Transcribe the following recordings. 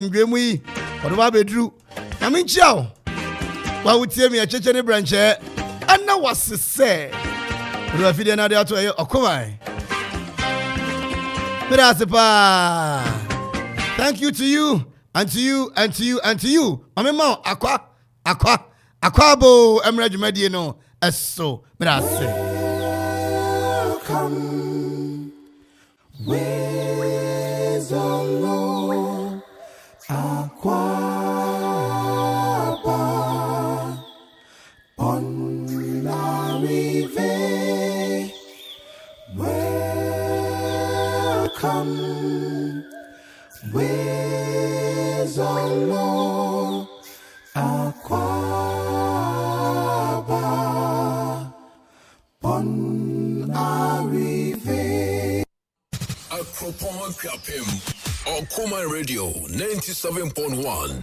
Ngwemui, Odoba Bedru, Namin Chow. Why would tell me a chicken branch? And now what's to say? Rafidi and Adia to Okoman. Thank you to you, and to you, and to you, and to you. Amemo, Akwabo, Emraj Mediano, Esso, Mirase. Welcome, where's Lord Akwaaba on la rive. Welcome, where's Lord Akwaaba on la rive. Akwaaba Okoman Radio 97.1.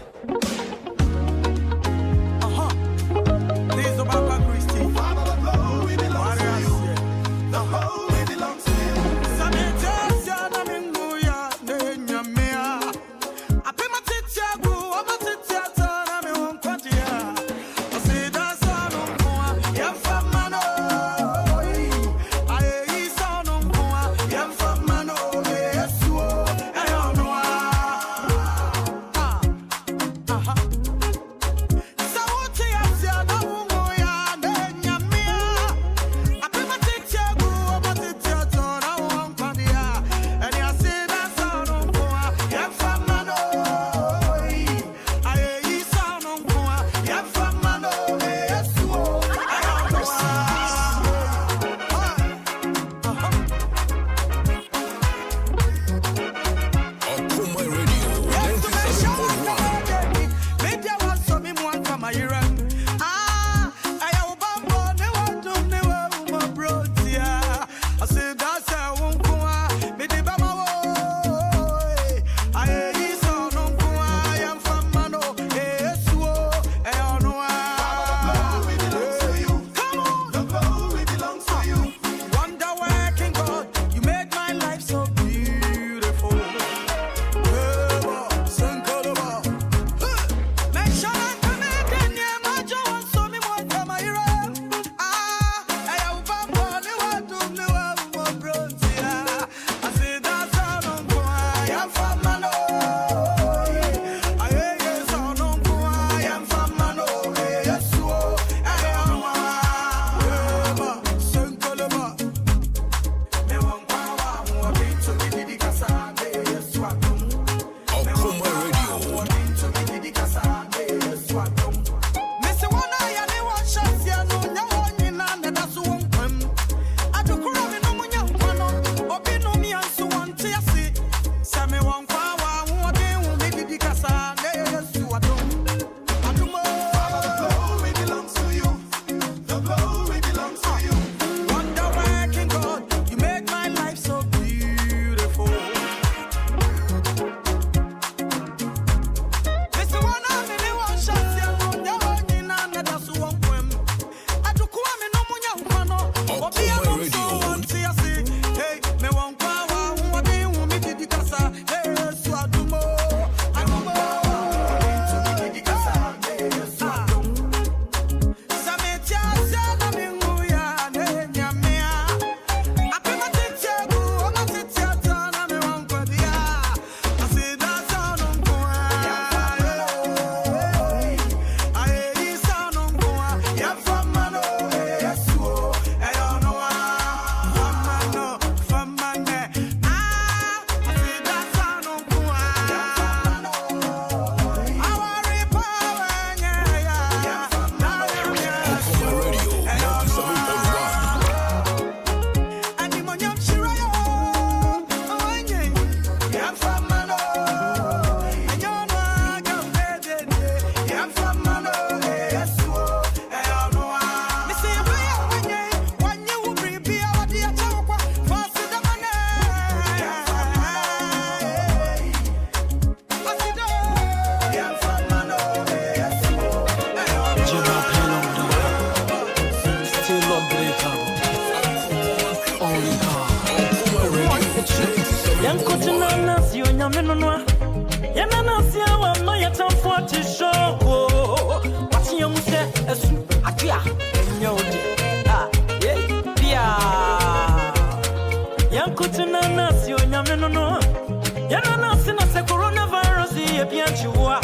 time for to show. What's your muse? A soup, a dear, and yo, ah, yeah, Yankutana, you Yamino, Yana, Sina, coronavirus, the Pianchua,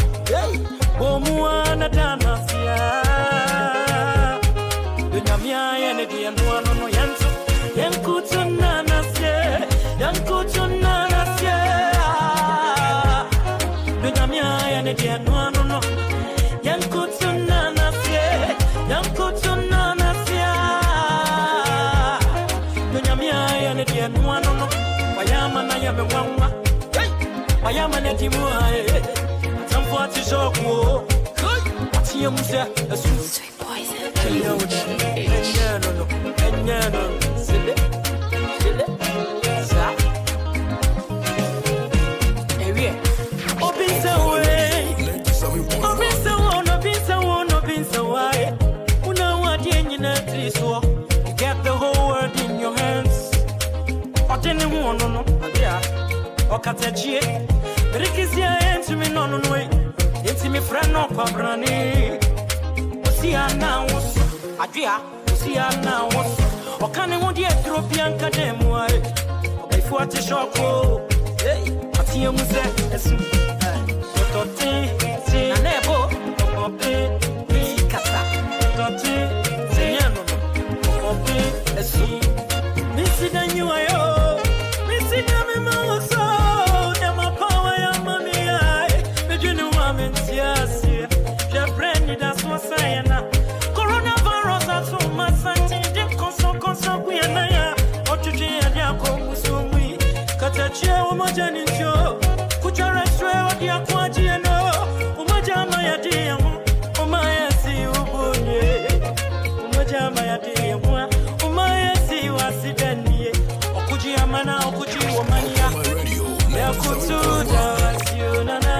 Bomuana Danasia, the Yamia, and the one Yanto, Yankutana, Yankutana, the Yamia, and the one, Yankutana, Yankutana, the Yamia, and the one, Wayama, I am a one. I am an anti-moa. Some for to show. What's your muse? A sweet poison. Hello, and no, silly. Open so way. Open so why. Una what in a tree so you get the whole world in your hands. What anyone no, yeah. Okatachie, Rikisia enti me no way. Enti me friend no kwabrani. Osiana wos, adua, osiana wos. Okane wodi Ethiopian kademu ai. Obefu ati shoko. Hey, ati emuse esu. Toti, si na nebo, ope, ni kasa. Toti, si yano, ope, esu. Misi danyu ayo. Misi dami mawoso. That's what saying. Coronavirus has so much something. Console, we are now. What you do, and come so we. Katachi, Umajani show. Kuchara swear, the Aquagiano. Umajama, dear, Umaya see you, Umajama, dear, Umaya see you, I see Danny. Okuji Amana, Okuji Womania. There could do that, you nana.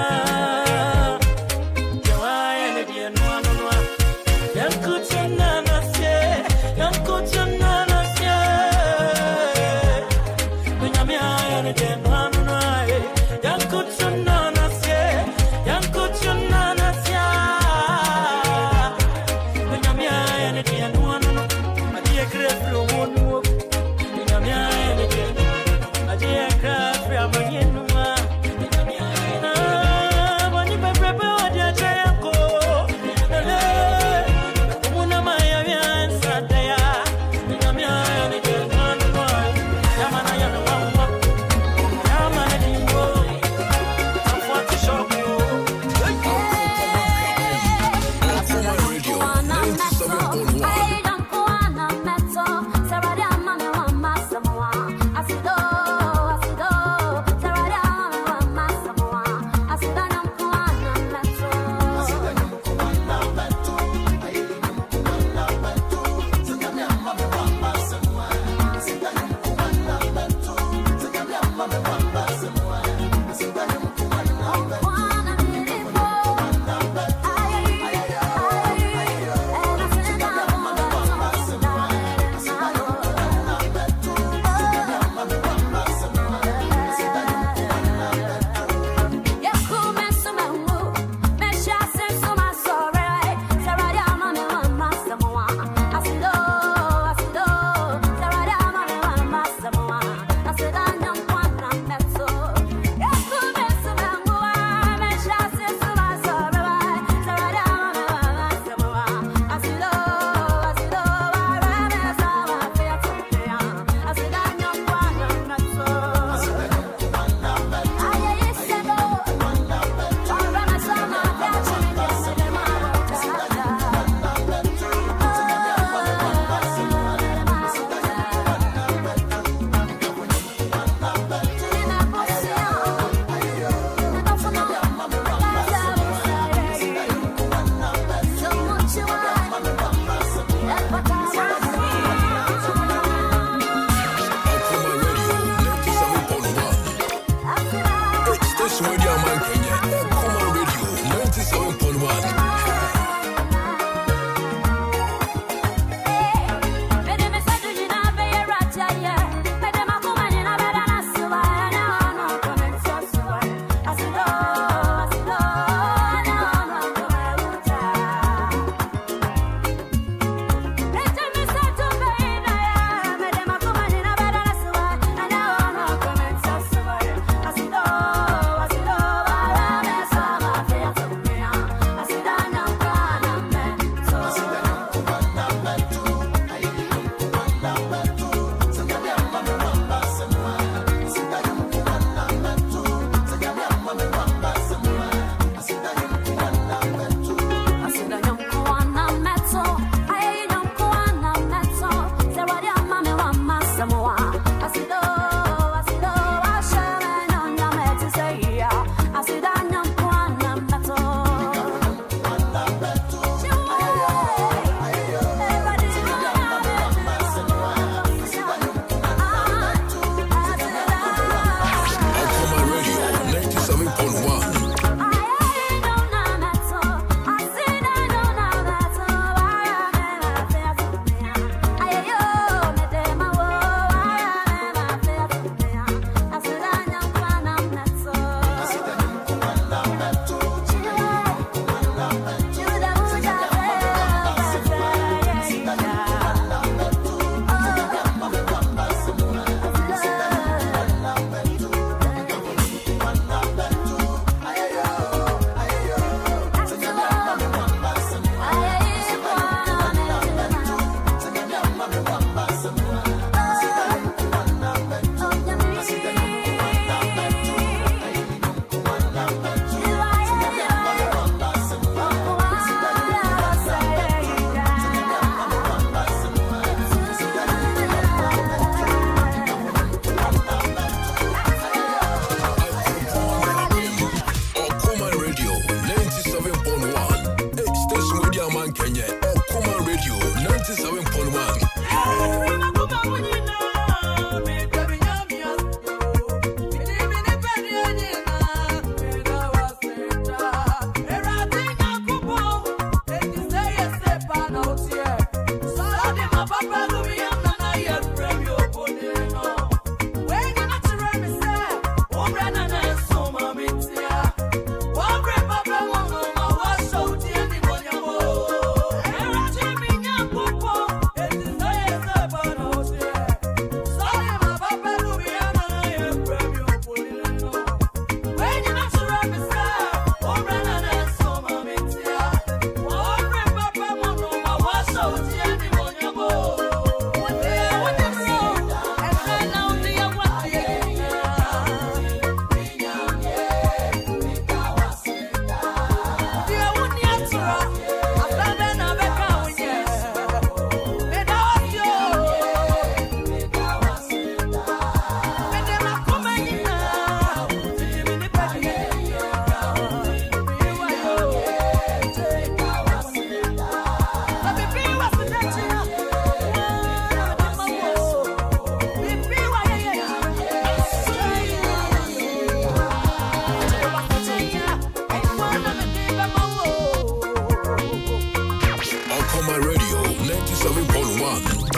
Okoman Radio 97.1.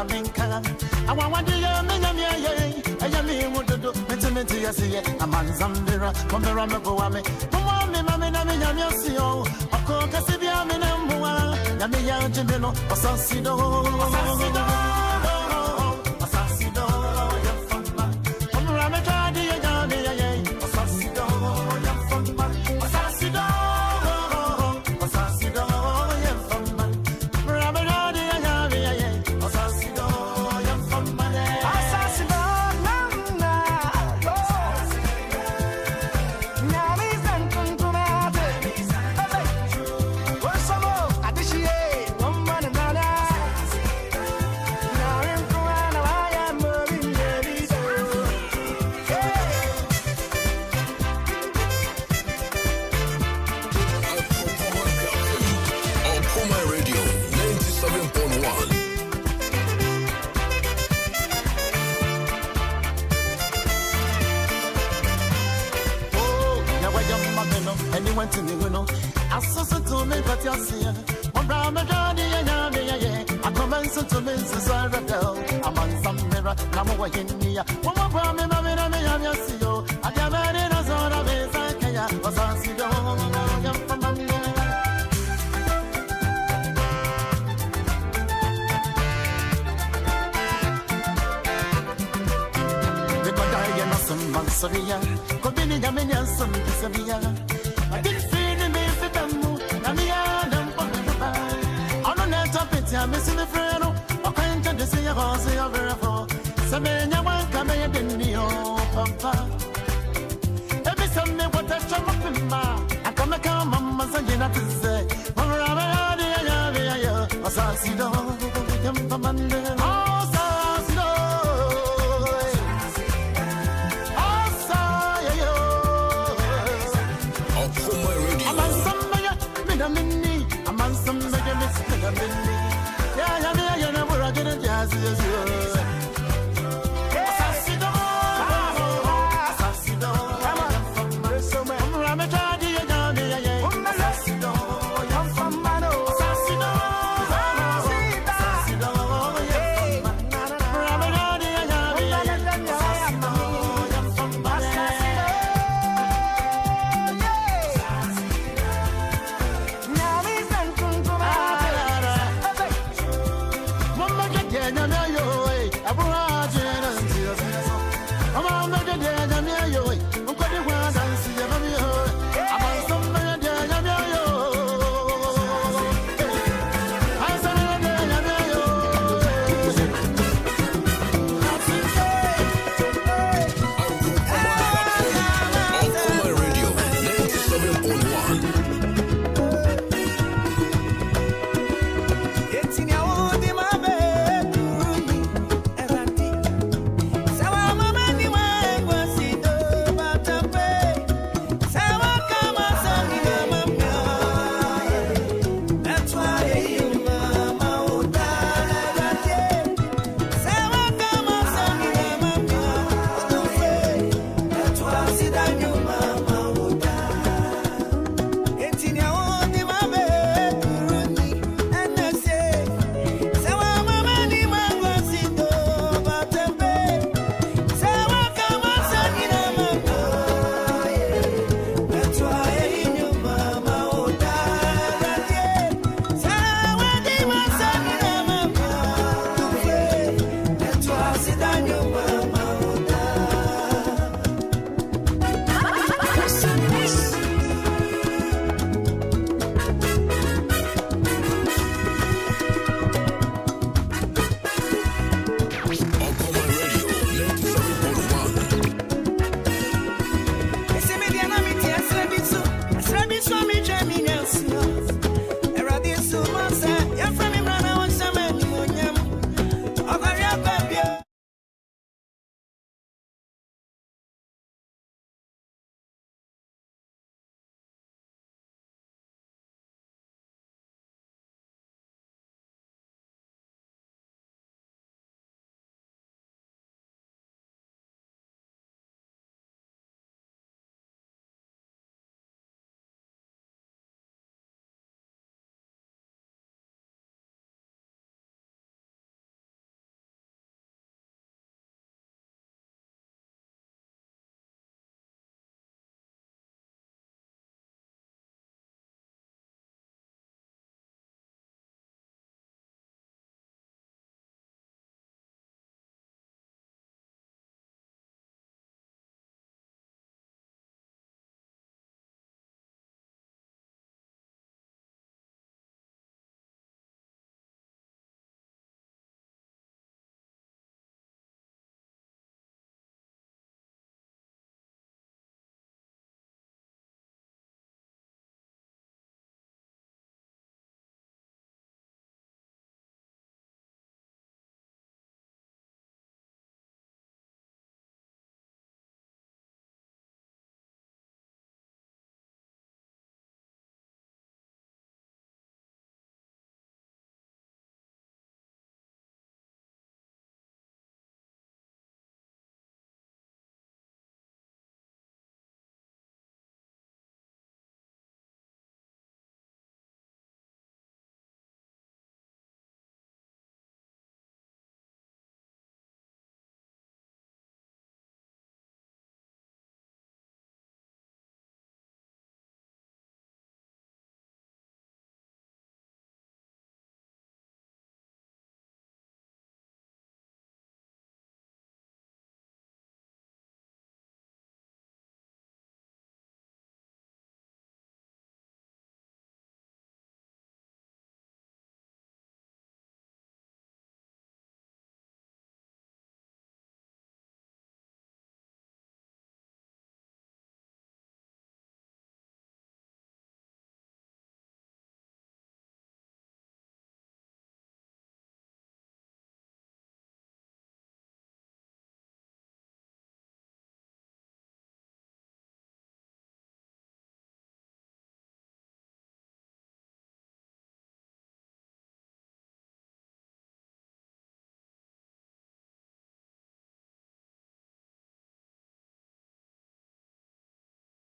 minka. I want to hear me, I mean, what to do, mentality, I see it. A man, Zambira, from the Ramagoame. Mamma, Mamma, Yamio, a cook, a Sibia, Minamua, Yamia, Jimeno, or Sassido, Sassido, Yafama, from Ramajadi, Yamia, or Sassido, Yafama, Sassido, Sassido, Yafama, Ramajadi, Yamia, or Sassido, Yafama, Sassido, Okoman Radio 97.1. and he went to the window. I saw to me, but you'll see one brown journey, and I commence to Mrs. Sarah. I'm on some mirror, I'm away in here. One more brown, I see you. I got married as all of his I was on Sido, from Monday. Mansoria, Cobini Gaminian, some Savia. I didn't feel me for them, Namia, them for the on a net of it, I'm missing the friend, or kind to see a horse over a four. Samania one coming in Neo, Papa. Every Sunday, what a chum up in ma. I come a come, Mamma, Sagina to say, Mamma, Sassido, Yam for Monday. I'm on some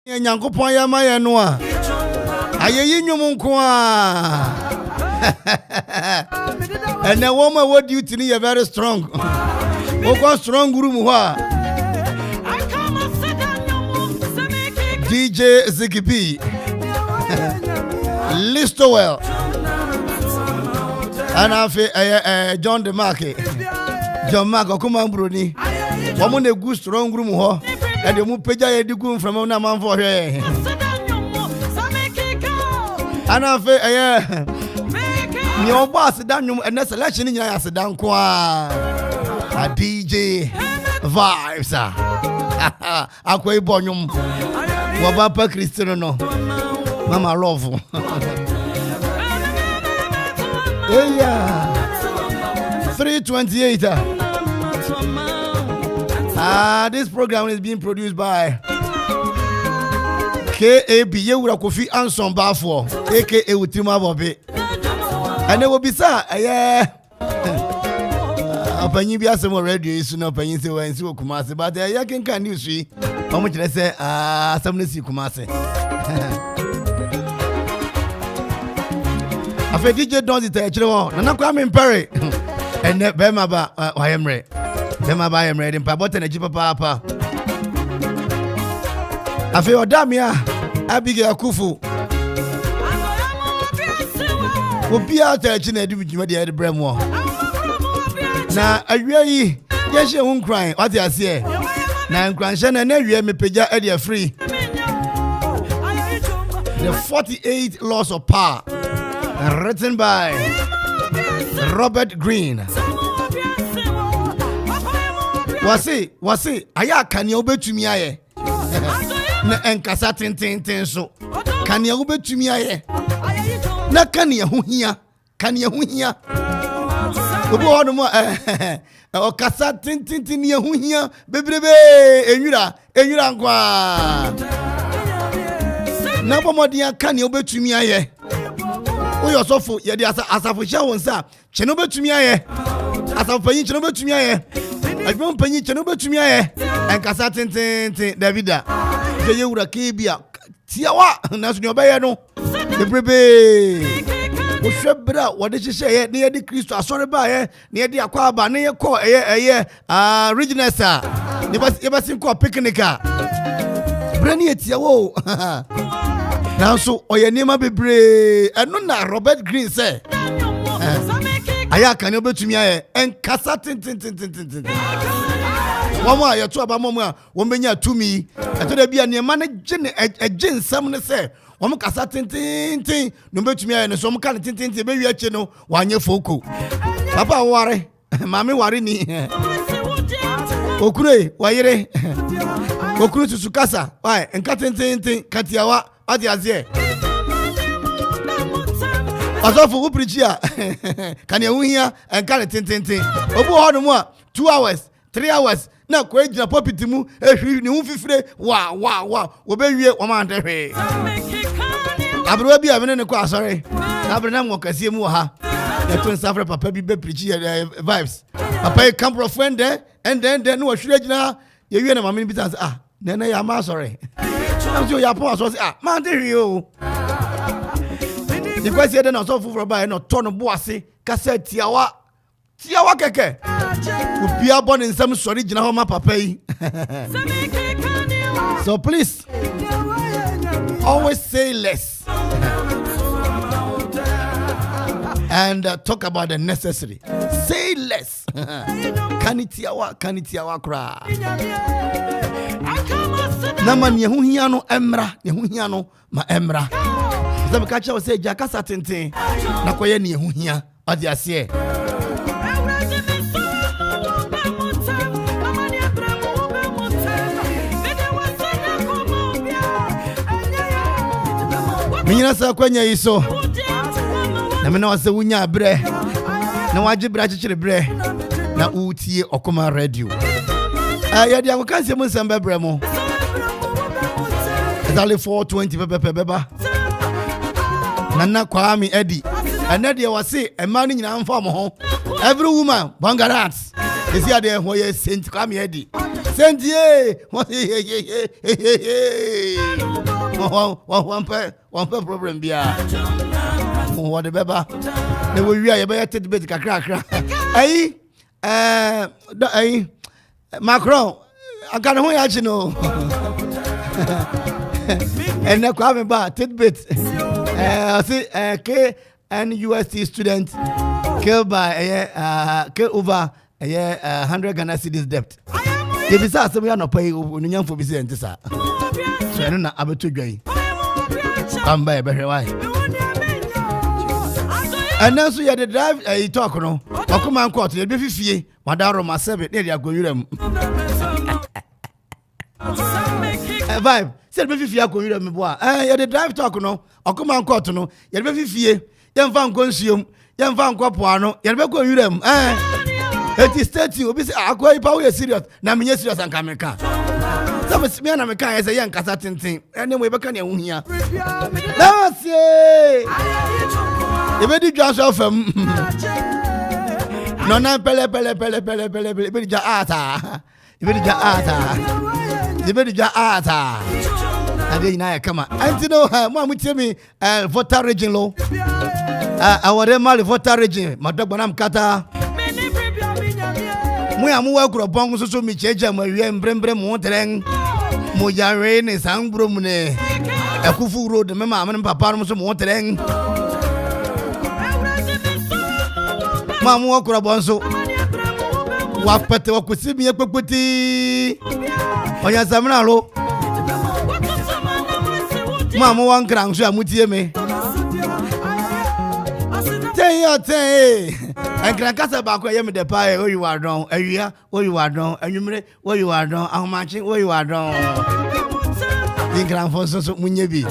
Yankopon ya ma ye no a. Ayeyi nwum nko a. And the woman what duty ni very strong. Oko strong room ho a. DJ Zikipi. Listowell. And I John the Market. John Mark Okoman Bruni. Woman a good strong room ho. And the mupeja ye digu from na man for here. And I your boss down and the selection in your down qua. A DJ vibes. Akwa Bonyum. Wabapa Cristiano no. Mama love. Yeah. 328. This program is being produced by K.A.B. Yewura Kofi Anson Bafo, A.K.A. Utima Bobi. And there will be sir, Opanyi bi asem radio isu na opanyi se wa nsi Kumase, but ya can you see how much they say asem na si Kumase. Afa DJ don it kire won na kwa me mpare ene be ma ba wayemre be ma ba yemre dem pa bot na ji papa afa odamia Abigail Kufu obia ta chi na edi djuma de bremo na awie yi ye hye hu nkran what you say na nkran hye na awie mepeja e de free the 48 laws of power written by Robert Greene. Wasi aya kania obetumi aye na enkasa tintin so kania obetumi aye na kania ho hia obo hono mo o kasa tintin ne ho hia bebrebe enwura nkwa na pomodia kania obetumi aye oyo sofo ye de asafo hia wonsa cheno betumi aye asafo panyi cheno betumi aye adwon panyi cheno betumi aye enkasa tintin Davida je yewura kebia tiawa na so ne obaye no bebrebe o hwebra wode hyehyɛ ne ye de Kristo asɔre ba ye ne ye de Akwaaba ne ye kɔ regional sa ne basin kɔ picnica brani etiawo nanso oye nema bebre eno na Robert Greene say aya kan obetumi aye enkasa tintin wama ya to abamomu a wo menya tumi eto da bia nema ne gye nsam ne say wo kasa tintin no betumi aye ne so mo kan tintin be wi ache no wanye foko papa ware mami ware ni okure wayere okuru susu kasa why enka tintin katiawa adi azie azofu uprichia kan ya uhia enka tintin obu hono mu a 2 hours 3 hours na ko ejina popiti mu ehwi ni hu fifire wa obewie o ma ndehwe abro bi amene ne ko asore abro na mo kasie mu ha ya tun safre papa bi be preach vibes papa camp of friend and then no hwire ejina ye wie na mama bi tan nene ya ma asore am so ya po asore ma ndehwe o the question then also for by no turn boase kase tiawa keke ubia born in some sorry gina ho ma papa yi so please always say less and talk about the necessary. Say less. Kanitiawa kra nama ne hu hia no emra ne hu hia no ma emra zabe ka cha say jakasa tenten na koye ne hu hia ade ase minyina sa kwanya iso na me na wase wunya bre na waje bra chichire bre na utie Okoman radio ya dia ko kanse mu nsamba bre mo exactly 420 beba nana kwami edi anade wase ema ni nyina mfa mo ho every woman bangarats esi ade ho ye sent kwami edi Send ye. One problem be what the beba. They will be a tidbit crack. Hey, Macron. I got a way out, you know. And the crab about tidbit. I see KNUST student killed by killed over 100 Ghana cedis debt. If it's us, we are not paying when young for business. So I don't know about to go. Come by, better why. And now, so you had the drive a talk, no. Okoman Akwaaba, you'll be 50. Madaro, myself, they are going. Vibe, said be 50 go you me boa. You the drive talk no. Okoman Akwaaba no. You be 50. You fan consume. You fan kwapo ano. You be go you them. It is 30. Obi say akwa ipa we serious. Na me serious and kameka. So me na me kan say yan kasa tintin. Anyway be kan ya hu hia. Na say. You be di dwa so fam. No na pele. Be di ata. You be di ata. You be di ata. And then I come. And you know, mama tell me voter region law. I want them voter region. My dog banam kata. Mo amu wa kuro bongo so mi cheja mo wie mbrembre mo tereng. Mo yare ne sangbro mu ne. Akufu road me mama ne papa mo so mo tereng. Mamu wa kuro bonso. Wa pete wa kusimi ekpekpeti. Oya samna lo. Mamu wa nkran so amutie me. Tay. And Grand Casa back where you the pie, where you are down, area, where you are down, and you where you are down, I'm matching where you are down. In Grand Fonso, Munyebi.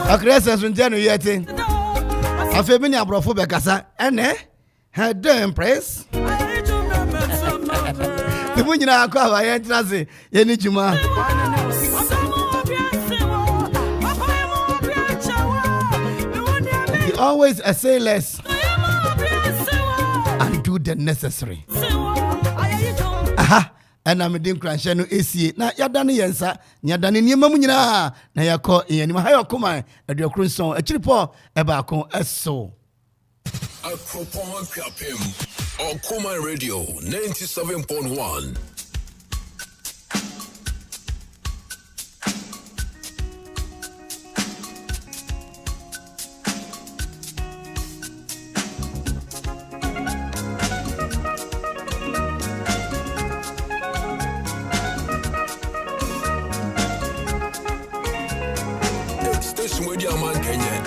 A crescent in January, I think. A femina brofo Casa, and her damn press. The Munina Akwaaba, I ain't Nazi, Yenijuma. You always say less. And do the necessary. Aha, and I'm a dim crash no AC. Na yadani yensa, yadani niemamu nyina na yako yenima hayo kuma edio krunson echiripo ebako eso. Akropon Kapim. Okoman Radio 97.1.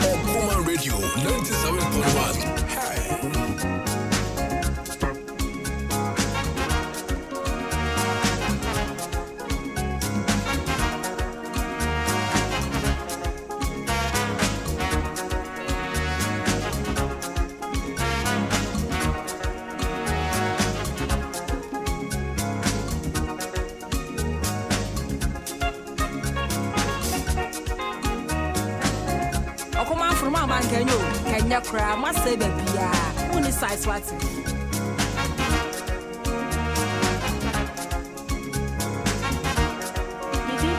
Okoman Radio 97.1. Kenya cry, must say baby, only size what.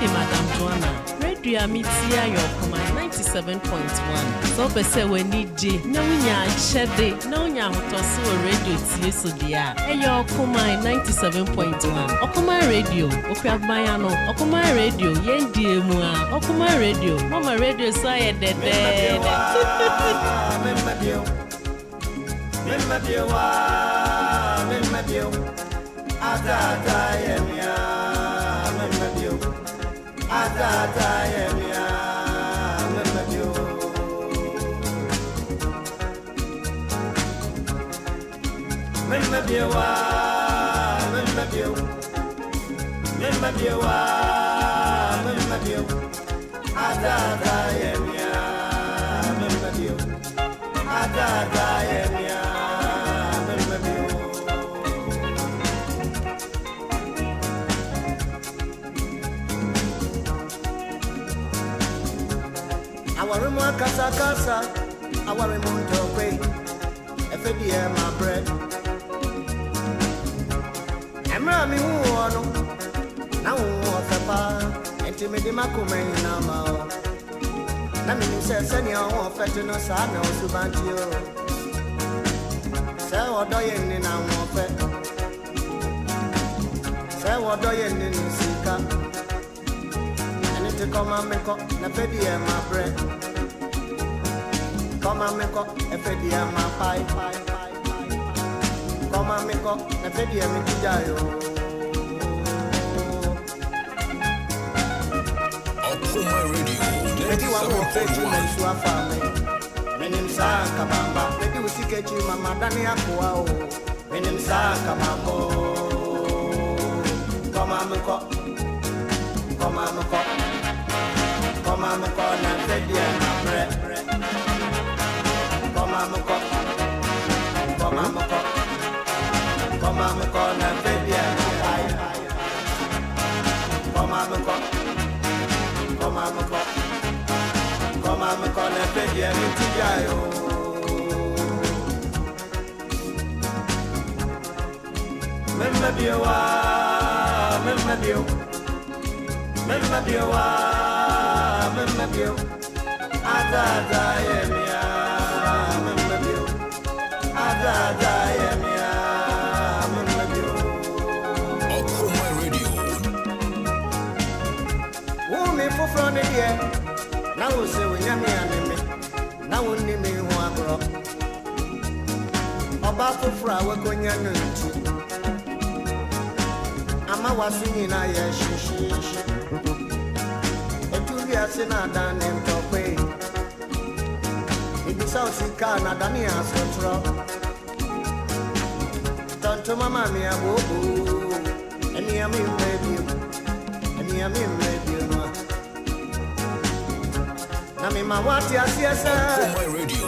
Madam Joanna, Radio Amitia, your Okoman 97.1. So, Pese, we need J. No, Shade, no, Yahotosu radio to so dear. Hey, your Okoman 97.1. Okoman Radio, Okrab Mayano, Okoman Radio, Yendi Mua, Okoman Radio, Mama Radio, so I dead. Casa, our remote away. FDM, my bread. I'm Rami, na wo fepa enti me di makoma nyina ma o na me ni se ni wo fete no sa na o subanti o se odo ye ni na wo fe se odo ye ni sika eni te koma me ko na pedi e ma bre koma me ko e pedi e ma pai koma me ko na pedi e me tijayo Okoman Radio Pedi wa mo fetu na 97.1. isu afame Menim sa kabamba Pedi usikechi mama dani akwa o Menim sa kabambo Koma me ko na pedi e ma bre Koma me ko na pedi e ma pai Koma me ko na pedi e mi tijayo Memma biyo Azaza yemia Memma biyo Okoman Radio. Wumi fufro ne die na wo se wo nyame aneme na wo ni me ho agro oba fufro a wakonya no nti ama wasunyi na ye shishishi eturi ase na dan ne ntokwe ibisa osika na dani asotro tonto mama mi abobu eni ami maybe no na me ma wati asiesa Okoman Radio.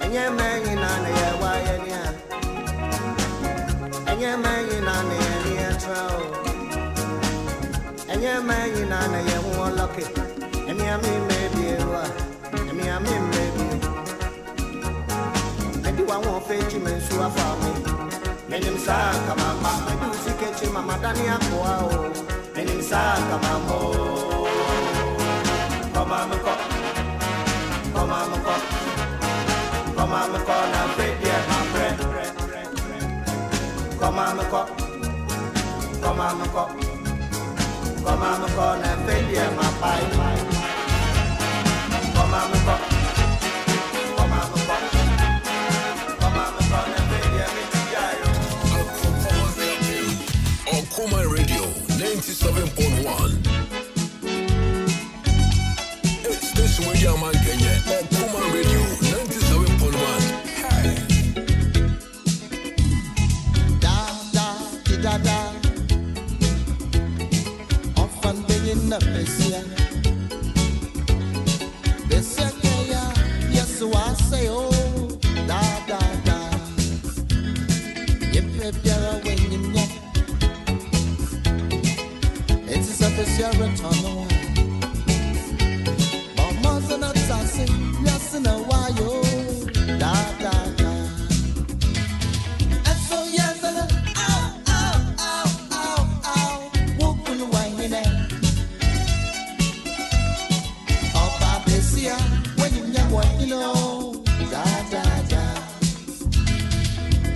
enye menyi na na ye wa ye ni a enye menyi na na ye ni atro enye menyi na na ye wo lucky eni ami maybe wa eni ami maybe edi wa won feji men su afa me menim sa kama ma edu sikechi mama dani akwa o menim sa kama mo Koma me ko na pedi e ma bre Koma me ko na pedi e ma pai Koma me ko na pedi e mi tijayo Okoman Radio 97.1. Station where you man Kenya. Okoman Radio 97.1. Hey. Da often being na pesia kaya yes wa say oh da you prepare when you know it's a pesia return one mama's not sassy yes in a while da and so yes when you know you know, da.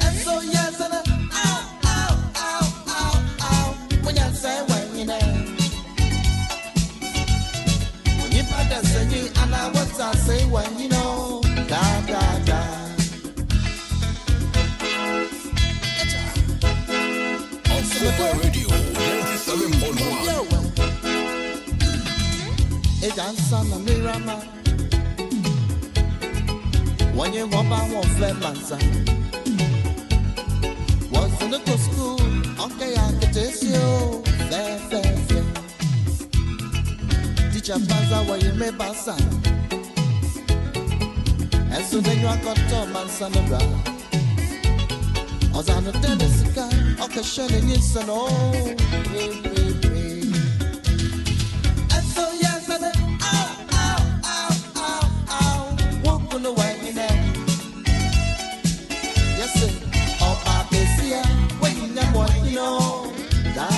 And so yes, and ow, when you say when you know, when you put that say and I what I say when you know, da. Okoman Radio 97.1. A dance on a mirror man. When you walk by one flat mansa was in the school, okay, I can taste you. Fair. Teacher Banza, where you may pass. And so then you are got to Mansa Nebra. I was on the tennis guy, okay, shining yes and all. And so, yes, and then, ow, walk on the way in there. Yes, sir, oh, Papa, see ya, when you never know, da.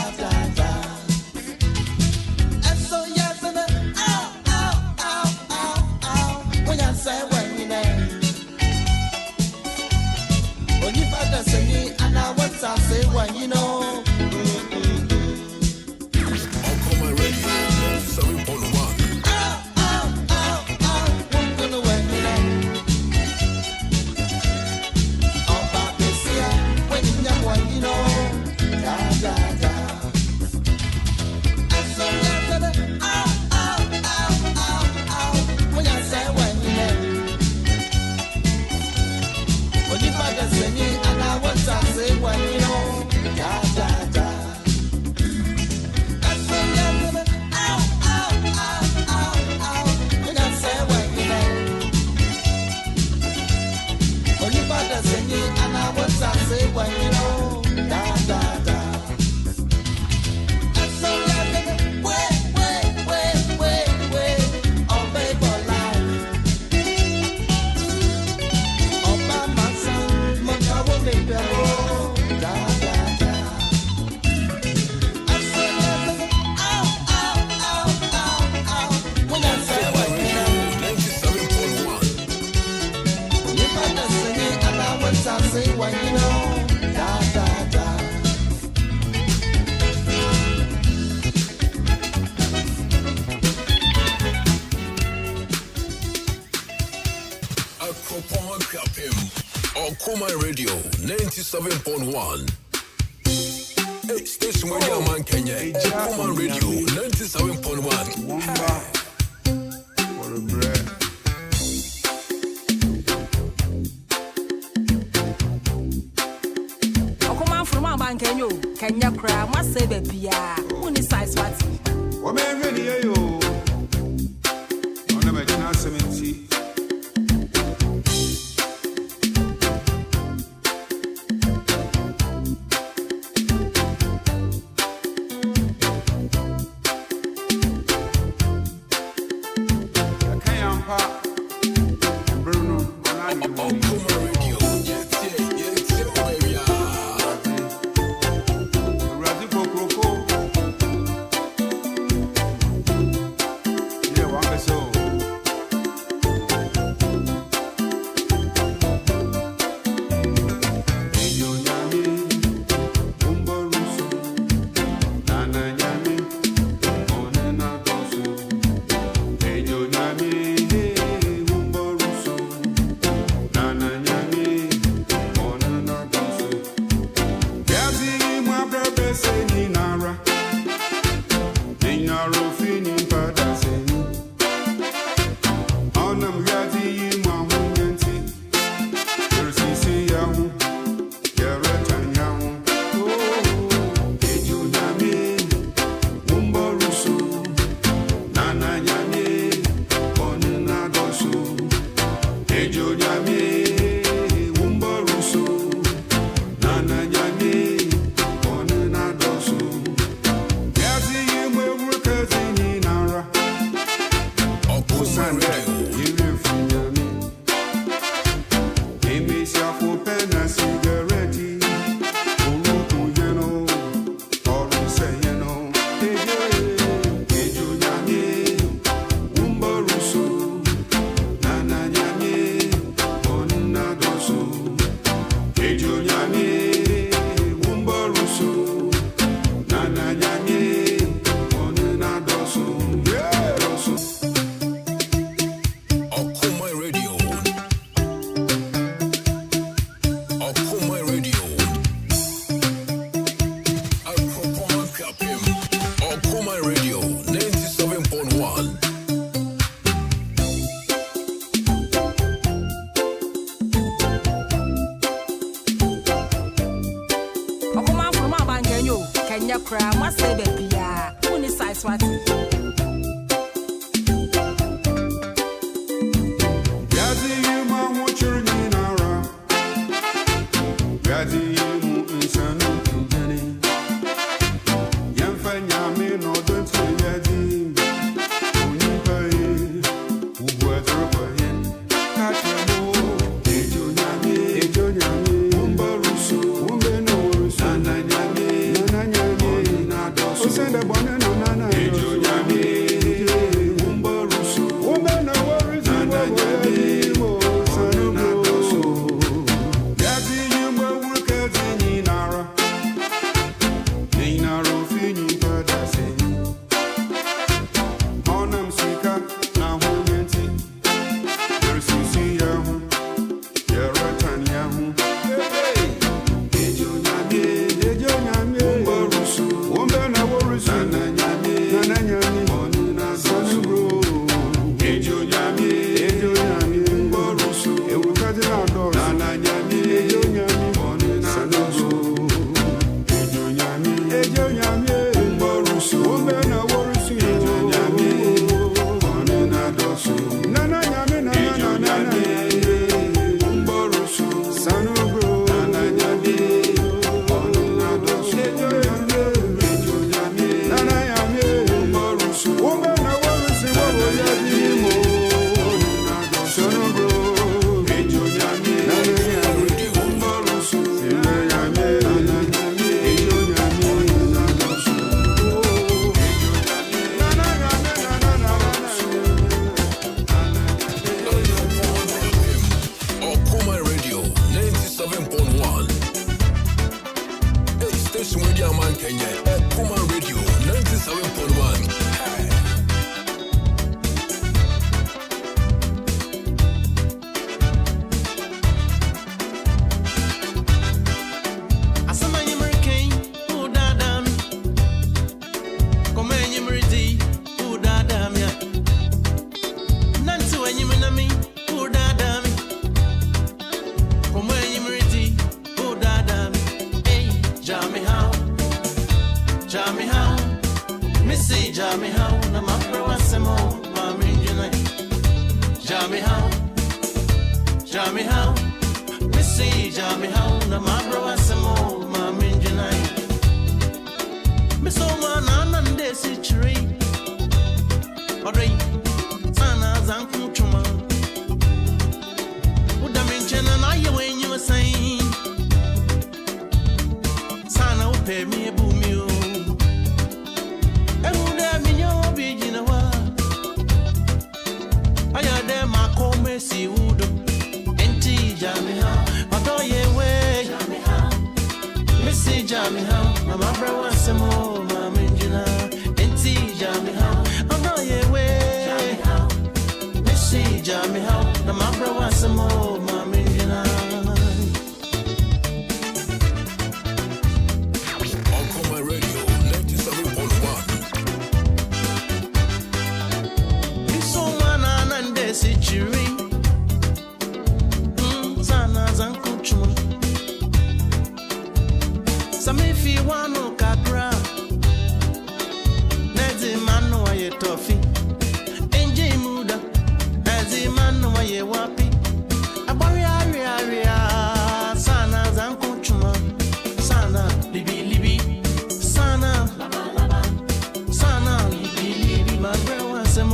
Okoman Radio 97.1. Hey, station where your man Kenya. Okoman Radio 97.1. What a bread. Okoman from my bank Kenya cry, must say baby, only size what? What man ready yo? On the China 70.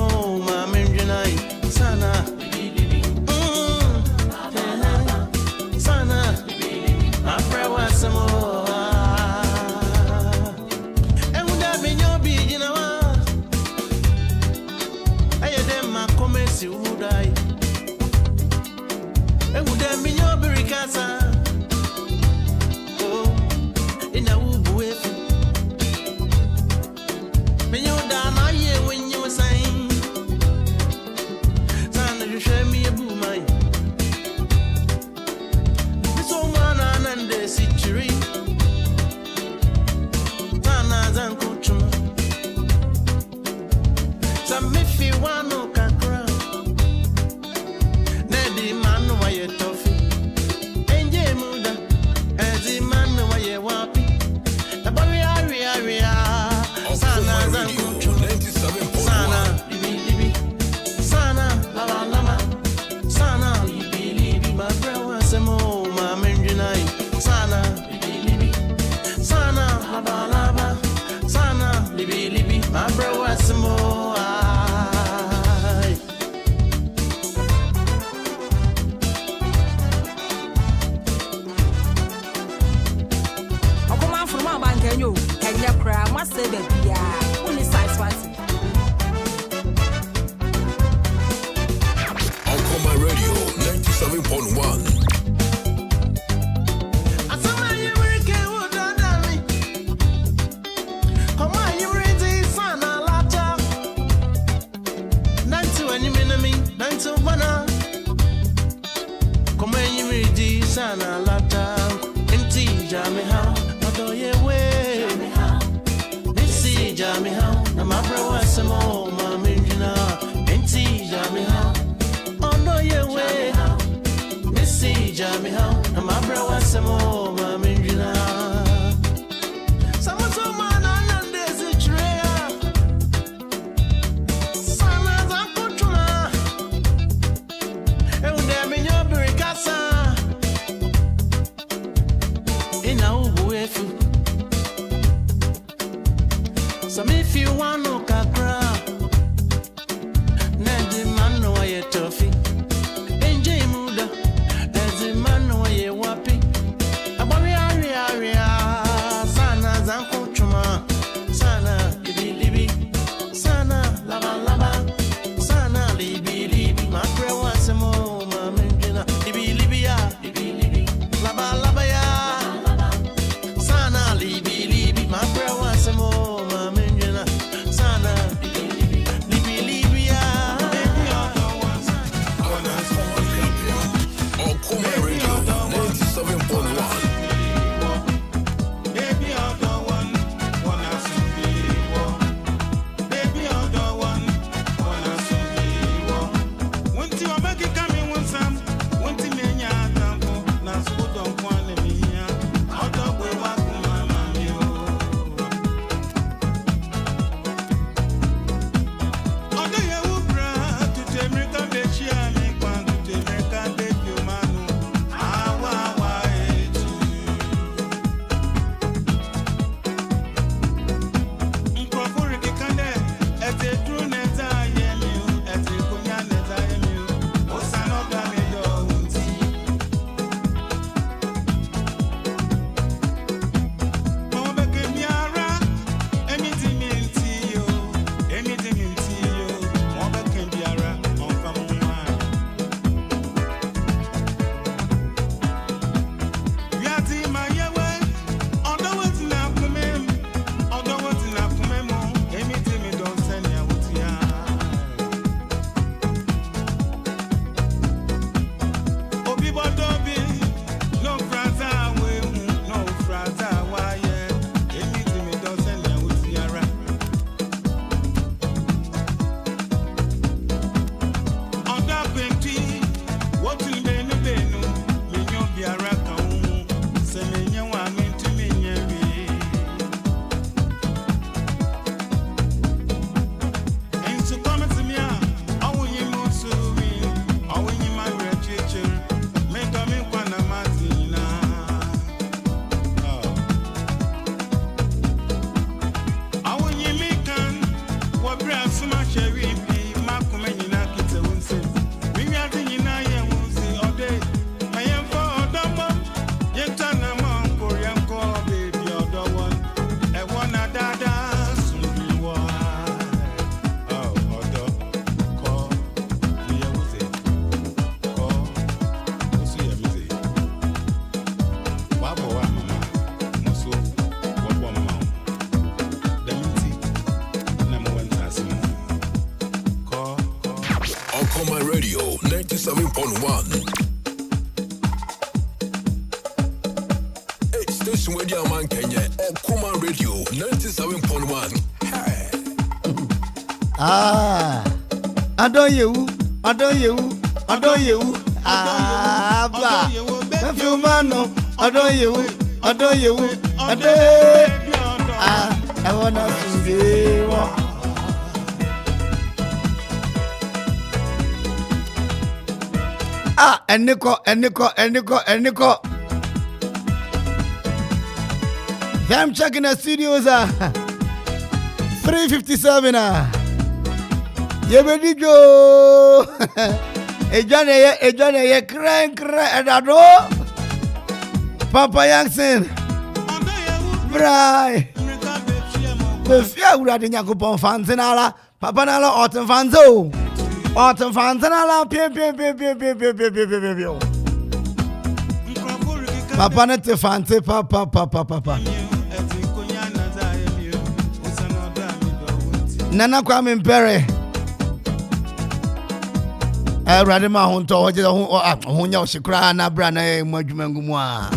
wasamo ma menjinai sana sana afra wasamo emuda benyo bijina wa ayede ma komesi udai emuda benyo birikasa oh ina ubu efu benyo da na ye when you saying sana you show me a boomai so mana nande sichiri sana zanku chuma samifi wano kakra nedi manu wa ye tofi enje muda ezi manu wa ye wapi abari ari sana zanku chuma sana libi sana lama sana libi my bro wasemo ma menjinai sana libi sana laba sana libi my bro wasemo Okoman from Abankenyo, Kenya cry, must say baby ya. Only size party. Okoman Radio 97.1. asama yimrike wudadami koma yimriti sana lata nanti waniminami nanti bana koma yimriti sana lata enti jami ha madoye we nisi jami ha na mabra wasemo ma minjina enti jami ha onoye we nisi jami ha na mabra wasemo ma minjina samoso mana nande zichrea sana zakutuma eunde minyo birikasa ina ubu efu some if you want no kakra nandi mano wa ye tofi enje muda ezi mano wa ye wapi abari ari sana zanku chuma sana libi sana laba sana libi makre wasemo ma menjina libi ya libi laba ya sana libi makre wasemo ma menjina sana Okoman Radio 97.1. Hey, station where the man Kenya. Okoman Radio 97.1. Hey. I don't you. Ba. If you man no, I don't you. I wanna see you. And Nico. I'm checking the studios. 357. You ready, Joe? Ejane, crank, Edado. Papa Yankson. Bry. The fear would have been Yakupon Fantanala. Papa Nala, Autumn Fanzo. Autumn Fantanala, Papa Nete Fante, Papa. Nana Kwame Perry. Radima Honto, Honya Shikra, Nabrana, Mojumangumwa.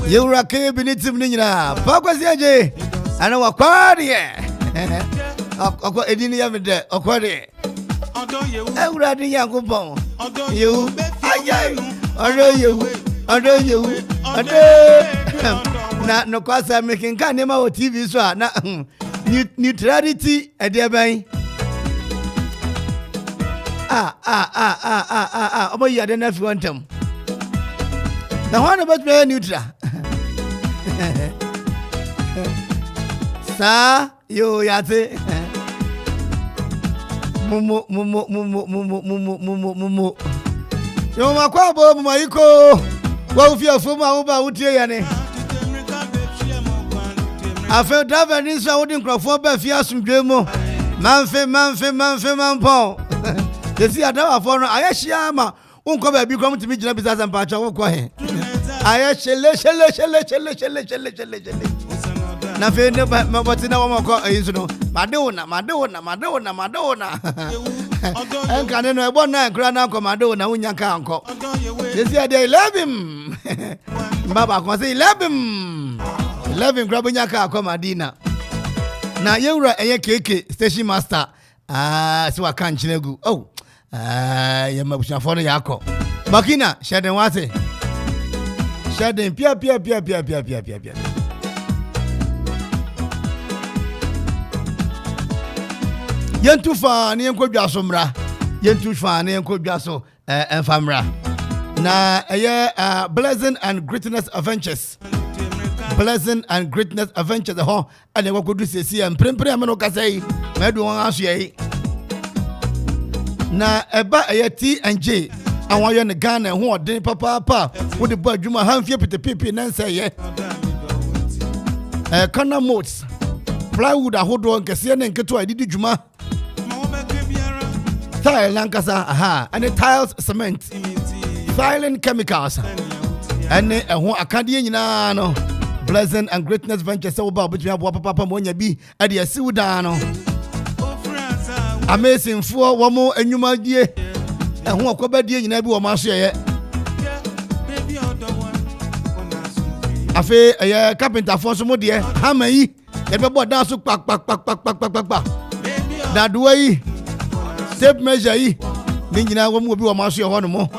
You were a cave in its Nina, Papa Zaje, and our quarry. Edini Yamide, or quarry. I would have the Yakupon. You, I know you. Not no cause I'm making Kanema or TV so neutrality at their bay. Oh, you don't have to want them. Now, what about me neutral? Sir, you yate. Mumu. Yo makwabo mumayiko. Wa ufia fuma uba utie yane. Afe driver ni so wodi nkrofo ba fia asumdwemo. Manfe manpon. Desi adawa fo no ayehia ma unko ba bi krom timi gina bisasa mpacha wo kwa he. Aye shele. Na fe ne maboti na wo mako ayinso no. Madona. Enka ne no ebo na nkra na ko Madona unya ka anko. Desi ade 11. Baba ko say 11 grab nya ka ko Madina. Na yewura eye keke station master. So wa kan chinegu. Oh. Ya mabusha no yako. Bakina sheden wase. Sheden pia. Yentu fa ne enkodwa so mra. Yentu fa ne enkodwa so enfamra. Na Blessing and Greatness Adventures. Blessing and Greatness Adventures ho ane wakodu sesi emprempre ameno kasai medu won aso yi. Na eba T&J awon yo ne Ghana ho odin papa wo de bo adwuma hanfie petepepe na nsa ye. Corner modes. Plywood ahodo nkese ne nketo adidi dwuma. Tile lankasa and tiles cement. Silent chemicals. And ho akade nyina no. Blessing and Greatness Ventures so ba between abo papa monya bi ade asiwu dan no. Amazing for wo mo enwuma die. Ho akoba die nyina bi wo ma so ye. Afe carpenter for so mo die hammer yi ye be bo dan so pak. Dadua yi tape measure yi ni nyina wo mo bi wo ma so ye ho no mo.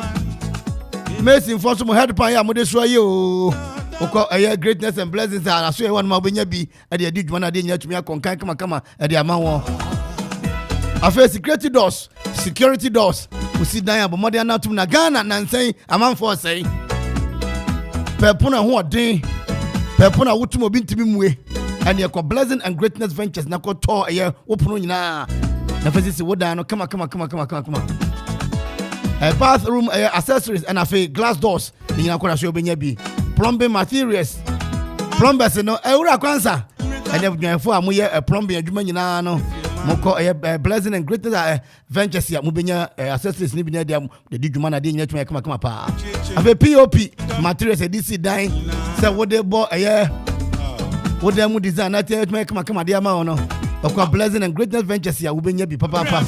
Amazing for so mo head pan ya mo de so ye o. Oko Greatness and Blessings are so one ma benya bi e de adwuma na de nya tumi akonkan kama e de ama won. Afa security doors we sit down abomode anatum na Ghana na nsen amanfo sei pepuna ho odin pepuna wotum obi ntimi muwe and ye Blessing and Greatness Ventures na ko to wopono nyina na fezi wodan no kama bathroom accessories and afa glass doors nyina ko na so obenya bi plumbing materials plumbers no ewura kwansa and if you for amoye plumbing adwuma nyina no moko blessing and greatness ventures ya mubenya accessories ni bi na dia de dwuma na de nyina tuma kama pa afa POP materials DC dan say wo de bo wo de mu design na tuma kama dia ma ono okwa blessing and greatness ventures ya wubenya bi papa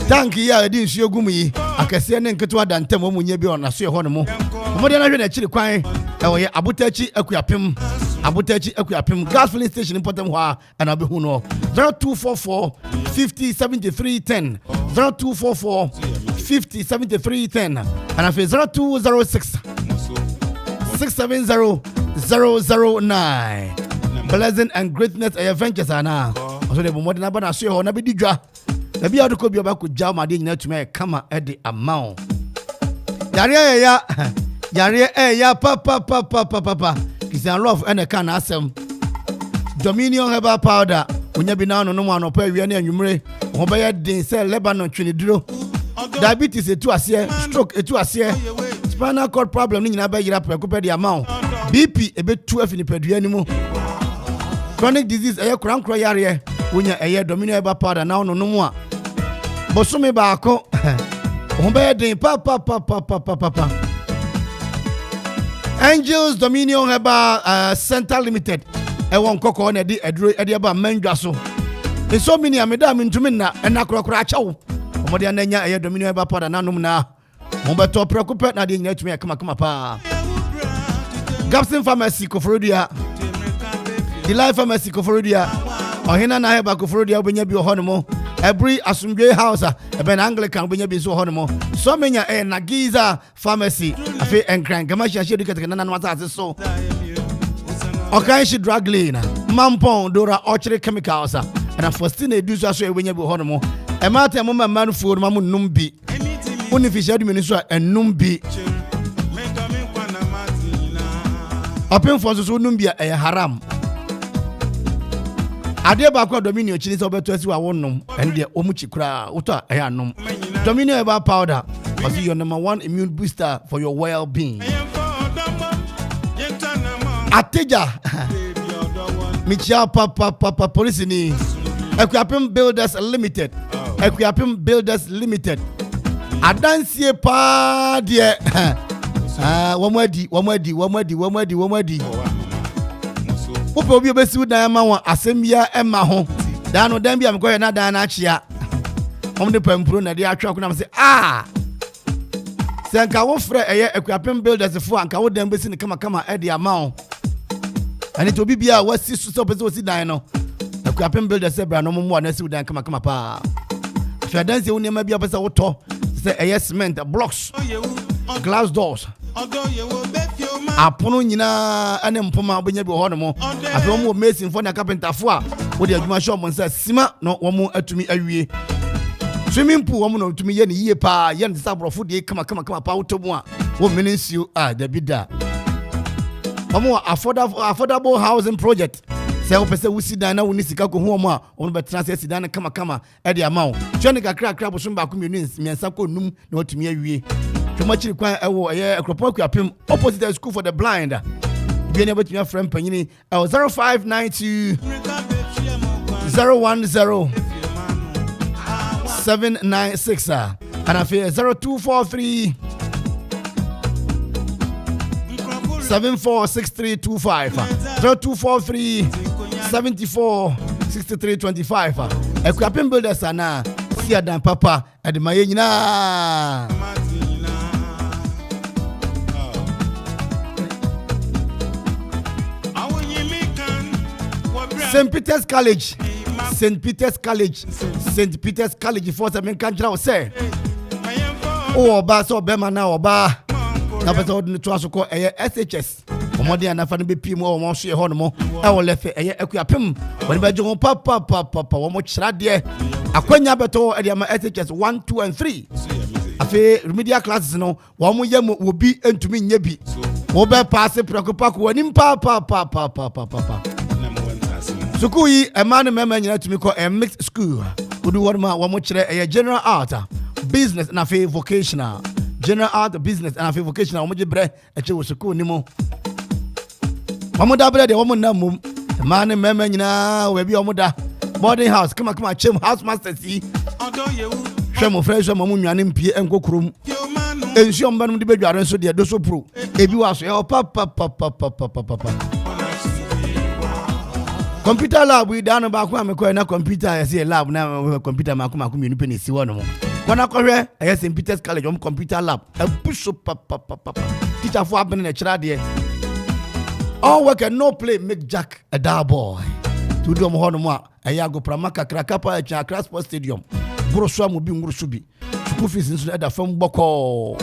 Thank you, I didn't see you gumi. I can see an enketua than Temo Munyabi on a sea honemo. More than I read a chili quine. Abutechi Equiapim, Abutechi Equiapim, gas filling station in Potemwa, and Abihuno. 0244 50 73 10. 0244 50 73 10. And I feel 0206 670 009. Blessing and greatness adventures are now. So they were more than a banana sea on a bidja. Maybe I could be about to jam my dinner to make come at the amount. Yaria, papa. It's a love and a can ask them. Dominion herbal powder. When you be now no one or pay you and you Obey din sell Lebanon Trinidro. Diabetes a 2 a year, stroke a 2 a year, spinal cord problem in a bay up the amount. BP a bit 12 in the pedigree anymore. Chronic disease a crown cry area. When you're a Dominion herbal powder now no more. Bosume baako Obey din papa. Angels Dominion Herbal Center Limited. I want cocoa on a diaba mendraso. In so many amidam into minna and nakra Omodianenya a Dominion Herbal Powder nanumna. Mombato preoccupied na di net me kama pa. Gapsin Pharmacy Kofrodia. The Life Pharmacy Kofrodia. Ohene na Heba Kofrodia obenya bi ohonomo. Every Asumdwe House, a Ben Anglican when you be so horrible. So many a Nagiza Pharmacy, a fee and crank, a mash, I should get another one so. Okay, she drug lane, Mampon, Dora, Orchard Chemicals, and a Faustine do so when you be horrible. A matter moment man for Mamu Numbi. Unofficial minister and Numbi. Open for the Numbia a haram. Ade ba kwa Dominion chini so beto asi wa wonnom and de omuchi kra uta ayannom Dominion herbal powder was your number 1 immune booster for your well-being. Ateja Michia papa police ni Equiapim Builders Limited. Adansie pa de wamadi Ope obi obesi udan ma won asembia ema ho da no dan bia me koye na dan na achia omde pampuro na de atwa ko na say se nka wo frɛ eye Equiapim Builders fo anka wo dan besi ne kama e de ama ho ani to obi bia wasi so obesi osi dan no Equiapim Builders e bra no mo na si udan kama pa fa dan se woni ma bia obesa wo to se eye cement blocks glass doors apono nyina ane mpoma obenya bi ho no mo afi wo mo mason for na carpenter fo a wo de adwuma show mo nsa sima no wo mo atumi awie swimming pool wo mo no atumi ye ne yie pa ye ne sabrofo de kama pa wotomu a wo meninsiu da bida wo mo affordable housing project se wo pese wo sidan na wo ni sika ko ho mo a wo be transfer sidan kama e de ama wo twene kakra bo so mba ko miensa ko num na atumi awie Tomachiri kwa ewo Akropon Equiapim opposite school for the blind. Be able to your friend Panyini 0592 010 796 and I feel 0243 746325 0243 746325 Equiapim Builders ana sia dan papa and my nyina St. Peter's College for the men can't say. Oh, Basso Bema now, Oba. Now, to also call SHS. Omodi and Afan BP more, Monsieur Honomo. I will left Equiapim. When by John Papa, one much radia. A quenya beto at SHS 1, 2, and 3. A fair remedial classes, no, one more young will be into me, Yebi. Oba pass a preocupac when in papa. Sukui a man member to me call a mixed school. Who do one much a general art, business and a fair vocational. General art, business and a fair vocational. Much bread a chill Suku Nimo. Omoda bread, woman na mum. Man and meme nyina we bi omoda. Boarding house, come chem house master see. Shemo fresh mamu nwane mpie enkokrom. Ensu ombanum de bedware so de do so pro. Ebi waso e papa. Computer lab we down back when me call na computer I say lab na computer makuma menu pe si wono mo. Wana kohwe I St. Peter's College computer lab. E push up papa. Teacher for happen na chira de. All work and no play make Jack a dar boy. To do mo hono mo a go pramaka krakapa cha Accra Sports Stadium. Bro so mo bi nguru subi. School fees nso da fam boko.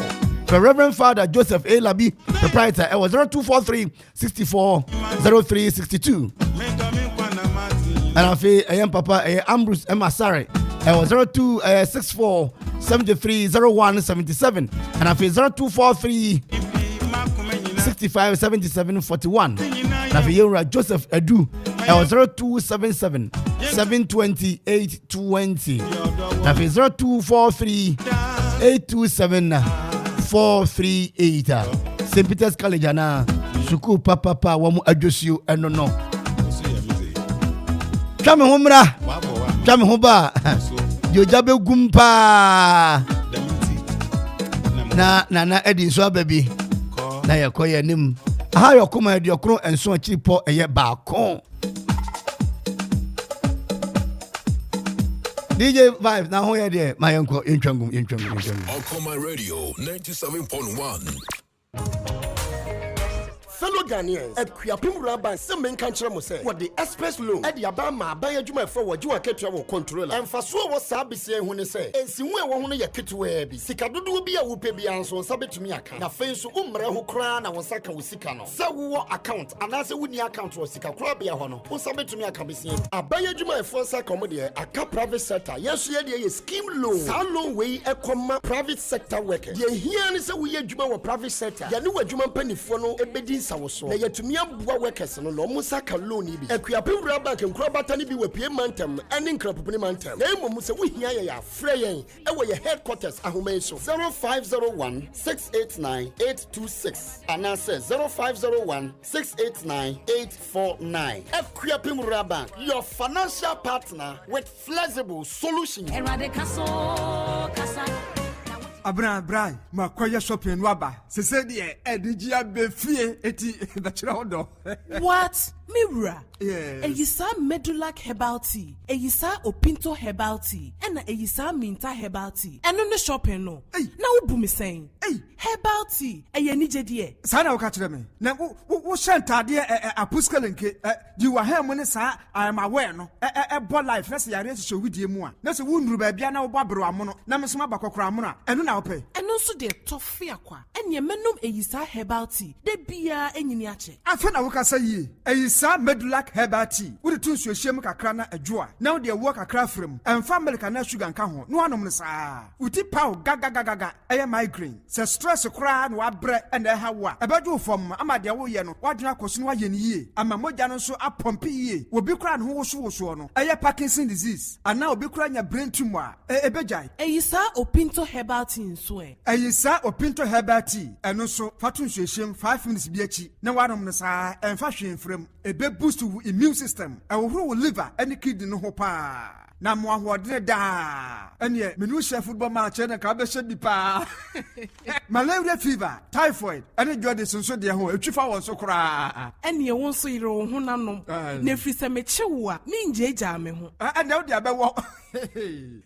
The Reverend Father Joseph A. Labi, proprietor, it was 0243 64 03 62. And I feel I am Papa Ambrose Emma Sari. It was 0264 73 01 77. And I feel 0243 65 77 41. And I feel Joseph Edu. It was 0277 720 820. And I feel 0243 827 438. St. Peter's College ana suku papa wamu adwosiu eno no. Twame homra. Twame hoba. Jojabe gumpa. Na edi so baby. Na yakoye nim. Aha yokoma edi okro enso akiripo eye baako. DJ Vibes na ho ye de mayenko yentwangum. Okoman Radio 97.1. Fellow Ghanaians, at Kuyapim Raban, some men can't say what the express loan at the Abama by a Juma for what you are catching controller. And for so was Sabi say when they say, and see where one of your kit will be. Sikadu will be a whoopee be answer, Sabi to me account. Na face who crown and was second with Sikano. So account, and as a winning account was Sika Crabia Hono, who Sabi to me account be seen. A by a Juma for Sacomodia, a cap private sector. Yes, ye scheme loan. Salo way a comma private sector worker. Ye here is a weird Juma private sector. Ya knew a Juma penny for no ebedin. Na yetumi abua workers no lo musa ka loan bi akuapem raba ke nkrobata ni bi we pie mantem ene nkrapopuni mantem na emo se wo hia ya frɛ yɛn e wo ye headquarters ahoma so 0501 689 826 and answer 0501 689 849 akuapem raba your financial partner with flexible solutions. Abra, ma kwaya shopping waba. Se se die edigia be fie eti bachira odo. What? Mirror. Yes. Eyisa Medulac herbal tea. Eyisa Opinto herbal tea. And eyisa Minta herbal tea. And on the shopping no. Hey. Now who me saying? Hey. Herbal tea. Eye ni jedie. Sana wakachire me. Na wo shantade apuskelenke di wa ha mo ne sa I am aware no. Bo life na se yare se widie mu a. Na se wunuru ba bia na wo babro amono. Na me so mabakokora amono a. Enu na wo pe. Enu so de tofe akwa. Enye menum eyisa herbal tea. De bia enyini ache. Afa na wo kasa yi. Eyisa Medulac herbal tea. Wo de tun so ehiem kakra na adwo a. Na wo de wo kakra frem. Emfa milk na sugar nka ho. No anom ne sa. Uti pow gaga. Eye migraine. Se stress kra na wabre and ha wa. Ebedu fom ama de wo ye no. Wadwena koso no aye ne yie. Ama mogya no so apompe yie. Obi kra no wo so no. Eye Parkinson disease. Ana obi kra nya brain tumor. Ebejai. Eyisa Opinto herbal tea nso e. Eyisa Opinto herbal tea. Eno so fatun so ehiem 5 minutes bi achi. Na wanom ne sa emfa hwe mfrem. Ebe boost your immune system. Ewo liver any kidney no ho pa. Na mo ahodene da. Ene menu chef football match na ka be hye pa. Malaria fever, typhoid, any jodi so de ho etwifa won so kra. Ene won so yire wo ho nanom. Na frisa meche wo a me njeja me ho. Ene wo de abewo.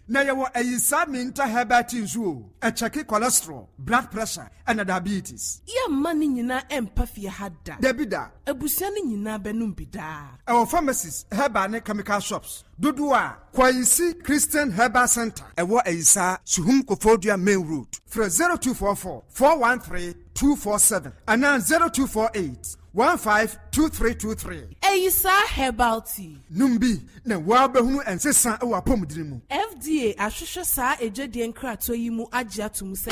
Na ye wo eyisa Minta herbal tea nso. E check cholesterol, blood pressure and diabetes. Ya mani nyina empafie hada. Debida. Abusia ni nyina benum bida. Our pharmacies, herbal and chemical shops. Dudua, Kwaisi Christian Herbal Center. Ewa Eisa, Suhum Kofodia Main Road. For 0244 413 247 and now 0248 152323. Eyisa herbal tea. Numbi na wabehunu ensesa ewa pomdirimu. FDA ahwehwe saa ejadie nkrato yi mu agye atum se.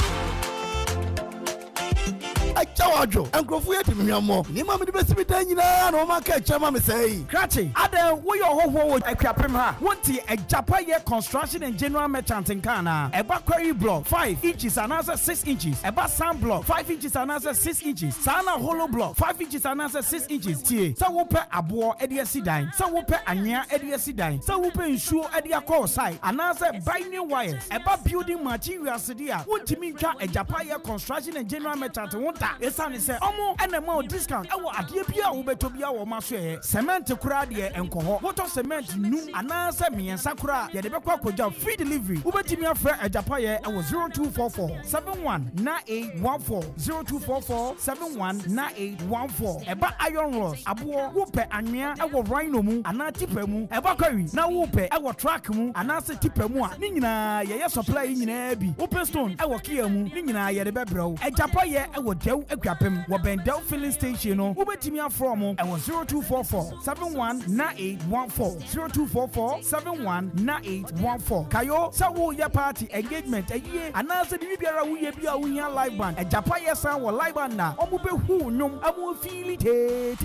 chawadjo enkrofo yɛ timnyamo ni ma me de besi dan nyina na o ma ka chama me sei krachi adan wo yo hoho wo akwapem ha wonti ejapa ye construction and general merchant nkana eba quarry block 5 inches and 6 inches eba sand block 5 inches and 6 inches sana hollow block 5 inches and 6 inches tie sa wo pe abo e de asidan sa wo pe anya e de asidan sa wo pe nsuo e de akọ side anase binding wires eba building materials dia wontimi ntwa ejapa ye construction and general merchant wonta esane se omo enema discount ewo ade bia wo beto bia wo maso e cement kura de enkoho water cement nu anase miensa kura ye de bekwa akoja free delivery ubetimi afra ejapa ye ewo 0244 719814 0244 719814 eba iron rods abo wo pe anwea ewo rhino mu ana tipa mu eba kwari na wo pe ewo track mu anase tipa mu a ni nyina ye supply nyina bi open stone ewo kia mu ni nyina ye de bebrew ejapa ye ewo dew akwapem wo bendel filling station no ubetimi afra mu ewo 0244 719814 0244 719814 kayo sa wo ya party engagement aye anase bi biara wo ye bia wo hia live band ejapa ye san wo live band na omo be hu nyom amu feel te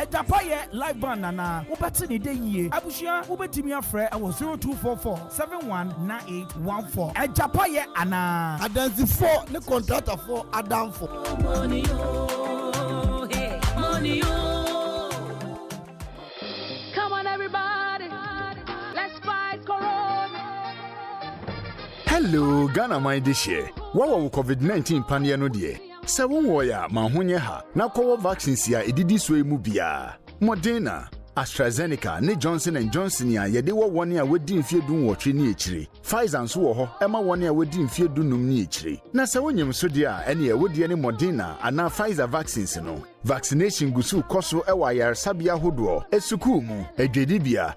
ejapa ye live band na wo beti ne de yie abushia wo betimi afre ewo 0244 719814 ejapa ye ana adansi 4 ne contractor 4 adam 4 money oh hey money oh come on everybody let's fight corona. Hello Ghana my this year wawa COVID-19 pania no de se wonwo ya ma honye ha na kowo vaccines ya edidi so emu bia Moderna AstraZeneca ne Johnson & Johnson ya yede wo woni a wodi mfie dun wotwe ni echire Pfizer nso wo ho ema woni a wodi mfie dunum ni echire na se wonyem so de a ene ya wodi ne Moderna ana Pfizer vaccines no vaccination gusu koso ewa yar sabia hodo esuku mu edwedibia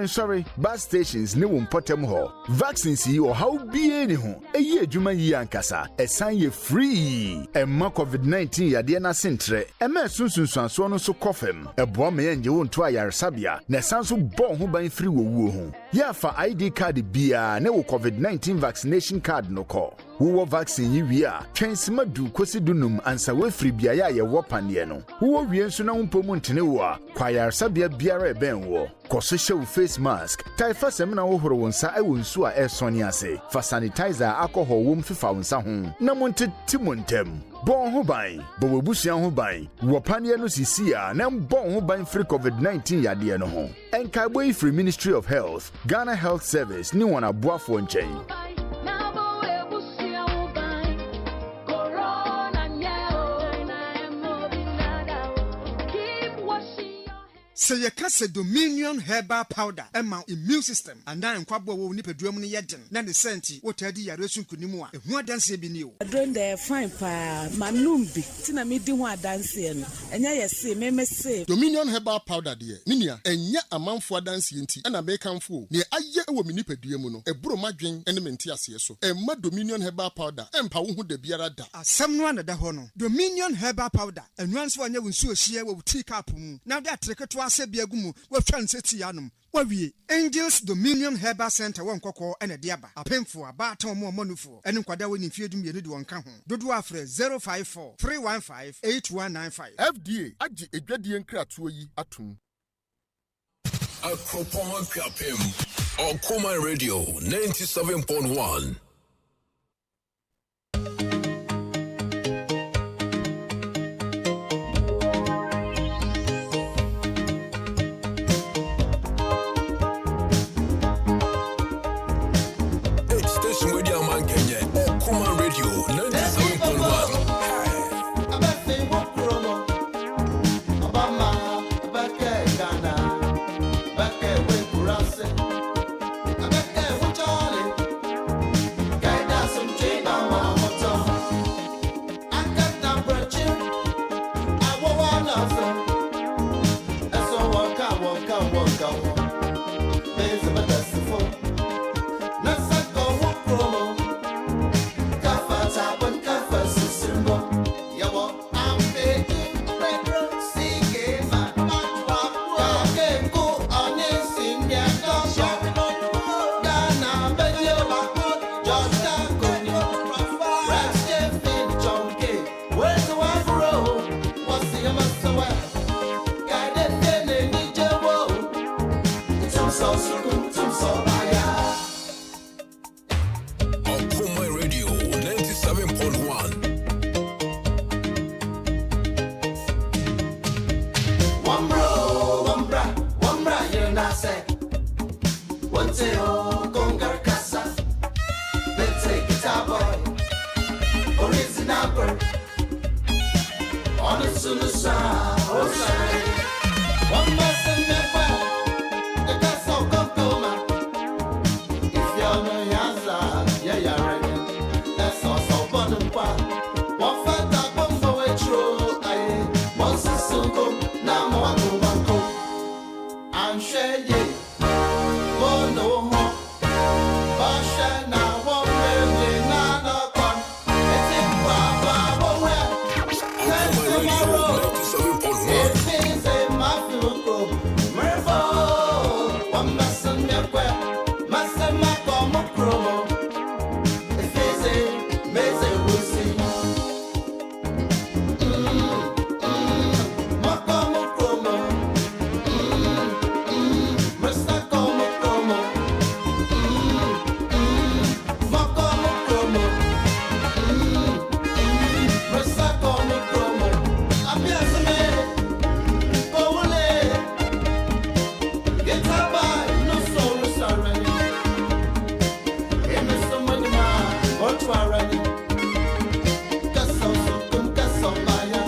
sorry bus stations ne wo mpotem ho vaccines yi o how bie ni ho eyi adwuma yi ankasa esan ye free emma COVID-19 yade na sentre emma sunsunsuanso no so kofem ebo ma ye nje wo nto ayar sabia na esan so bon ho ban free wo wuo ho ya fa ID card bia ne wo COVID-19 vaccination card no ko wo vaccine yi wi a twensima du kosi dunum ansa we free bia ya ye wo panie no wo wie nso na mpomu ntene wo a kwayar sabia biara eben wo koso hye face mask taifa sem na wo horo wonsa ewo nsu a esoni ase fa sanitizer alcohol wo mfifa wonsa ho na monte timontem bon ho ban bo webusia ho ban wo panie no sisi a na bon ho ban free COVID-19 yade no ho enka boy free Ministry of Health Ghana Health Service ni wona boafo nchen. Say ye kase Dominion herbal powder ema immune system and then kwabo wo nipaduam ne yeden na ne senti wotadi yare sunkunimu a ehu adanse bi ni o adron dey fine pa manum bi tina me di ho adanse no enya yese meme se Dominion herbal powder de ninia enya amanfo adanse enti na be kanfo ne aye ewo me nipaduam no eburo madwen ene mente ase so emma Dominion herbal powder empa wo hu da biara da asem no anada ho no Dominion herbal powder enuanso anya wonsu ohie wo tea cup mu na de atreketo ase biagumu wo twan seti yanum wawie Angels Dominion Herbal Center won kokko ene de aba apemfo aba ton mo manufo ene nkwada woni fiedum ye ne de won ka ho dodo afre 054 315 8195 FDA agi edwadie nkratoɔ yi atum Okoman Akwaaba Okoman Radio 97.1. Okoman Radio 97.1. Mapper. On the Sulusa, Osai. One mustn't never. The castle Kokoma. If you're no Yaza, yeah, right. That's also Bonapa. What fat up on the way through. I was a suko. Now I'm I'm sure ye. Oh no. Basha now won't be none of one. It's in Papa. Tomorrow. It is a mafuko. Mervo. One mason never. Master Macomo promo. If it's a meze will see. Macomo promo. Master Como promo. Macomo promo. Master Como promo. Abiasme. Powole. Get up by no soul surrender. Give me some money, man. What you are running? That's also come, that's all by ya.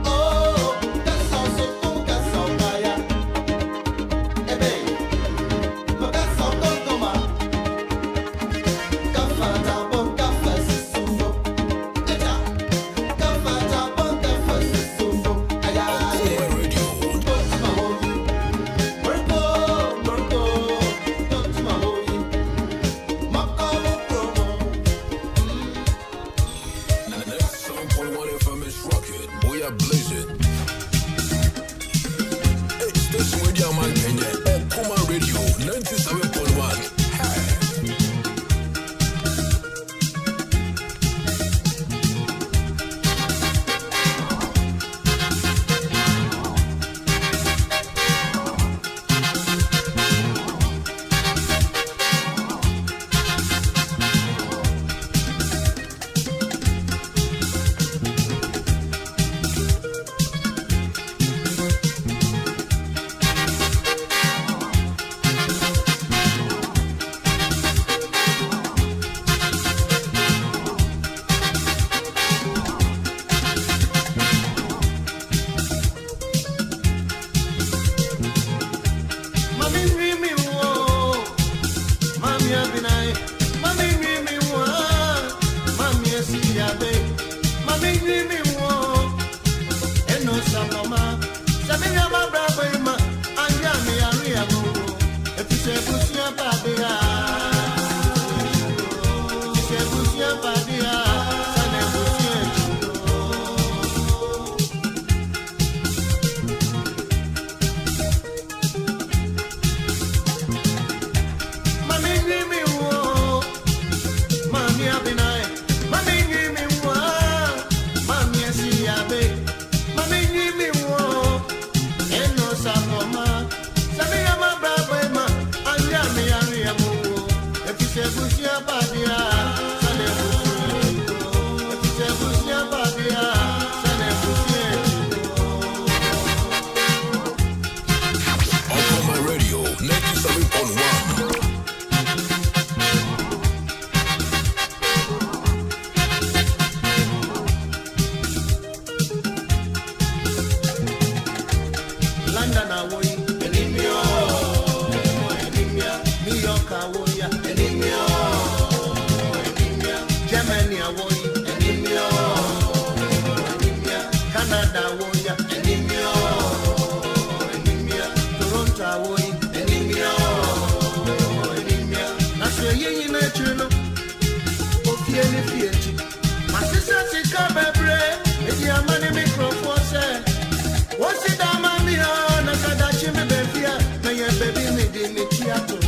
Oh, that's also come, that's all by ya. Eh, babe. But that's all come, come on. Kafata, bon, kafa, sisumbo. Eta. Kafata, bon, kafa, sisumbo. Aya, yeah. Go to my home. Mergo, mergo. Go to my home. Makomo promo. 97.1 FM is rocking. We are blazing. Hey, station radio man Kenya. Okoman Radio 97.1. Hey. Mami mimi wo, mami abinai. Mami mimi wo, mami esiabe. Mami mimi wo, eno saloma. Sabinya mabra ima, anja mi ari ago. Efise busia babia. Efise busia babia. Sane busia chido. Mami mimi wo, mami abinai. Mami mimi wo, mami esiabe. Mami mimi wo, eno saloma. Sabinya mabra ima, anja mi ari ago. Efise busia babia. Sane busia chido. Efise busia babia. Sane busia chido. Okoman Radio 97.1. London awoyi, enimio, enimia. New York awoya, enimio, enimia. Germany awoyi, enimio, enimia. Canada awoya, enimio, enimia. Toronto awoyi, enimio, enimia. Nasyo yenyi na chuno, ofie ni fiechi. Masisa sika bebre, edi amani microphone se. What's it that mommy on a Kadachi Bebia? May your baby need in the theater.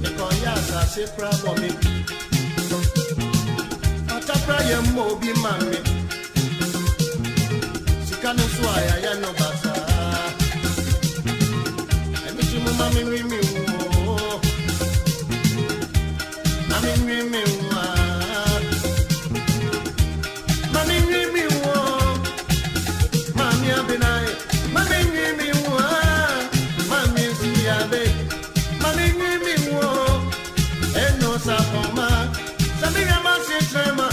The Koyas are say problem. Atapra yam mobi mammy. Sikano swaya ya no basa. I miss you, mommy, me. Mommy, me. Mommy, me. Mami abinai, mami mimi wa, mami siabe, mami mimi wo, eno sapoma, sabi ya masi trema.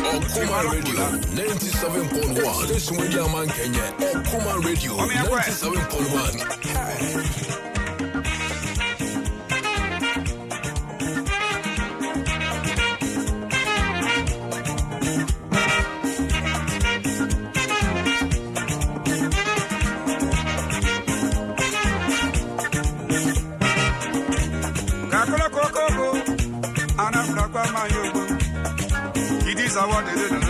Okoman Radio 97.1. This is William Man Kenya. Okoman Radio 97.1. I want to do.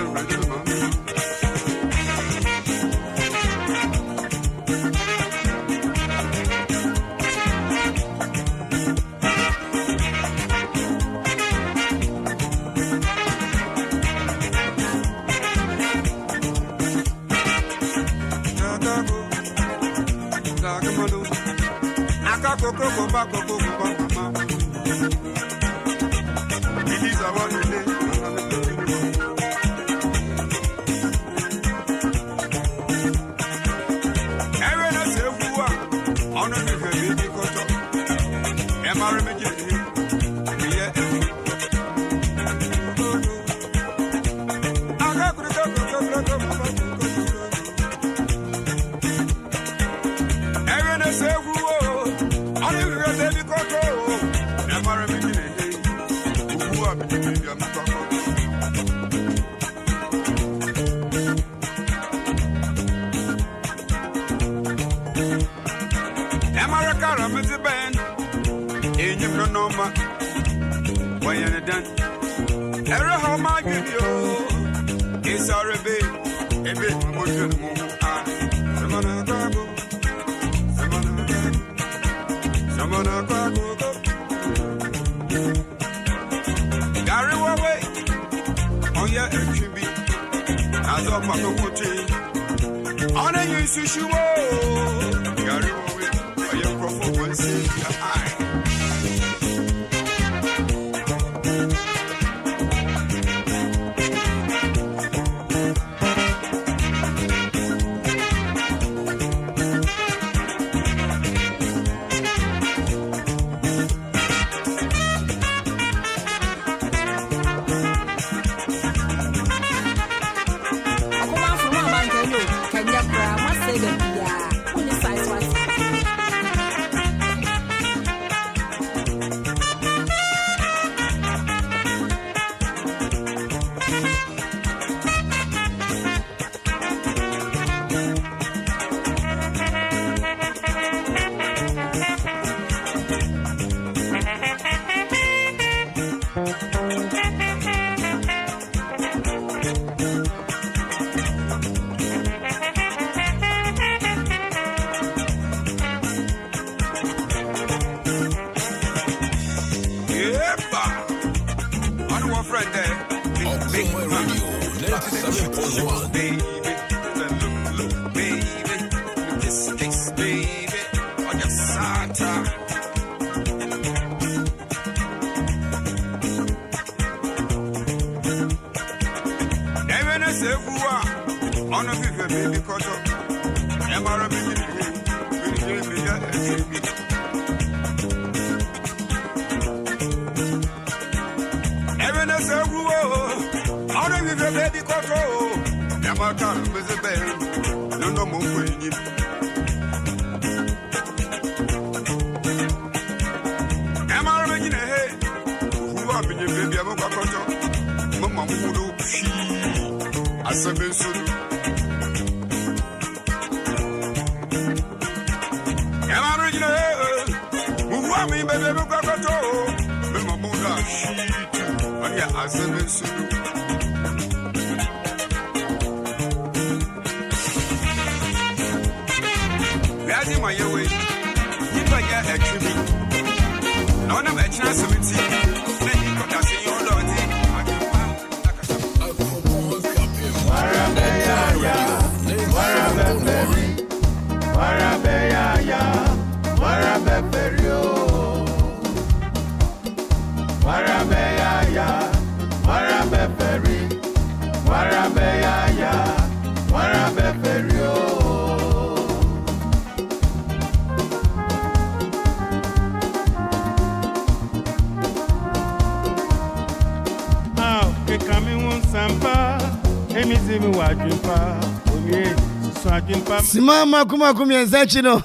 Simama kuma kumienza chino.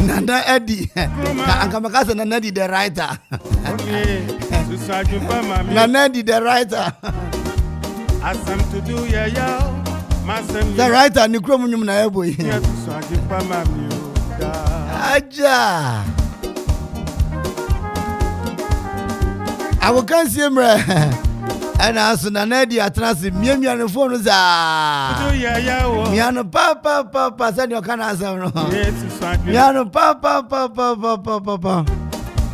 Nana Eddie. Ankamakasa Nana Eddie the writer. Nana Eddie the writer. Asam to do ya. The writer ni kuro munyum na ebo yi. Aja. Awo kan sie mre. Ana aso Nana Eddie atrase miamia no phone za. Miano papa send your kana asem no. Miano papa.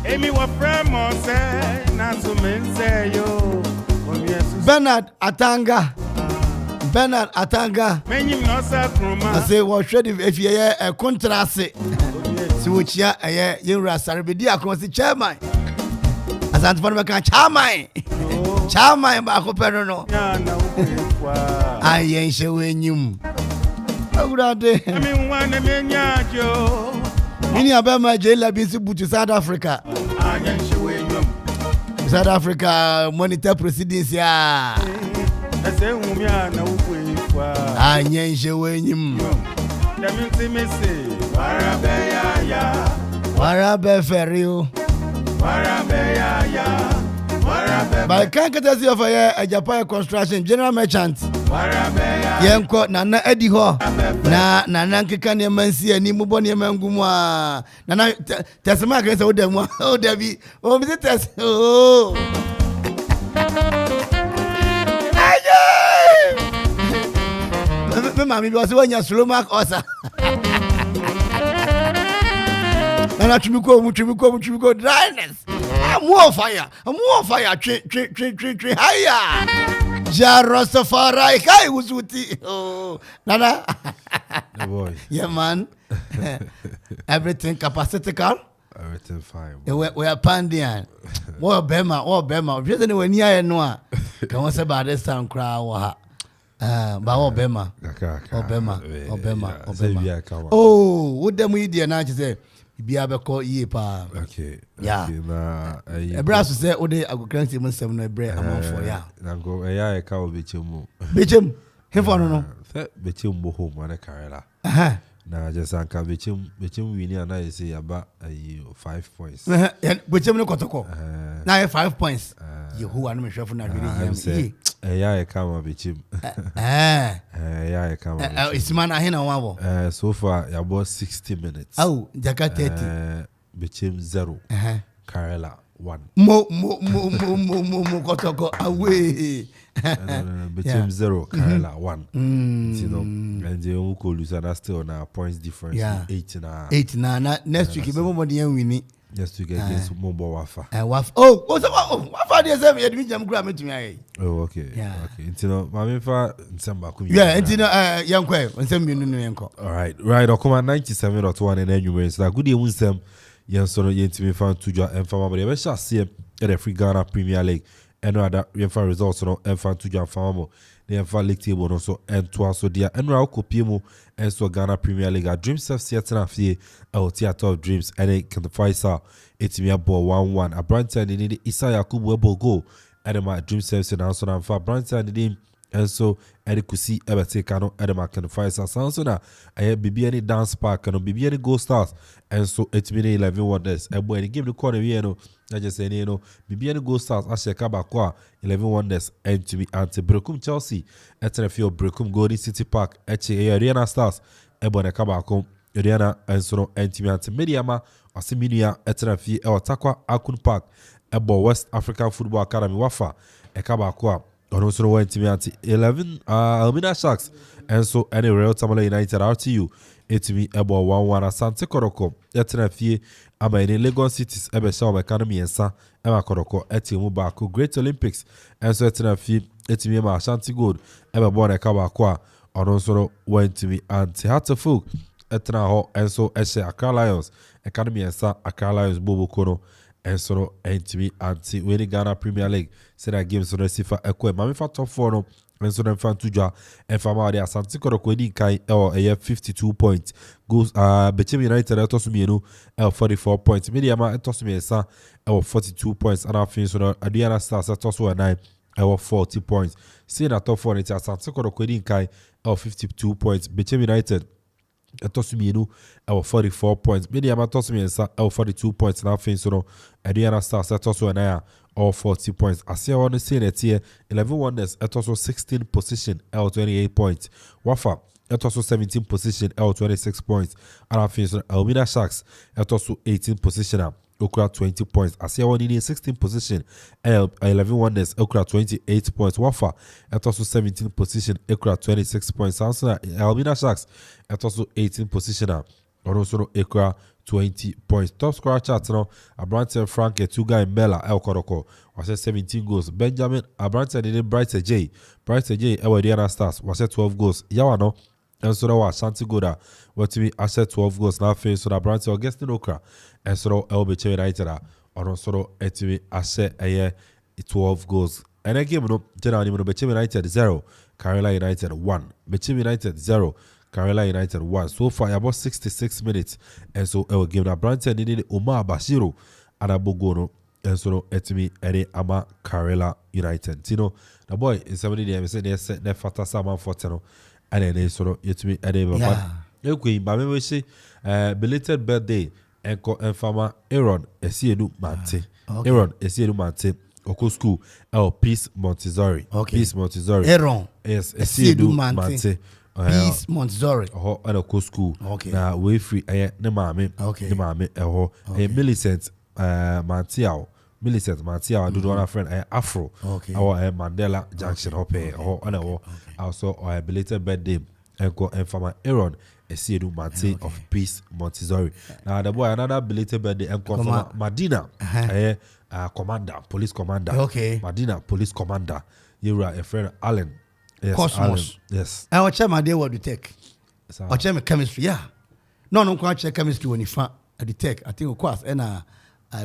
Emi wa friend mo say na so men say yo. Bernard Atanga. Menyim no sa kroma. I say what should if you a contrast. Si wo chia yenra sarebedi akonsi chairman. Asante fo no kan chairman. Chairman ba ko peno no. Ayen she wenyum. Agurade. Emi wan na menyajo. Mini abema jela bisi butu South Africa. Ayen she wenyum. South Africa monitor proceedings ya. Ese humia na ukwefa. Ayen she wenyum. Daminti mese warabe ya. Warabe ferio. Warabe ya. By Kankatasi of a Japan construction general merchant. Yenko Nana Eddie Ho. Na Kikani Mansi and Nimuboni Mangumwa. Nana Tasma against Odemwa. Oh, Debbie. Oh, visitors. Oh. Mammy was when you're Slomak Osa. And I should go dryness. More fire. Higher. Jarosafari. Kai Uzuti. Oh, Nana. Boy. Yeah, man. Everything capacitical. Everything fine. We are Pandian. More Bema. Just anyway, near Noah. Can we say about this time crowd? Ba Obema. Oh, what them we did now? Say, be able to call ye pa. Okay. Yeah. A brass say, oh, they I go grant him 7 bread amount for ya. Now go a cow bichum. Bichum. Him for no. Bichum bo home on a carela. Now just anka bichum winning and I say about 5 points. Bichum no kotoko. Now 5 points. You who are not sure for not really. A kama bichim. It's man I hina wabo. So far you bought 60 minutes. Oh, Jaka 30. Bichim 0. Karela 1. Mo kotoko away. Bichim 0. Karela 1. You know, and the Unko lose and that's still on a points difference. Yeah. 8 now. Next week, you remember the winning. Just to get against Mobile Wafa. Wafa. Oh, Wafa is a very jam gram to me. Oh, okay. Yeah. Okay. Until my fa December. Yeah, until young quay, and some uncle. All right. Right. Okoman 97.1 and anyway. So good day, Winston. Yes, so you to me found to join and family. We shall see at the Free Ghana Premier League. And other results on and found to join family. They have league table also and twice so dear and Rauko Pimo and so Ghana Premier League. Dreams of Seattle Fee, our theater of dreams, and a can the Pfizer. It's me a ball 1-1. A Branton in the Isaiah Kubo goal. And my dream service and also I'm for Branton in and so Eddie could see ever take on Edema can the Pfizer. Sounds so now I have BB dance park and BB any Go Stars. And so it's me 11 wonders. And when he gave the corner, you know, I just say, you know, BB any Go Stars, I say Kabakwa, 11 wonders, and to be anti Brekum Chelsea, at a few Brekum Golden City Park, Arena Stars, Ebony Kabakum, Ariana, and so and to be anti Mediama, or Siminia, at a few or Takwa Akun Park, Ebo West African Football Academy Wafa, a Kabakwa, or also went to be anti 11 Almina Sharks, and so any Real Tamale United RTU. It's me about 1-1 Asante Koroko. That's a few. I'm in Lagos Cities. Ebe Shaw Economy and Sa Emma Koroko. Eti Mubaku Great Olympics. And so it's a few. It's me ma Ashanti Gold. Ebe born a Kabakwa. Or also went to me anti Hatterfug. Etna Ho and so Eshe Accra Lions. Academy and Sa Accra Lions Bobo Kono. And so me anti winning Ghana Premier League. Said that games on the Sifa Ekwe. Mami fa top 4 no. And so then fan tuja and fama de Asante Koroko di kai a 52 points goes Bechem United toss me no 44 points Mediama toss me sa 42 points and I finish on Adriana Stars toss 9 ɛwɔ 40 points. See na top 4 ne ti Asante Kotoko di nkai ɛwɔ 52 points. Bechem United ɛtɔsummienu ɛwɔ 44 points. Media ma tɔsummiɛnsa ɛwɔ 42 points na afei nso no Aduana Stars ɛtɔso ɛnan all 40 points. Asia one see na tie 11 Wonders ɛtɔso 16 position ɛwɔ 28 points. Wafa ɛtɔso 17 position ɛwɔ 26 points. And afei nso Elmina Sharks ɛtɔso 18 position a okura 20 points. Asia one in 16 position 11 Wonders okura 28 points. Wafa ɛtɔso 17 position okura 26 points. Sanso Elmina Sharks ɛtɔso 18 position a ɔno nso no okura 20 points. Top scorer chart no Abrante Frank Etuga Mela El Kodoko was 17 goals. Benjamin Abrante did Bright J Ewa Diana Stars was 12 goals. Yawano and so was Shanti Goda what to be asset 12 goals now face so Abrante Augustine Okra and so Elbeche United or so etimi asset a year 12 goals. And again no generally Bechem United 0 Carolina United 1 Bechem United 0 Carolina United 1. So far, about 66 minutes. And so, I will give Abrante needed Omar Bashiro and Abogono. And so, etimi Ere Ama Carolina United. Tino, the boy is 70 days, they said, they fata Sama Fortano. And then they sort of etimi Ere. Okay, but we say, belated birthday, and farmer Aaron, Esiedu Mante. Aaron, Esiedu Mante. Oko School, Peace Montessori. Okay. Peace Montessori. Aaron. Yes, Esiedu Mante. Peace Montessori. Oh, and a co school. Okay. Now we free. Ne mame. Okay. Ne mame. Millicent. Millicent Martial. Do one friend. Afro. Okay. Our Mandela Junction. Hope. And also our belated birthday. And from Aaron. Esiedu Mante of Peace Montessori. Now the boy another belated birthday. And from Madina. Commander. Police commander. Okay. Madina. Police commander. You are a friend Allen. Yes, Cosmos. Alan, yes. I watch my day what you take. I check my chemistry, yeah. No, check chemistry when you find at the tech. I think of course and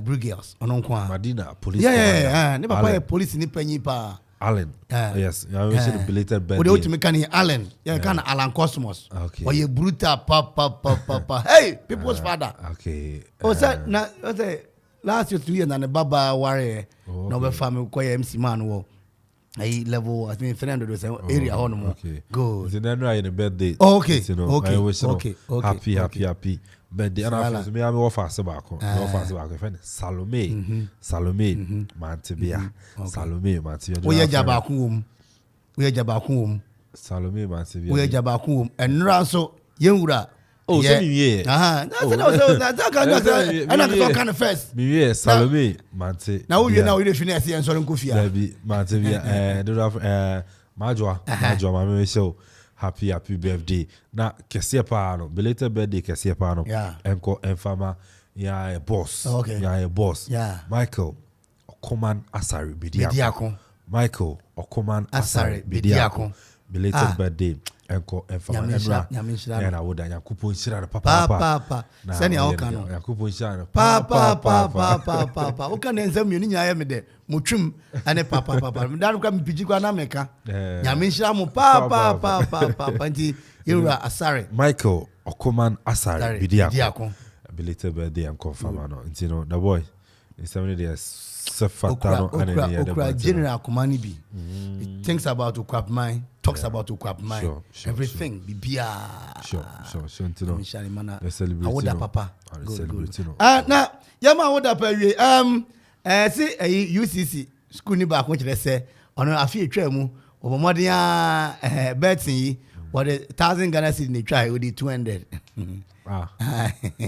Brigades on Madina police. Yeah. Never buy a police in the penny pa. Allen. Yes, I wish the belated birthday. What do you make Allen? Yeah, kind of Alan Cosmos. Okay. Or you brutal papa. Hey, people's father. Okay. Sir, now last year 2 years and the Baba warrior. No be family call MC man wo. I level, I think 300 was an area on more. Okay. Good. It's an annual birthday. Okay. You know, Okay. I wish, Okay. happy. But the other me I'm off fast back. Friend Salome. Mantibia. Salome Mantibia. We are Jabakum. Salome Mantibia. We are Jabakum. And Raso Yura. Oh, yeah. That's kind of first. Me Salome Mante. Now you finish and so Kufia. Baby Mantibia. Do have Majwa show. Happy birthday. Now Kessia Pano, belated birthday Kessia Pano. Yeah. Enko Enfama. Yeah, a boss. Okay. Yeah, a boss. Yeah. Michael Okoman Asari Bidiako. Michael Okoman Asari Bidiako. Belated birthday. Enko Enfama. And I would Yakupo Shira Papa. Send your canoe. Yakupo Shira. Papa. What can them you I am there? Muchum and a papa. That come Pijikana Meka. Yamishamu Papa. You are Asari. Michael Okoman Asari Bidiako. Belated birthday and confirm. You know, the boy is 70 days. Okra General Kumanibi. He thinks about Ukrap mine, talks about Ukrap mine. Everything. Sure. I would have papa. Good. Now, Yama would have see a UCC school ni back which they say on a few tremu over modern betting what 1,000 Ghana cedis in the try with the 200.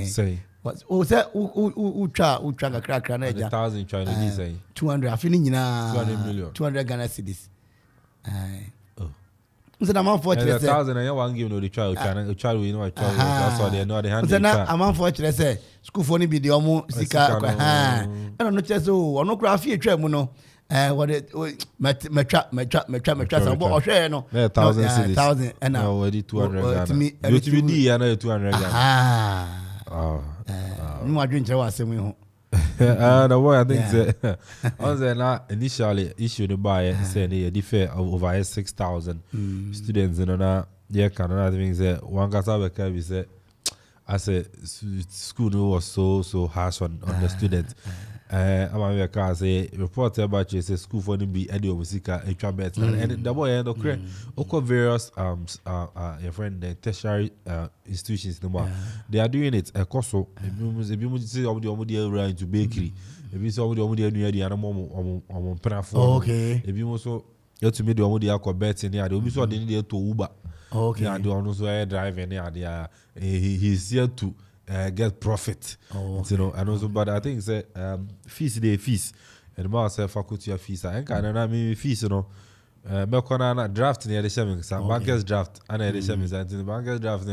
Say. Say who try a crack 1,000 China say 200. I feeling 200 million. 200 Ghana cedis. So I'm unfortunate. 1,000 and you want give no the child we know that's why they know the hand. So now I'm unfortunate say school for ni be the omo sika I don't know just so no cry fear try mu no what it metra so bo ohwe no 1,000 cedis 1,000 and now already 200 Ghana you to be D and 200 Ghana no I drink was say me the boy I think now initially issue the buy say they differ over 6,000 students in na yeah Canada things say one kasa be say I say school was so harsh on the students I'm a car say report about you say school for be Eddie Musika bet and the boy and okay various your friend the tertiary institutions no more they are doing it a course so if you say the into bakery if you say the animal okay if you also you to me the aqua bet in there they will be so they need to Uber okay and the also driving there he's here to get profit, you know, and also, but I think it's fees, and more say faculty of fees. I mean fees, you know, me draft near the same, some bankers draft, and the same is the bankers draft.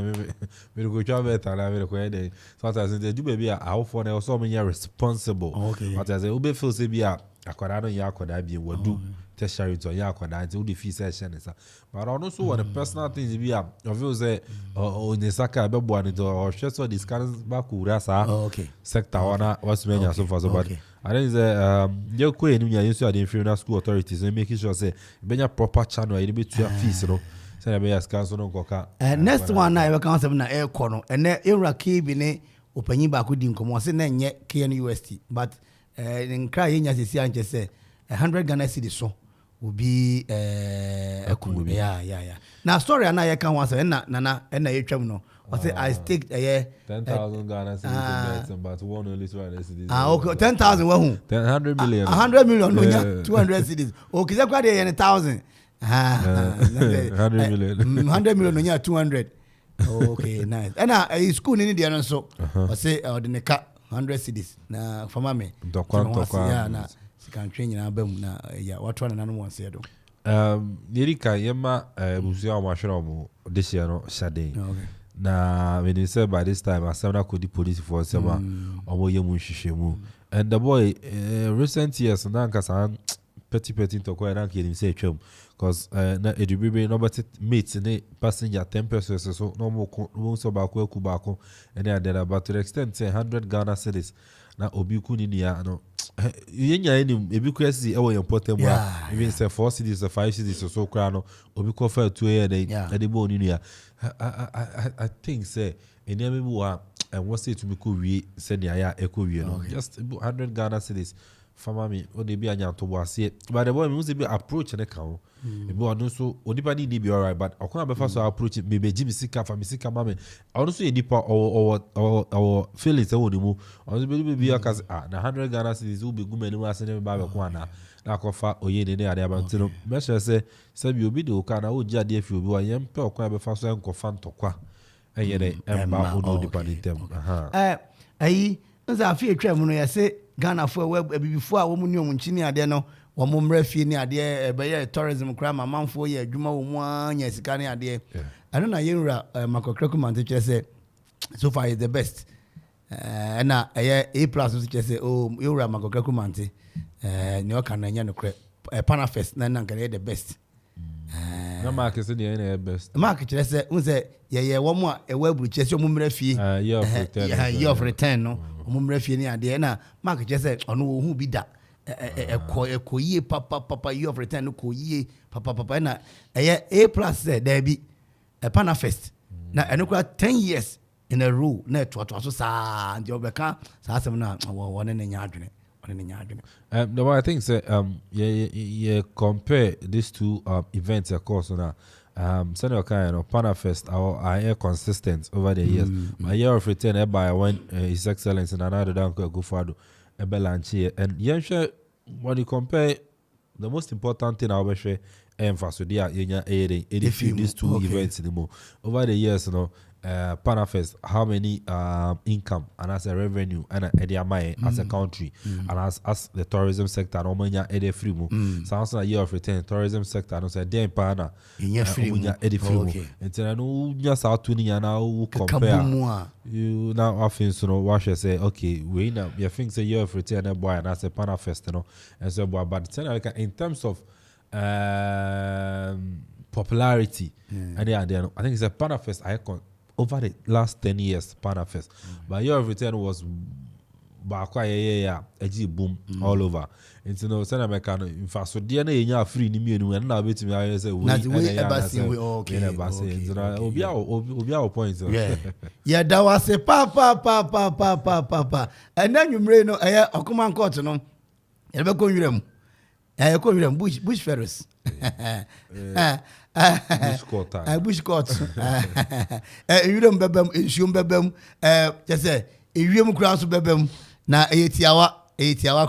We go job it, and I will go ahead. Sometimes they do be a how for now, so many responsible. Okay, but as a ube feels to be a quadano yakwa be what do. Tertiary to yakwa until the fee session is but also what the personal things be of you say on the saka bebo and or just so this kind back okay sector one what's many so far so but I think the you queen you use the inferior school authorities and making sure say be proper channel it be to your fees no say be as council no koka next one na we council na air kono and era key bi ne opanyin ba ko di nkomo say na nye KNUST but in cry nya sisi anche say 100 Ghana cedis so will be yeah. Now story and I can once and na you no. I say I stick 10,000 Ghana cedis but one only 200 cedis. Okay, 10,000 who? 100 million. 100 million no 200 cedis. Okay, that's quite 1,000. 100 million. 100 million no 200. Okay, nice. And school in India so I say the neka 100 cedis. Na for me. Yeah, na can train na bem na ya watu na no wonse do nirika yema musuya o mashoro mo this year no shade na when they say by this time asem could the police for sema omo yemu hwehwemu and the boy recent years na nkasa petty to ko na kirim say twam cause na edubibe no but mate ne passenger 10 persons so no mo so ba ko akubako and they about to the extent say 100 Ghana cedis na obi ku ni ya no yenya any ebi kwesi e wo important mo even say 4 cedis or 5 cedis so kra no obi ko fa 2 year dey bo ni ya I think say eni am bi wa and what say to me ko wie say dia ya e ko wie no just 100 Ghana cedis fama me o dey bi anya to bo ase but the boy me say be approach ne ka o e bo no so onipa ni be alright but okona be fa so approach me be jimi sika fa me sika mama ono so enipa o feelings e wo ni mu ono be bi akase na 100 Ghana cedis will be good many ase ne ba be ko ana na kofa oyene ne ade abantino me sure say bi obi de o kana o ji ade afi obi wa yem pe okona be fa so enkofa ntokwa eyere emba ono onipa ni tem ayi nza afi etwa mu no ya se Ghana for bibifo a wo mu ni omu nchini ade no wo mu mra fie ni ade e be ye tourism kra ma manfo ye adwuma wo mu anya sika ni ade ano na yenra makokreku mante che say so far is the best na A+ so che say oh yenra makokreku mante ni o kan na nya no kre Panafest na nkare the best na mark say the best mark che say unse ye wo mu a e wa buru che say mu mra fie year of return no omumre fie ni ade na mark je say ono wo hu bi da ekoyie papa you of return no koyie papa na A+ say there be a Panafest na enokwa 10 years in a row na to so sa ndi obeka sa asem na wona na nya adwene no I think say compare these two events of course na Senator Kano Panafest are consistent over the years. My year of return by when His Excellency Nana Danko Akufo-Addo Ebelanchi and yensha when you compare the most important thing I will share emphasis there these two events anymore over the years Panafest how many income and as a revenue and as a country and as the tourism sector no manya free mo sounds like year of return tourism sector no say dem pana free and no nya sa to ni na compare you now often so wash say okay we now you think say year of return and boy and as a Panafest and so but in terms of popularity and I think it's a Panafest icon over the last 10 years Panafest but year of return was baako a yɛyɛ a ɛgye boom all over nti no sɛ na mɛka no mfasodeɛ na yɛnya free ni mienu ɛno na wobɛtumi ayɛ sɛ wei ɛna ɛbase nti no obi a point yɛda wase pa ɛna nwummerɛ no ɛyɛ Okoman court no yɛbɛkɔ nwura mu ɛyɛkɔ nwura mu bush ferris bush court nwura mu bɛbɛm nsuo mu bɛbɛm kyɛ sɛ ewiem koraa nso bɛbɛm na ɛyɛ tiawa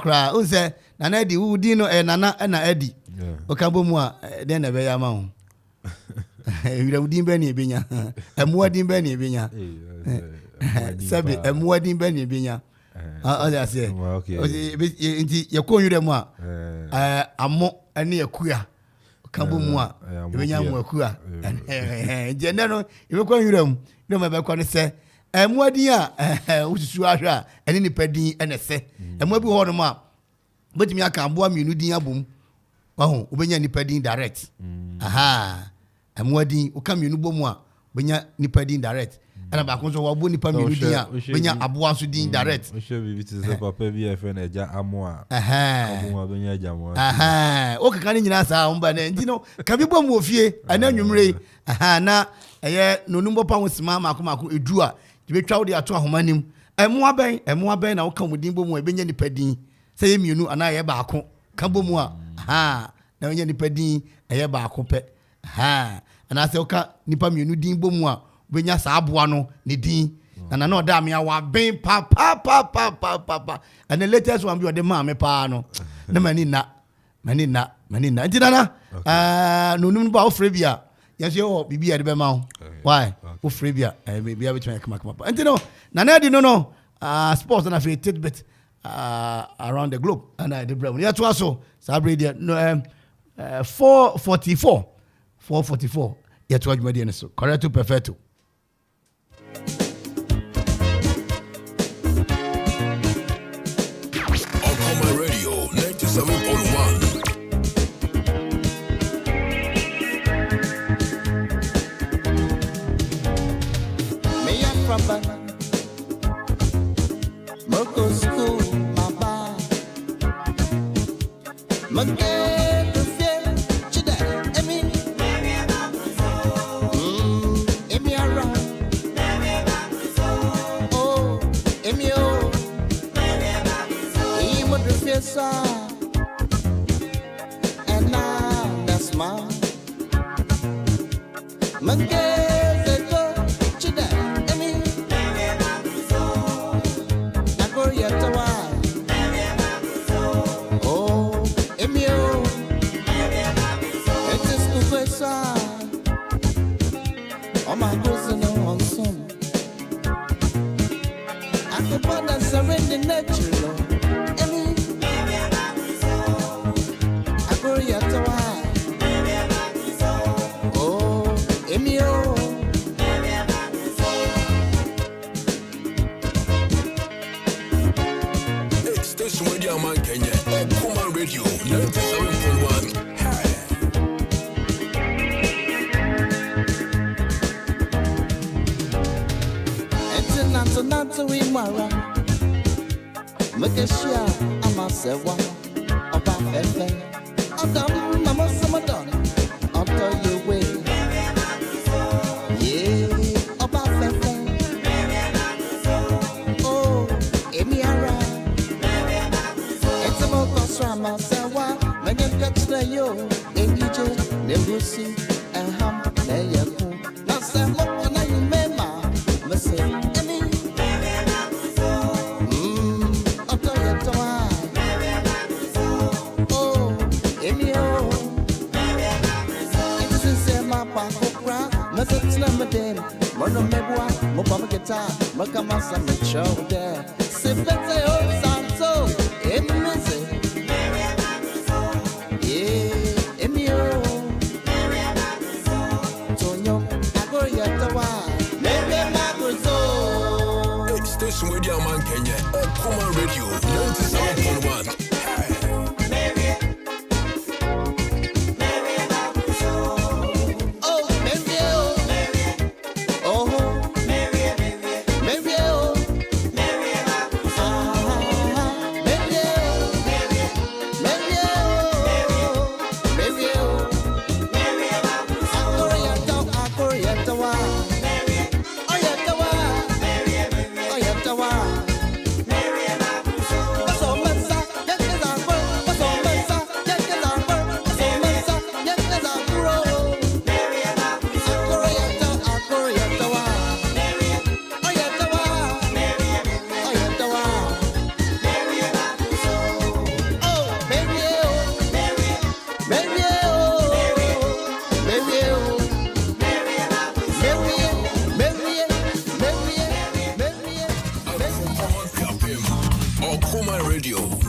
koraa wonsɛ nana adi wudi no nana ɛna adi ɔka mu a den na ɛbɛyɛ ama ho nwura din bɛ ne ebenya ɛmoa din bɛ ne ebenya sɛbi ɛmoa din bɛ ne ebenya ɔde aseɛ nti yɛkɔ nwura mu a amɔ ɛne yɛkua ɔka mu a ebenya mo akua nti ɛnɛ no yɛbɛkɔ nwura mu ne ma bɛkɔ ne sɛ ɛmoa din a wosusu ahwɛ a ɛne nipa din ɛna sɛ ɛmoa bi hɔ no ma wobɛtumi aka aboa mmienu din abom wahu wobɛnya nipa din direct ɛmoa din woka mmienu bɔ mu a wobɛnya nipa din direct ɛna baako nso wabɔ nipa mmienu din a wobɛnya aboa nso din direct wohwɛ biribi te sɛ papa bi ɛfɛ no agya amo a wobɛnya agya mo wokeka no nyinaa saa womba no nti no ka bi bɔ mu wɔ fie ɛna nwummere na ɛyɛ nonum bɔpa ho sima maako ɛdu a tibɛtwa wode ato ahoma nim ɛmoa bɛn na woka mu din bɔ mu a ɛbɛnya nipa din sɛ yɛ mmienu anaa yɛ baako ka bɔ mu a na wɔnya nipa din ɛyɛ baako pɛ anaasɛ woka nipa mmienu din bɔ mu a wobɛnya saa aboa no ne din na ɔda me a wabɛn pa ɛne latest one bi ɔde maa me paa no na mani na nti nana nonum no ba wofrɛ bi a yɛnso yɛwɔ biribi a de bɛma wo why wofrɛ bi a biribi bɛtumi kamakama pa nti no nana adi no sports na afei tidbit around the globe and I did brand. Yeah, to also celebrate no 444. Yeah, to you so correct to perfecto. Okoman Radio 97.1. Me up from Moko school. And now that's mine. Oh my goodness, on some. I could put that surrender natural. Station Radio Man Kenya, Okoman Radio 97.1. Nanto we mara make sure I'm a sewa oba fefe adam mama samadon onto you way yeah oba fefe oh emiara it's about kosama sewa menya catch the yo engije nebusi ham na yaku na se mo na yimema me say Mono mebwa, mobama guitar, makamasa me shoulder. Sipete o santo, emize. Yeah, emio. Tonyo, agoria tawa, maybe magruzo. Station Radio Man Kenya, Okoman Radio 97.1.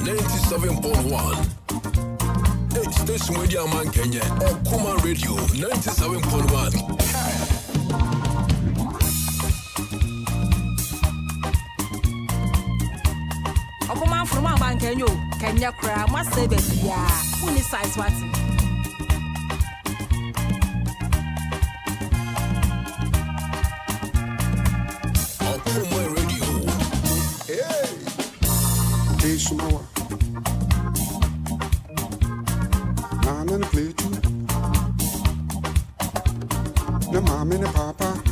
97.1. Hey, station with your man Kenya. Okoman Radio 97.1. Okoman from my man Kenya cry, must say baby, yeah. Who is size what? Okoman Radio. Hey, hey, Sumawa. Nana and play too. Na mama and papa.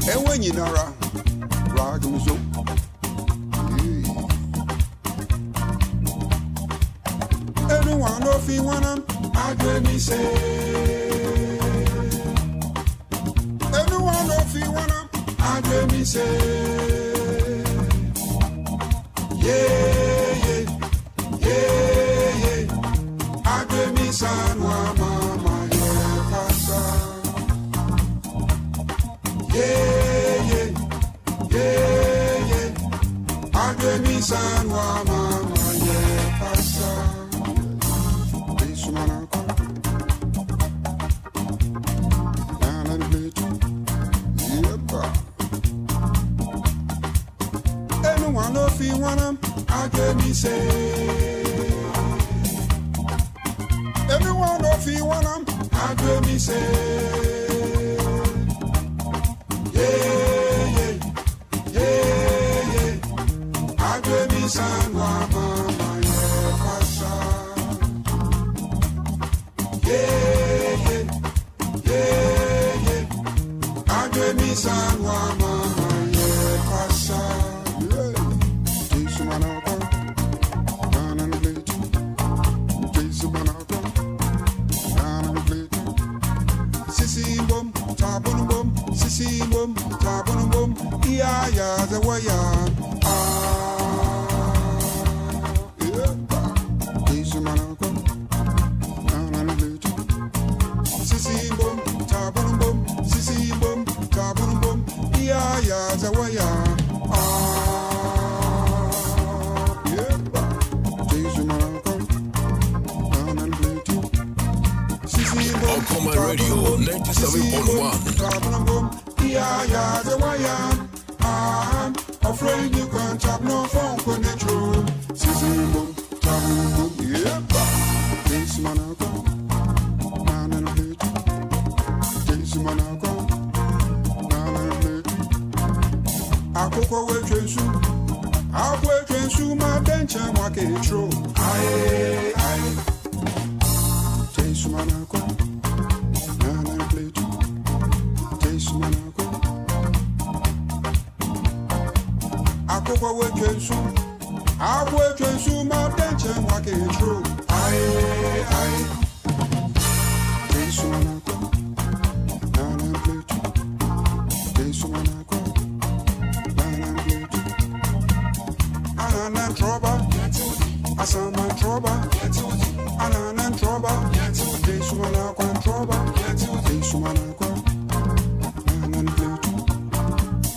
And when you know, rag me so. Anyone of you want them, I do me say. Anyone of you want them, I do me say. Yeah, yeah, yeah, yeah. I do me son, mama, yeah, pasa. Yeah, yeah, yeah, yeah. I do me son, mama, yeah, pasa. Anyone of you want them, I get me say. Anyone of you want them, I get me say. Yeah, yeah, yeah, yeah. I get me son, mama, yeah, pasa. Yeah, yeah, yeah, yeah. I get me son, mama, yeah, pasa. Yeah, the way Okoman Radio 97.1. Yeah, the way I'm afraid you can't chop no phone control. Sissy boom, boom, yeah. This man I go, man and play. This man I go, man and play. I cook away trace you. I'll wait trace you, my bench and walk it through. Aye. This man I go, man and play. This man I go. Akoko we kensu, akwe kensu ma denche wake true. Aye. Kensu manako, nana pletu. Kensu manako, nana pletu. Anana trouble, asama trouble, anana trouble. Kensu manako trouble, kensu manako, nana pletu.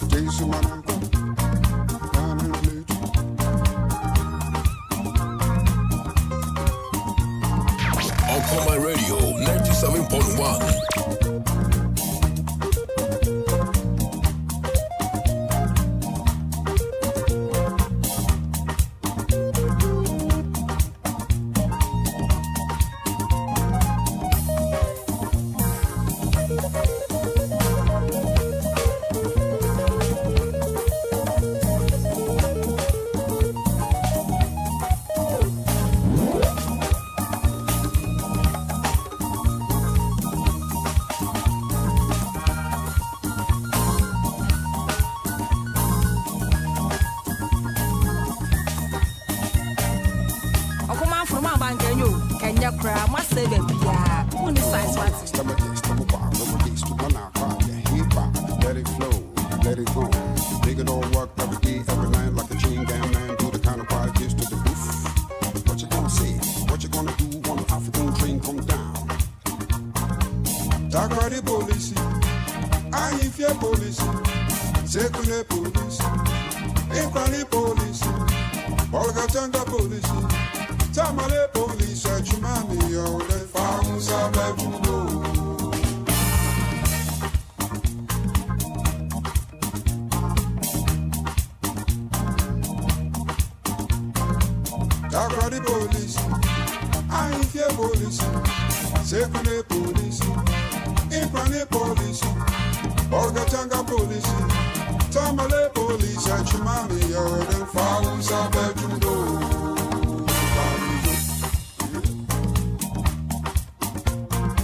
Kensu manako. Okoman Radio 97.1. Kenya cry, must say baby, yeah. Who is size what? Let it flow, let it go. Make it all work every day, every night like a chain gang man. Do the kind of party just to the roof. What you gonna say? What you gonna do when the African train come down? Talk the police, I fear police. Say to the police, ain't the police. Olga Tanga police. Tamale police, Chumami, yo, then found some bebudo. Takradi police, I fear police, Sekune police, Imprane police, Olga Tanga police, Tamale police, Chumami, yo, then found some bebudo.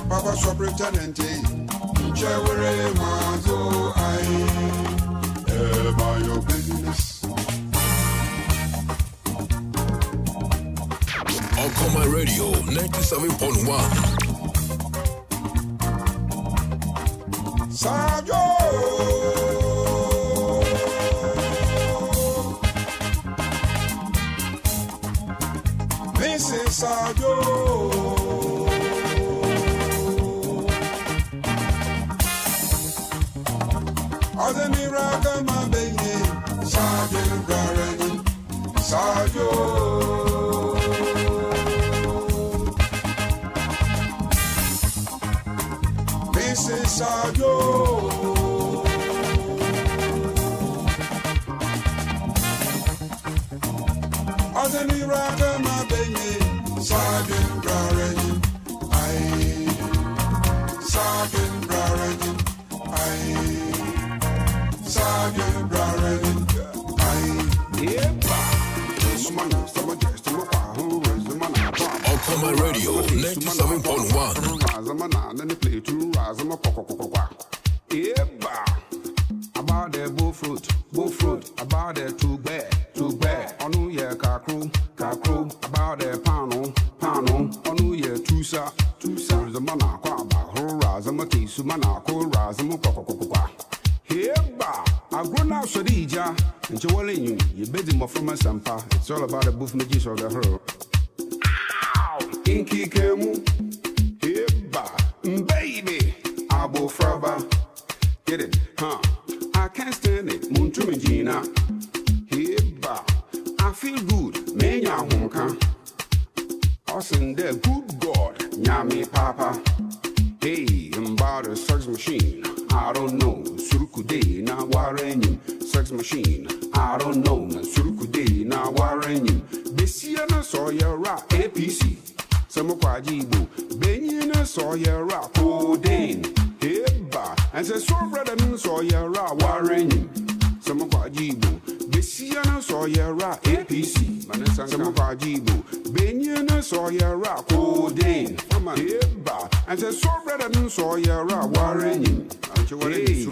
Papa Superintendent, Chewere Mazo, by your business. Okoman Radio 97.1. Sajo, Mrs. Sajo. Azemi raga mabenye, Sajo garani, Sajo. Mrs. Sajo. Azemi raga mabenye, Sajo garani, Sajo garani, Sajo garani, Okoman Radio 97.1. About the bullfruit, about the too bad, on New Year, kakru, about the pano, on New Year, tusa, the mana, Razamati, Sumana, Razamo, Heba, I've grown out Sadija, and Joelin, you bid him from a sampa. It's all about the buff magician of the hero. Inky Kemu, Heba, baby, Abo Fraba. Get it, huh? I can't stand it, Muntumijina. Heba, I feel good, Menya Honka. Awesome, there, good God, Nyami Papa. Hey, I'm about a sex machine. I don't know, Surukude, na warenyim. Sex machine, I don't know, Surukude, na warenyim. Besiana Sawyer APC, Samokwajibu, Benyana Sawyer Codeine, Heba, and the so brother Sawyer warenyim. Samokwajibu, Besiana Sawyer APC, Samokwajibu, Benyana Sawyer Codeine, Heba, and the so brother Sawyer warenyim. Hey,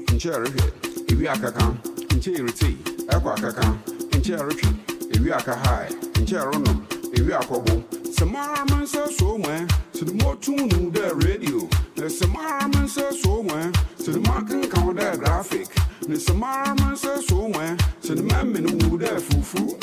in Cherokee, if we are Kaka, in Cherokee, Aquacaka, in Cherokee, if we are High, in Cheronum, if we are Kobo, Samaraman says somewhere to the more tune the radio. The Samaraman says somewhere to the marking count their graphic. The Samaraman says somewhere to the man who there fufu.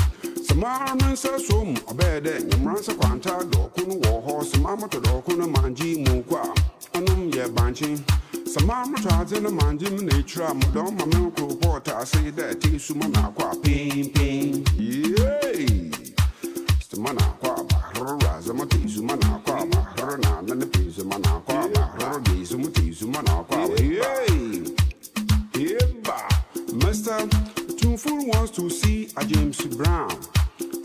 Samaraman says some a bed, Yamransa Quanta, Dokun, war horse, Mamma to Dokuna Manji Mukwa, Anum ye banching. Samama tried in a man, Jim nature, Madame, my milk water. I say that tea, Sumana, pain. Yay! Stamana, Razamati, Sumana, Herna, and the piece of Manaqua, Herdi, Sumuti, Sumana, yay! Heba, Mr. Tunful wants to see a James Brown,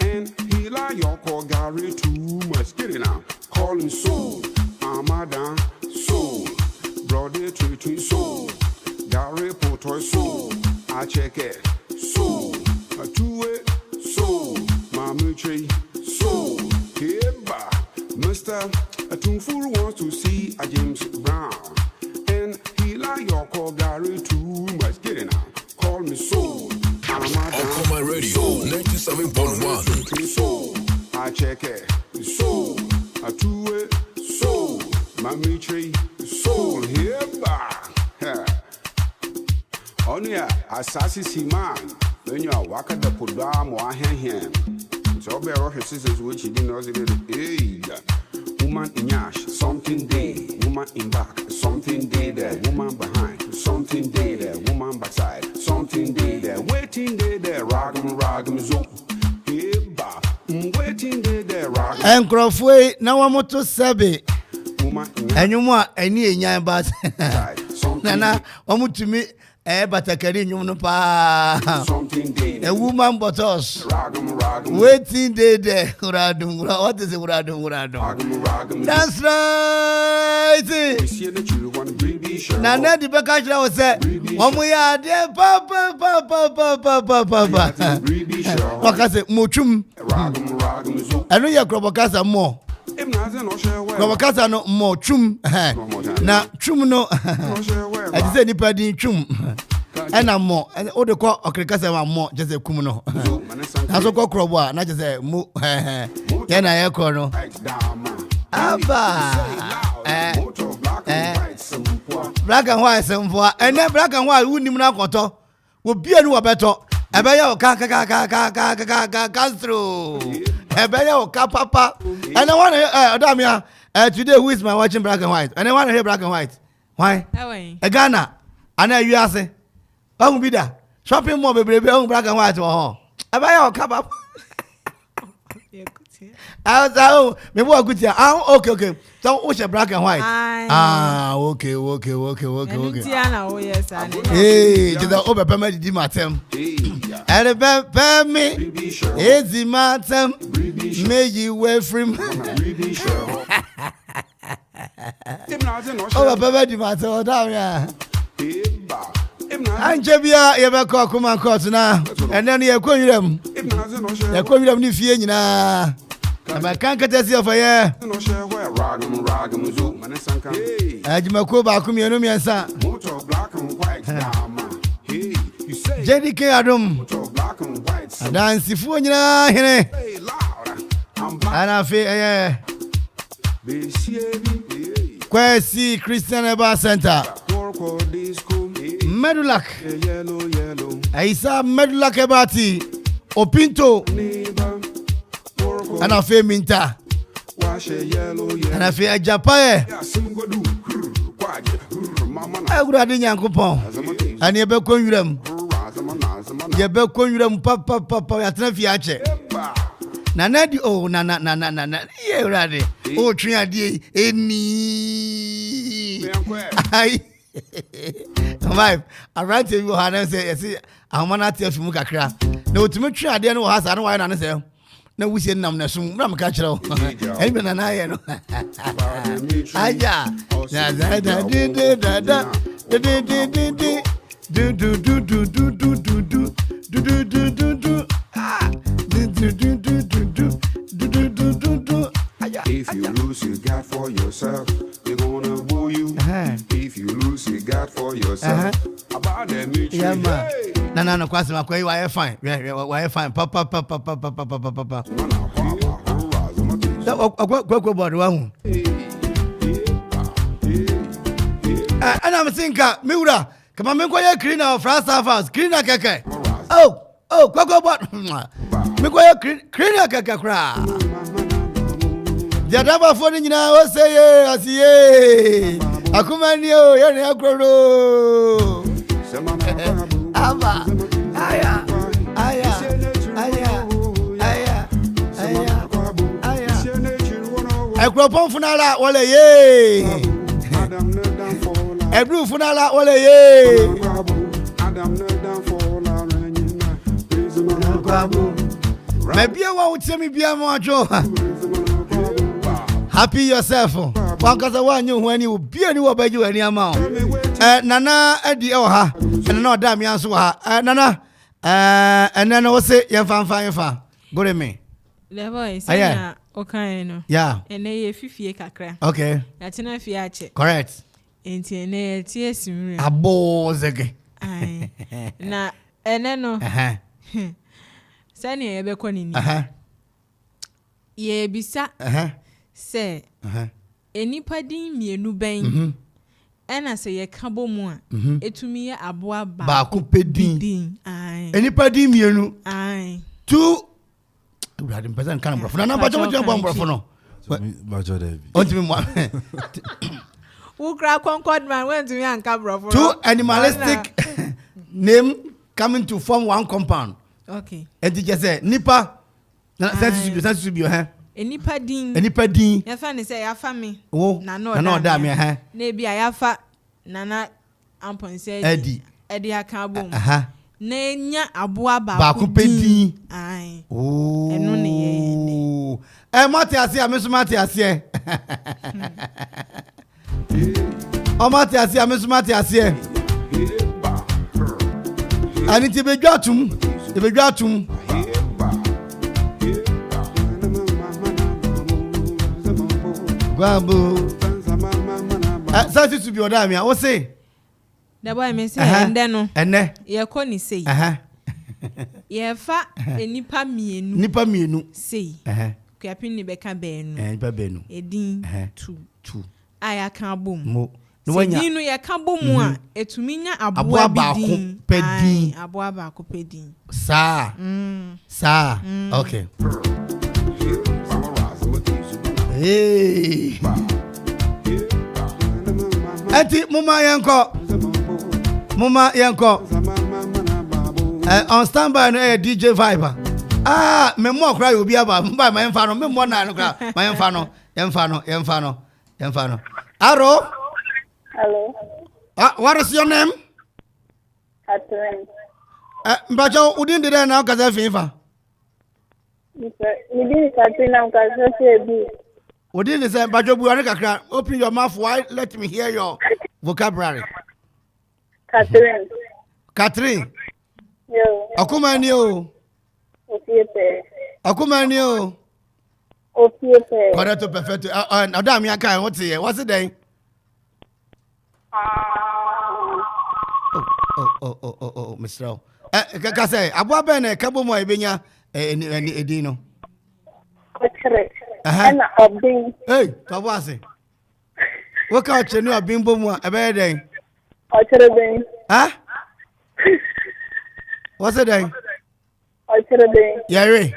and he like your call Gary too much. Get it now, call him Soul, Amadan, Soul. Brother Tree soul, Gary Potoy soul, I check it, soul, a two-way soul, Mammy Tree soul, Heba, Mr. A Tunful wants to see a James Brown, and he like your call Gary too much. Get it now, call me soul, Okoman Radio 97.1. Soul, I check it, soul, a two-way soul, Mammy Tree. Soul here, only assassin man. When you are walking the Pudam or hand, so be our sisters which he didn't know. Woman in yash, something day, woman in back, something day there, woman behind, something day there, woman backside, something day there, waiting day there, ragam zone. Enkrofwe na wamoto sebe. Enyuma eni enyan ba. Nana wamutumi batakari nyum no pa. A woman bottles. Waiting there. Uradum. What is it? Uradum. That's right. Nana di bakashra was say, "Omuya de papa. Wakase mochum. Anu ya krobokasa mo. Krobokasa no mo chum. Na chum no. I say ni padi chum. Ena mo. O de ko okrikasa ma mo just say kum no. Aso ko krobo na just say mo. Ya na ye ko no. Aba. Black and white semfo. And then black and white wouldn't even koto. Wo bia nu obeto. Ebeya o ka through. Ebeya o ka papa. And I want Odamia today who is my watching black and white. And I want to hear black and white. Why? A Ghana. And I you say. Oh be da. Shopping mall be black and white oh. Ebeya o ka papa. Me work with you. Okay. So what's your black and white? Okay. Hey, just over permit di matem. And the me easy matem. May you wear from over permit di matem down here. And Jabia ever call Okoman Akwaaba now. And then you call them. You call them ni fie nyina. I can't get this over here. Ajimako ba kumi eno mi ansa. JDK Adam. Dance fu nyina hene. Ana fe Kwesi Christian Eba Center. Medulak. Aisa Medulak Ebati. Opinto. Ana fe minta. Ana fe ajapae. Agura de nyankopon. Ani ebe konwuram. Ye be konwuram papa ya tena fi ache. Na di na ye urade. O twen ade eni. Ai. Vibe. Around you Hana say see amana tie fimu kakra. Na otumi twen ade no ha sa no wa na say. Na wusie nam na sum na mka kire o ebe na na ye no aja na da If you lose you got for yourself, they're gonna boo you. If you lose you got for yourself, about them meet you. Na kwase makwa yi wa fine. Wa fine. Papa. Da okwa board wa hu. Ana msinka miura kama menko ye cleaner of France house cleaner keke. Oh, kwa board. Menko ye cleaner keke kra. Jadaba phone nyina o say asiye. Akumani o ye ne akroro. Aba. Aya. Ekropon funala wole ye. Ebru funala wole ye. Maybe I want to tell me be a more happy yourself. One cause I want you when you be any by you any amount. Nana Eddie Oha, and no damn answer her. Nana, and then I say, you're fine. Go to me. The voice, okay, yeah, and they 50 kakra. Okay, that's enough fiache. Correct. And tears, a boss again. Na, and then no, Sani Ebekoni. Ye bisa, say, anybody me no bang. And I say a cabo moi, it to me a boa bakupedin. Anybody me no, aye. Two. Radin pesan kan brofo na bacho brofo no bacho dey onti me who crack concord man went to me and ka brofo two animalistic name coming to form one compound. Okay, and you just say nipa na sense to be enipa din yafa ne say yafa me na no da me ha na bi yafa nana amponse edi aka bom na nya aboa ba ku pedin ai enu ne ye mate ase ameso mate ase o mate ase ameso mate ase ani ti bedwatum Gwabo. Sati to be odamia. What say? The boy me say ende no. Ene. Ye ko ni say. Ye fa enipa mienu. Nipa mienu. Say. Kuapin ni beka beenu. Nipa beenu. Edin 2. Aya kan bom. Mo. No wanya. Edin no ye kan bom a etumi nya aboa bidin. Pedin. Aboa ba ko pedin. Sa. Sa. Okay. Hey. Eti mama yanko. On standby no DJ Viber. Me mo cry obi aba mba my mfa no me mo na no cry. My mfa no. Aro? Hello. What is your name? Catherine. Mbacho udin de na ka za fifa. Ni Catherine am ka so bi. What did you say? Open your mouth wide. Let me hear your vocabulary. Catherine. Yo. Okoman yo. Okoman yo. Correct, perfect. Adam Yaka, what's it? What's it day? Oh, Mr. Kase, Abwa Bene, Cabo Moy Benya, Edino. Ana obin. Hey, Tawase. What out you know bimbo mo a bad day? Ochere. Huh? What's it day? Ochere. Yare.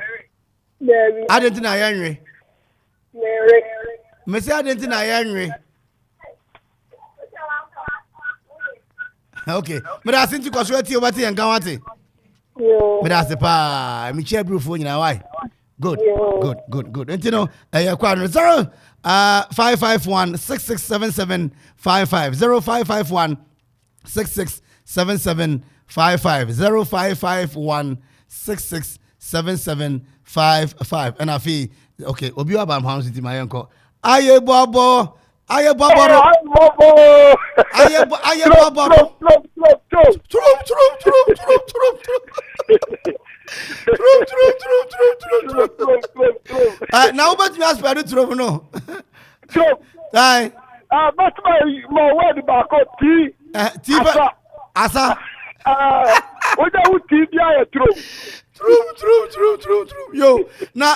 Baby. I didn't know Henry. Mary. Miss I didn't know Henry. Okay. But I think you got sweaty over tea and gawati. Yo. But that's the pa. Me chair proof for you now. Why? Good. And you know, 551 6677 55 0551 6677 55 0551 6677 55 and I feel okay. Obi Abam House in my uncle. Aye Bobo. Now but me ask for true no. Aye. But my word about tea. Asa. What do tea be True. Yo. Na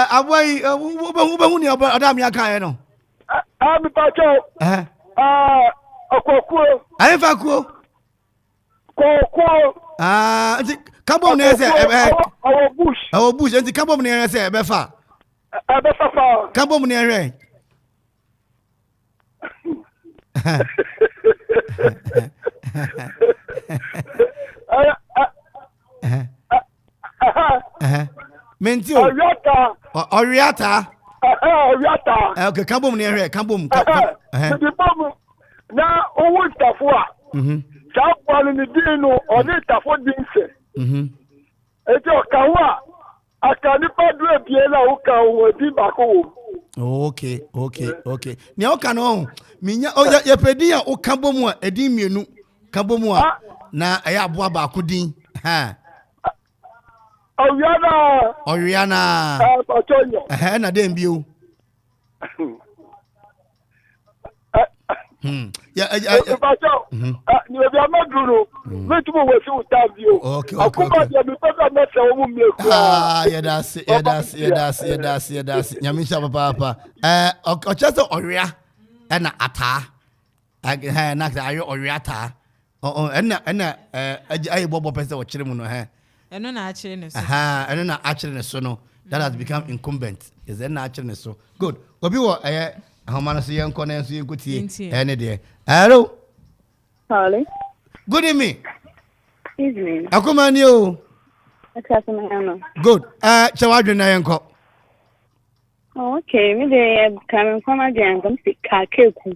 awai wo ni Adam Yaka no. I'm pacho. Okoko. Aye fa ko. Koko. Kabom na say our bush enti kabom na say ebe fa fa kabom na ehwe menti o oriata okay kabom na ehwe kabom na owo tafo a chapal ni dinu oni tafo dinse eti okawa akani padre biela uka wodi bako. Okay. Ni oka no minya ye pedi a uka bomu a edi mienu ka bomu a na eya aboa ba ko din ha Oriana na dem bio ni obi amaduro metumo wesi utabio akuma dia mi pesa mese wo mu meku yes nyamisha papa ocheso oria na ata na ayo oria ta na ayi bobo pesa wo kire mu no eno na akire ne so eno na akire ne so no that has become incumbent is na akire ne so good obi wo Ahomana so yenko na so yenkotie ene de hello good evening Akomani o Akasema. good chewadwe na yenko Oh, okay, me de come from again, come see kakeku.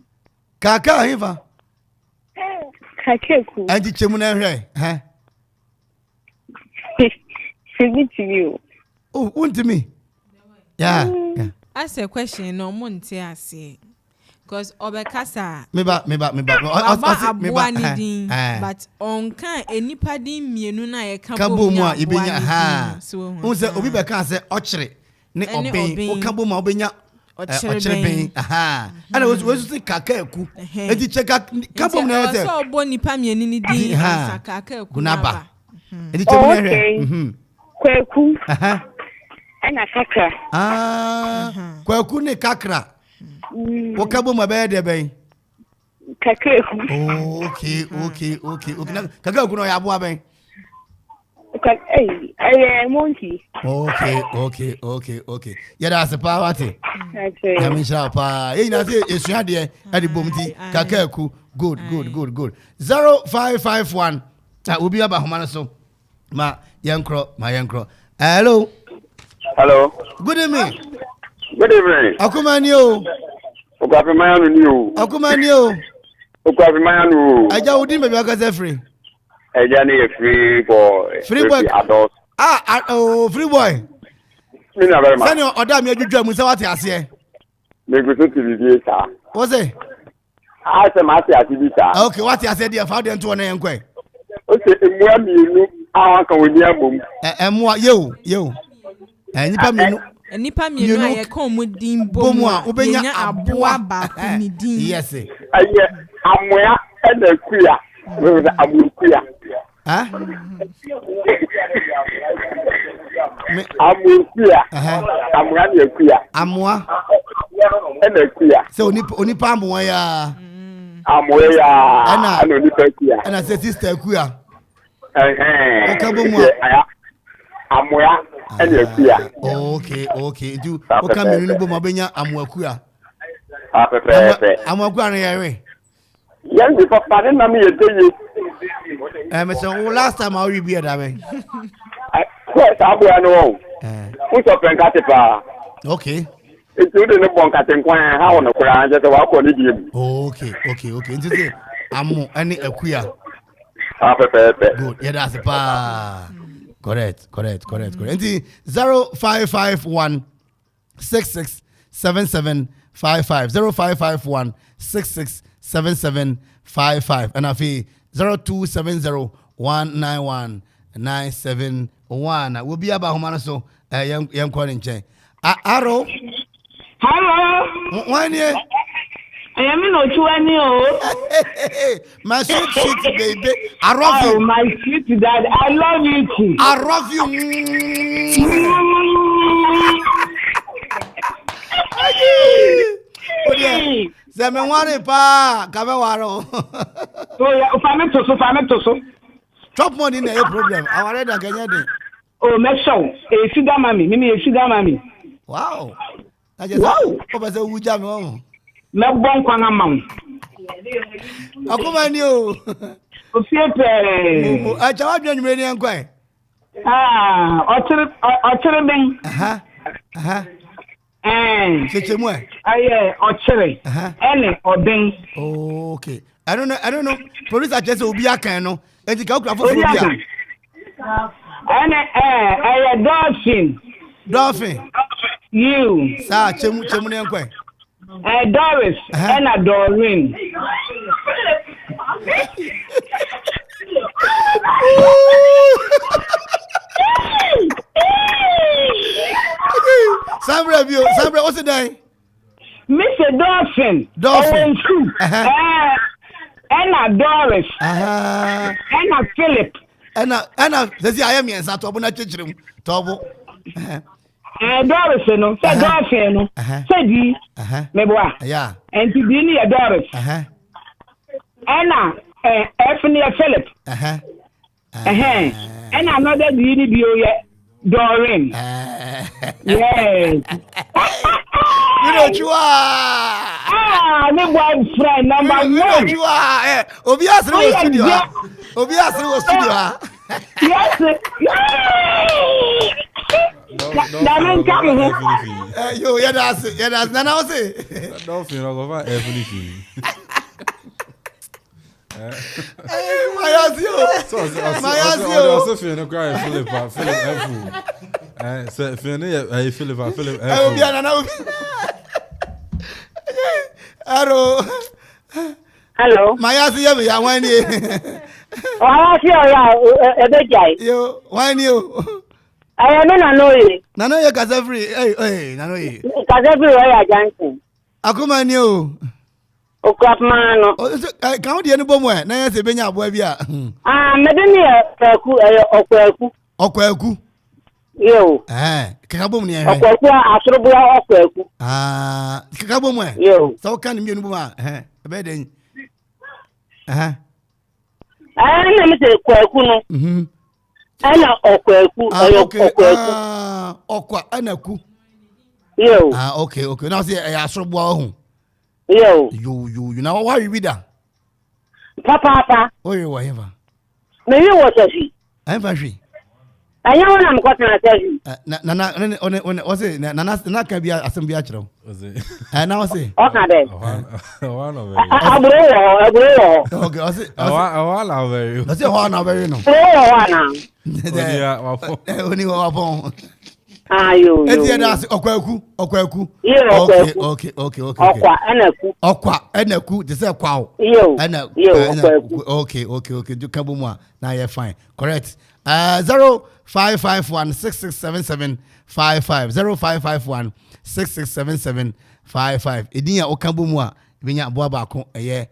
Kaka hiva. Kakeku. Anti chemuna hwe, huh? Send to you. Oh, want me? Yeah. Ask a question no monte ase. Because obekasa. Me ba. But on kan enipa din mienu na ye kan kabo mu a ibenya ha. Unse obi beka se ochire ne oben o kabo mu obenya ochire ben aha. Ana wo se kaka eku. Enti cheka kabo mu na se. So obo nipa mienu ni din kaka eku na ba. Enti chemu na hwe. Kwaku. Aha. Ana kakra. Kwaku ne kakra. Wakabo mabede ben. Kakra. Okay. Kaka kuno ya aboa ben. Monkey. Okay. Yada se pa wate. Ya minsha pa. Na se esua de ade bomti kaka ku. Good. 0551. Obi aba homa so. Ma yankro. Hello. Good evening. Akumanio. Aja udi me biaka se free. Aja ni free boy. Free boy. Adult. Free boy. Me na very much. Sani oda me adwudwa mu se wate ase. Me go to TV sa. What say? Ase ma ase ati bi sa. Okay, wate ase dia fa de nto na yenkwe. O se emua mienu awon kan woni abom. Emua yo. Nipa mienu aye kan mu din bomu a obenya aboa ba ni din. Yes. Aye amoya e na kuya. We say amukuya. Amukuya. Amoya na kuya. Amoa. E na kuya. So onipa amoa ya. Amoya ya. Ana onipa kuya. Ana se sister kuya. Okabomu amoya ene kuya. Okay. Du oka menu ni bomu abenya amoakua. Pepe. Amoakua na yare. Yan di papa ne na me yedeye. Me say last time I will be there man. Yes, aboya no. So penka te pa. Okay. Itu de ne bon katenkwan ha wono kura anje se wa ko ni diem. Okay. Nti say amo ene akua. Pepe. Good. Yeah, that's pa. Correct. Nti 0551 667755 0551 667755 and afi 0270191971 we'll be about home so young calling chain Hello. One year. I am no chwani o. My sweet baby. I love you. My sweet dad. I love you too. I love you. Zeme ware pa kame waro. So ya ufame to so. Drop money in your problem. I already da Kenya dey. Oh, make sure. Sugar mommy. Mimi sugar mommy. Wow. I just oba say wuja me won. Me bon kwa na mam. Akoma ni o. O fiepe. A chawa dwan nwere ni enkwai. Ochere ben. Chechemu e. Aye, ochere. Ene oden. Okay. I don't know. Police are just obi akan no. Enti ka okura foforo bia. Ene dolphin. You. Sa chemu ne enkwai. Doris and a Doreen. Sambra, what's the name? Mr. Dolphin. And a Doris. And a Philip. And I am in Satobo Church. Tobo. Doris, no. Say Dolphin, no. Say D. Meboa. Yeah. And to be near Doris. Anna, Ephania Philip. And another D. Doreen. Yes. You know you are. My boyfriend number one. You know you are. Obviously, was studio. Yes. Yo, yeah, that's Nana was it. Don't feel like over everything. Mayasio. Also feel no cry Philip F. So Philip Hello. Mayasio, I want you. Oh, Yo, why you? I am in Nanoye. Nanoye Kazafri. Hey, Nanoye. Kazafri Royal Johnson. Akuma new. Okrapman. Count the anybody. Na yese benya aboabia. Medeni Okweku. Yo. Kakabom ni Okweku asoroboa Okweku. Kakabom Yo. So kan mi enu boma ebe den. Na me se Okweku no. Ana Okweku, Okweku. Okwa anaku. Yo. Okay. Now say asoroboa ohun. Yo. You now why you be there? Papa. Oh, you whatever. Maybe what is he? I'm free. I know I'm going to tell you. Nana, what's it? Nana can be a assembly actual. And now say, okay, then. Okay, I say, I say, one over you know. Only one. You. That's Okweku. Okay. Okwa enaku. They say kwa. Okay. Do kabumwa. Now you're fine. Correct. 0551 667755 0551 Edinya okabumwa. Ibinya aboa baako eye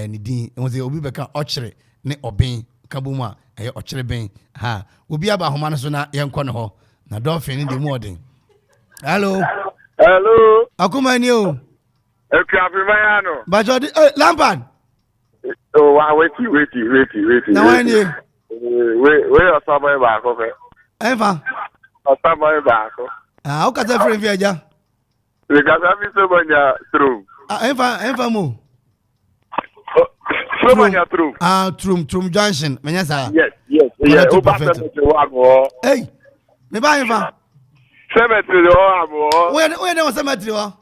ni din. Once obi beka ochre ne obin kabumwa eye ochre ben. Ha. Obi aba homa no so na yenkɔ ne ho. Na dolphin in the morning. Hello. Akuma ni o. Mayano. Bajo Lampard. Oh, wait. Na wani. We are somewhere back of it. Eva. Somewhere back. O ka se free viaja. Because I be so many through. Eva mo. So many through. Trum Junction. Menyasa. Yes. Hey. Me ba Eva. Cemetery o. Where there was cemetery o?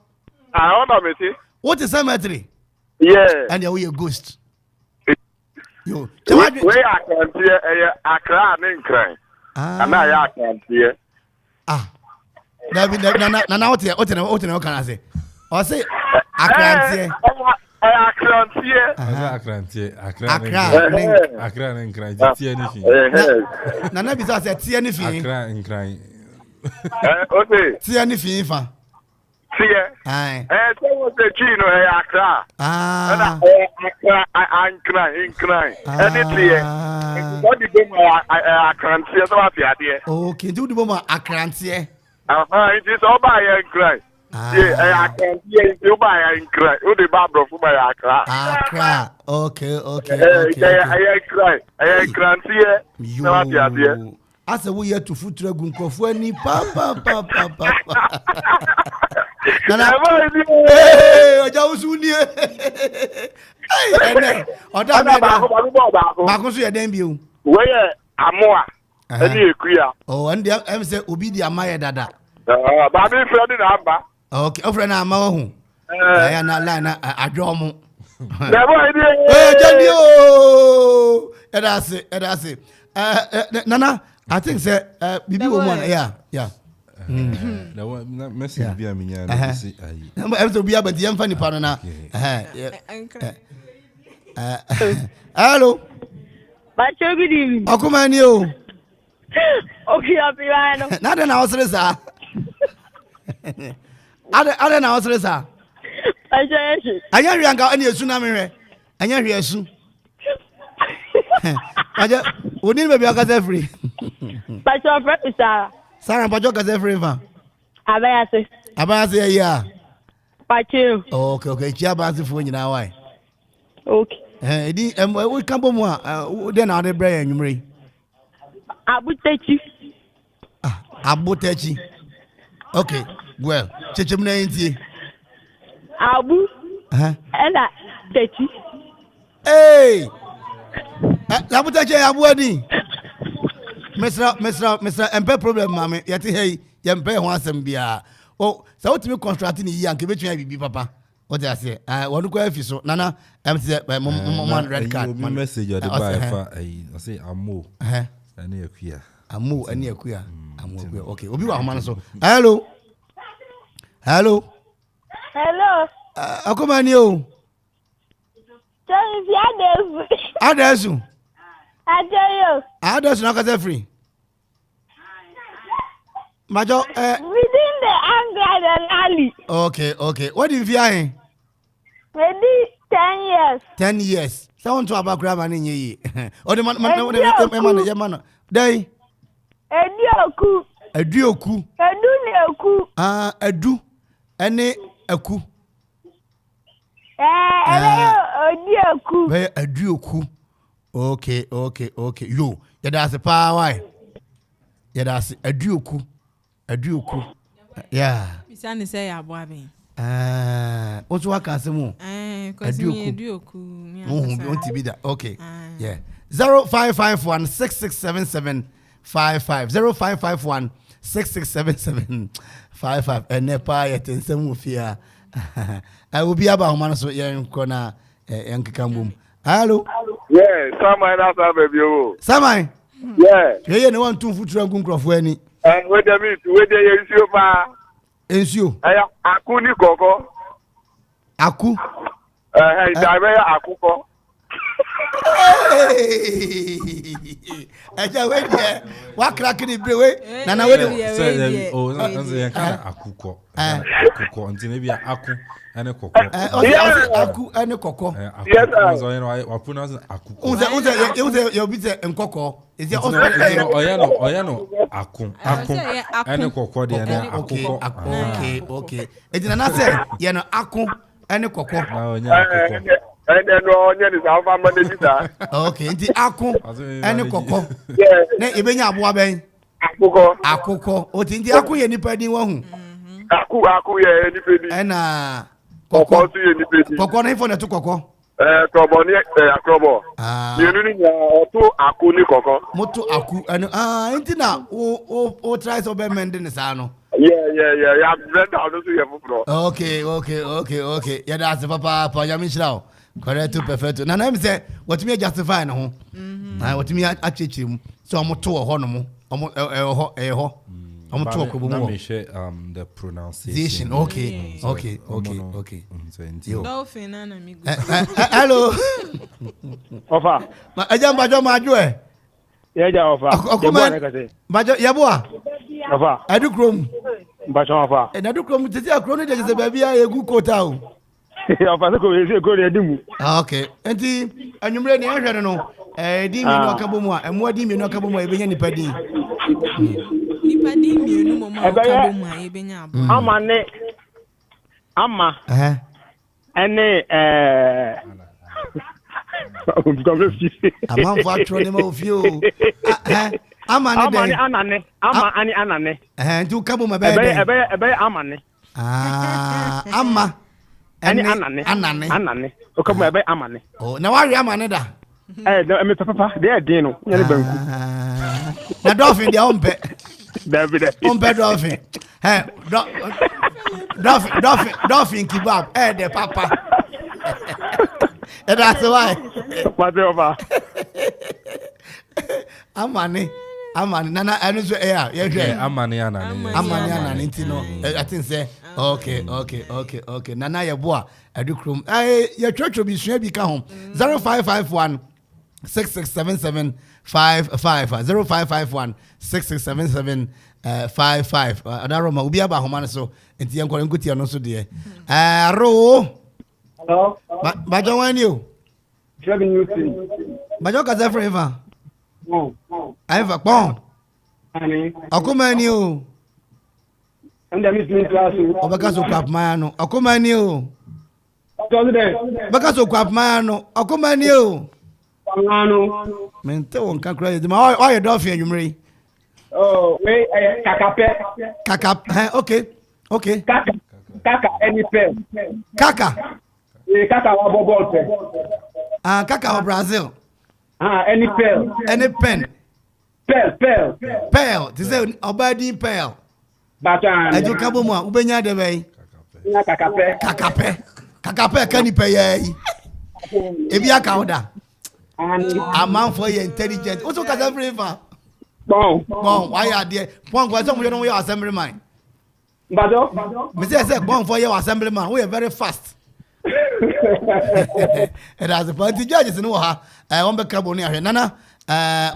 I don't know me. What is cemetery? Yeah. And you a ghost. Yo. We I can hear Accra and crying. And I can hear. Na what can I say? I say Accra. Accra and crying. Nana bisa say tie anything. Accra and crying. Okay. Tie anything fa. Tie. So was the Gino Accra. I'm crying. Anything. What did you Accra tie so happy idea. Okay, do the bomb Accra. It is all by and cry. Yeah, I can hear you by and cry. Who the Barbara for my Accra? Accra. Okay. I cry here. So happy idea. Asa we here to foot dragon kofu ani papa. Nana. Hey, oja usuni. Hey, ene. Oda me da. Ba ko so ye den bi o. We amoa. Ani ekuya. Oh, and dem say obi di amaye dada. Ba me friend na amba. Okay, o friend na ama ho. Ya na line na adwo mo. Na boy di. Eh, jani o. Edase. Nana, I think say bibi woman yeah. Na message bi amenya na say ayi. Na so bi abadi yamfa ni pa no na. Hello. Bacho good evening. Akuma ni o. Okay, Apirano. Na de na osre sa. Ade na osre sa. Bacho yesu. Anya hwe anka ani esu na mehwe. Anya hwe esu. Bacho oni me bi aka free. Bacho friend Sarah. Sarah bacho ka free fa. Abayase ya. Bacho. Okay. Chi abayase fo nyina why. Okay. Edi we kan bo mu a de na ade bre ya nwumre. Abutechi. Okay. Well, chechem na ntie. Abu. Ela techi. Hey. Abutechi abu ani. Mr. Empe problem mama. Yati hey. yempe ho asem bia o sa wotimi construct ni yi anke betun ya bibi papa what I say wonu ko afi so nana am say man red card man message or the buy fa I say amo ani akua amo ani akua amo akua okay obi wa homa so hello Okoman o Tell me Adesu Adesu na ka free Majo within the anger and alley. Okay. What do you fear? Maybe 10 years. 10 years. Someone to about grab an in ye. Or the man, day. Edioku. Edu. Ene aku. Edioku. Okay. Yo, that's a power. That's Edioku. Yeah. Misani say aboabe. What's what can say more? Edioku. Won't be that. Okay. Yeah. 0551 6677 55 0551 6677 and nepa yet in some fear. I will be about man so young corner boom. Hello. Yeah, Samai that's a baby. Samai. Yeah. You no want to foot for any. And where the meat, where the issue ma. Ensure. Aku ni koko. Aku. Dabe akuko. Eja we dia. Wa crack ni brewe. Nana we dey. Oh, na akuko. Akuko ntine bia aku ene koko. Aku ene koko. Yes. So you know I pronounce akuko. Unze you be say nkoko. Is it oyano aku ene koko de ene akuko. Okay. Ejina na say ye no aku ene koko. Na onya akuko. Okay, nti aku ene koko. Na ebenya aboa ben. Akuko. O ti ndi aku ye nipa din wa hu. Aku ye nipa din. Ena koko su ye nipa din. Koko na ifo na to koko. Krobo ni akrobo. Yenu ni ya oto aku ni koko. Moto aku ene nti na o try so be mend ni sa no. Yeah. Ya blend out so ye fufuro. Okay. Ya da se papa pa ya mi shirawo. Correct, perfect. Na me say what me justify no ho. What me achichim. So I'm to ho no mo. I'm to ko bo mo. Na me share the pronunciation. Okay. Dolphin na mi go. Hello. Ofa. Ma ajamba jo ma jo e. Ya ja ofa. Okoman. Bajo yeboa. Ofa. Adukrom. Bajo ofa. Na adukrom tete akro no de se ba bia egu kota o. Ofa se ko ese ko re dimu. Okay. Enti anwumre ne ahwe no di mi no ka bomu a emo di mi no ka bomu a ebenya nipa din. Nipa din mi no mo ma ka bomu a ebenya abo. Ama. Ene Amam for tro ne ma ofio. Ama ne den. Anane. Ntu ka bomu ba den. Ebe amane. Ama. Anane. Okamu ebe amane. Oh, na wari amane da. Me papa, dey din no. Nya le banku. Na dolphin dey ompe. David. Ompe dolphin. Dolphin kebab. De papa. That's why. What over? Amane. Nana anu so amane ntino I think say okay nana ye boa adukrom ye twetwo bi sua bi ka ho 0551 6677 55 0551 6677 55 adaroma obi aba homa no so enti ye nkore nkutia no so de ro hello bajo wani o Trevin Newton bajo ka za forever Eva pon. Okoman o. Anda mi sin class o. Obaka so kwap man no. Okoman o. Obaka so kwap man no. Okoman o. Ano. Mente won kan kra yedi ma o ye dolphin anwumre. Oh, we kakape. Okay. Kaka any pen. Kaka Kaka wa ball pen. Kaka wa Brazil. Any pen. Any pen. Pearl. Pearl. This is Obadi pearl. Bata. Eju kabo mu a ubenya de bɛyi. Na kakape. Kakape ka nipa yi. Ebi aka oda. Amanfo ye intelligent. Oso kasa flavor. Bon, why are there? Bon, go some you know your assemblyman. Bado. Me say bon for your assemblyman. We are very fast. And as the party judges no ha, I want be cabo ni ahwe. Nana,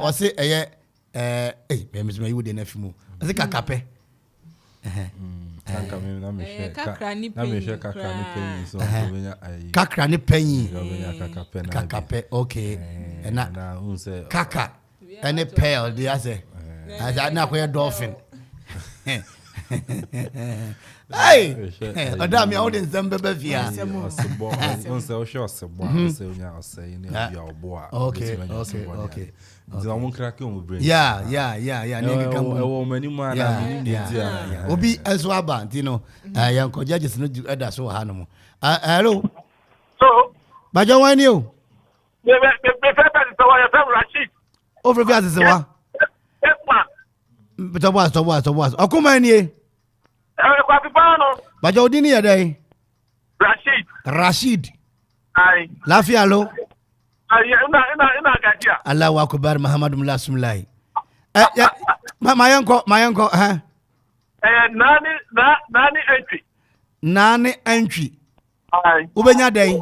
o say me me you dey na fimu. O say kakape. Kakra ni penny. Kakape, okay. And na kaka. Any pearl, they say. As I now wear dolphin. Hey, Adam, you're holding some baby via. Okay. Obi Aswaba, you know, young judges no do other so hanum. Hello. So, Bajo, when you? Rashid. Over Gaza, so but I was. Okoman ye. Bajo dini a day. Rashid. Aye. Lafialo. Gadia. Allah Akbar Muhammad Mulasumlai. My uncle, huh? Nani entry. Aye. Ubenya day.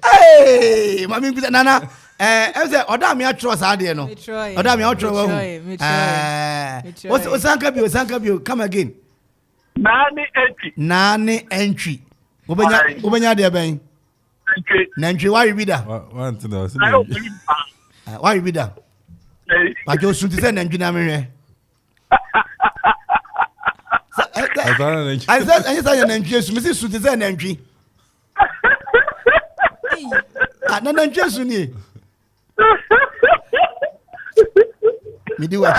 Hey, mami nana. Say oda me atro sa de no. Oda me atro wa hu. Osanka bio, come again. Nani entry. Ubenya de ben. Entry why you be that? One to know. Why you be that? But you should say entry na me. I said an entry, so Mrs. should say an entry. No entry suni. Me do what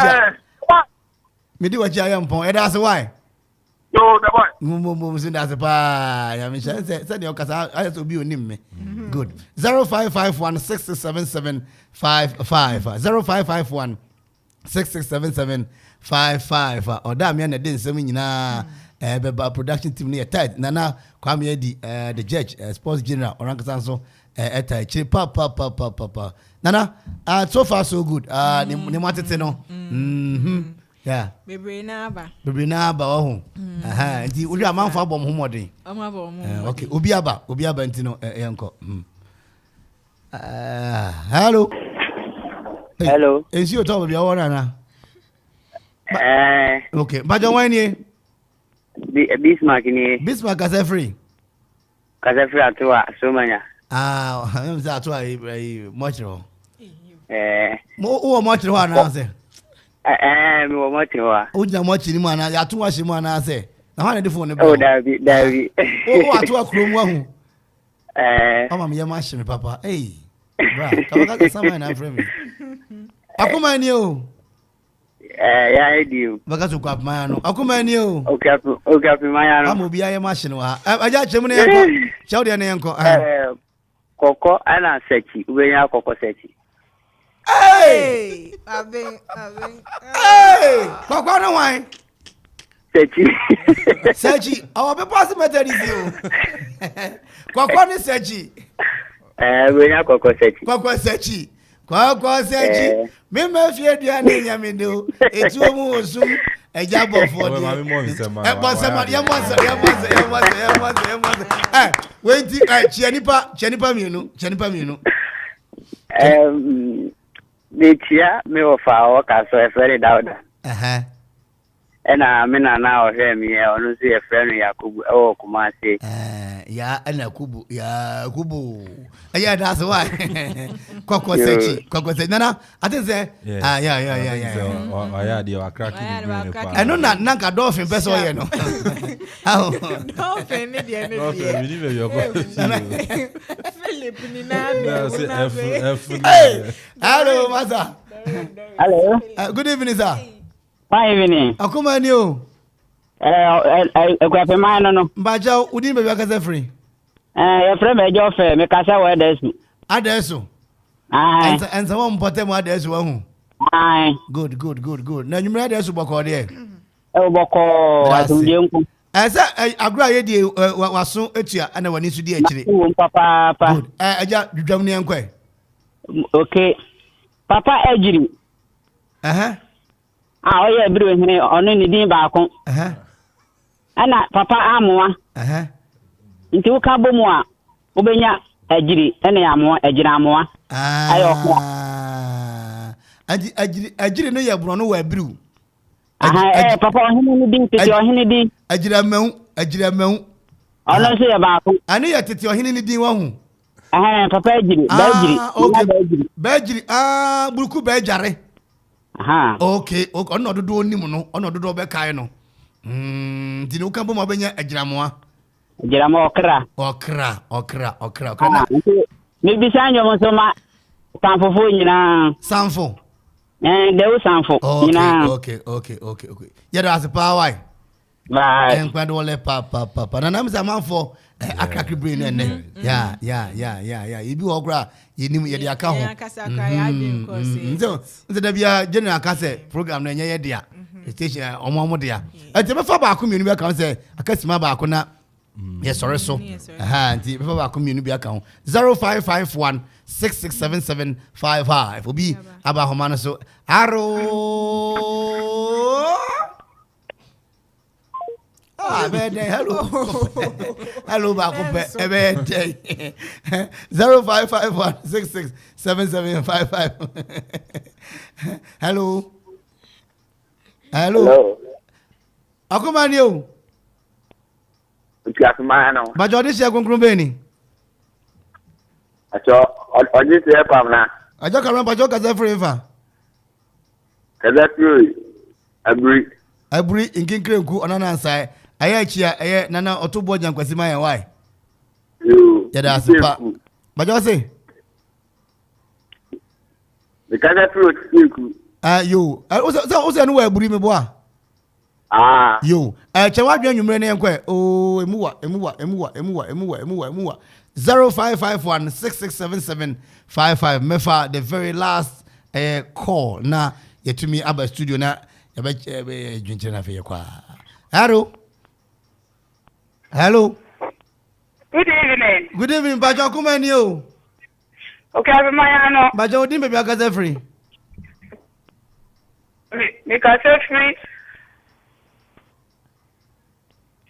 I am pon. That's why. No, the boy. That's a pa. I mean, said your casa. I have to be on him. Good. 0551 667755 0551 or damn, I didn't say me na. Production team near tight. Nana, come here, the judge, sports general, or Rankasanso, papa. Nana, so far so good. Ni wanted to know. Yeah. Baby Naba. Oh. The Uria man for bomb homody. Okay, Ubiaba, Intino, Yanko. Hello. Hello. Is you talk of your owner? Okay, but don't want you. Bismarck ni. Bismarck is free. Free atwa so manya. I'm that why much no. Much no na say. Me much no. Uja much ni mana ya tun wa shi mana say. Na ha na the phone. Oh David. Atwa krom wa hu. Mama me ma shi me papa. Hey. Bra, ka sama na frame. Akuma ni o. Yeah, you. Because of Quapmano. Akumanio. Okay, my I'm will be a machine. I just Germany. Show the uncle. Coco, and I said, we are Coco Sechi. Hey! Hey! Coco, no wine. Sechi, our papa method is you. Coco Sechi. We are Coco Sechi. Coco Sechi. Kwa sechi me ma fie aduane nyame do etu mu osum ejabo for de e bo se ma ye mo wenti chenipa mienu de tia me ofa o ka so e fere dauda ena me na o hwe mi e onu si e fere Yakubu o kuma se ya ana kubu ya kubu yeah, that's why. Kwako sechi nana I think say yeah. Yeah, they are cracking. I know na nanka dolphin person here no. Dolphin ni dia no. Philip ni na. Hello, master. Hello. Good evening, sir. Fine evening. Akuma ni o. Ekwafe man no. Mbaja udin be akase free. Your friend me jo fe me kasa we adesu. Adesu. And someone put them adesu wa hu. Aye. Good. Na nyumra adesu boko de. Boko, I do young. As I agree, you was so etia, and I want to do a Papa. I just do me unque. Okay. Papa Ejiri. Ah, yeah, brewing on any day back on. And Papa Amoa. Into Kabomoa. Ubenya Ejiri, any Amoa, Ejiramoa. I didn't know you have run away brew. Papa, Ohene Ajiramu. I don't say about. I know you at your Ohene Darko. Papa Ejiri. Bejiri, Buku Bejare. Okay, on not do any mono, on not do Becano. Dino Campo Mabena, Ajiramoa. Okra. Maybe sign your Monsoma. Sanfo, you know. Sanfo. And there was Sanfo. Okay. Yeah, that's a power. Right. And quite all papa. And I'm a man for a cracky brain. Yeah. You do Ogra, you knew your account. So, there be a general cassette program, and yeah, dear. Station on one dear. I tell me for back community account, say, I catch my back on that. Yes, sorry, so. Before our community account 0551 667755 will be about Homana. So, Arrow. Hello, bad day. 0551 667755. Hello. Okoman you. But you're this year going to be. I saw on this year, Pamela. I don't remember your cousin forever. Agree in King Crew on an side. I actually, Nana Otobo and Quasima and why? You, that's the part. But you say, the cousin fruit, you, I also know where Buri Bois. You, Chawabian, you may name quite. Oh, Emua. 0551 667755. Mefa, the very last call. Now, yet to me, Abba Studio. Now, I bet you drinking for your car. Hello. Good evening. Good evening, Bajo. Come on, you. Okay, I'm Mayano. Bajo, didn't be a free. Because it's free.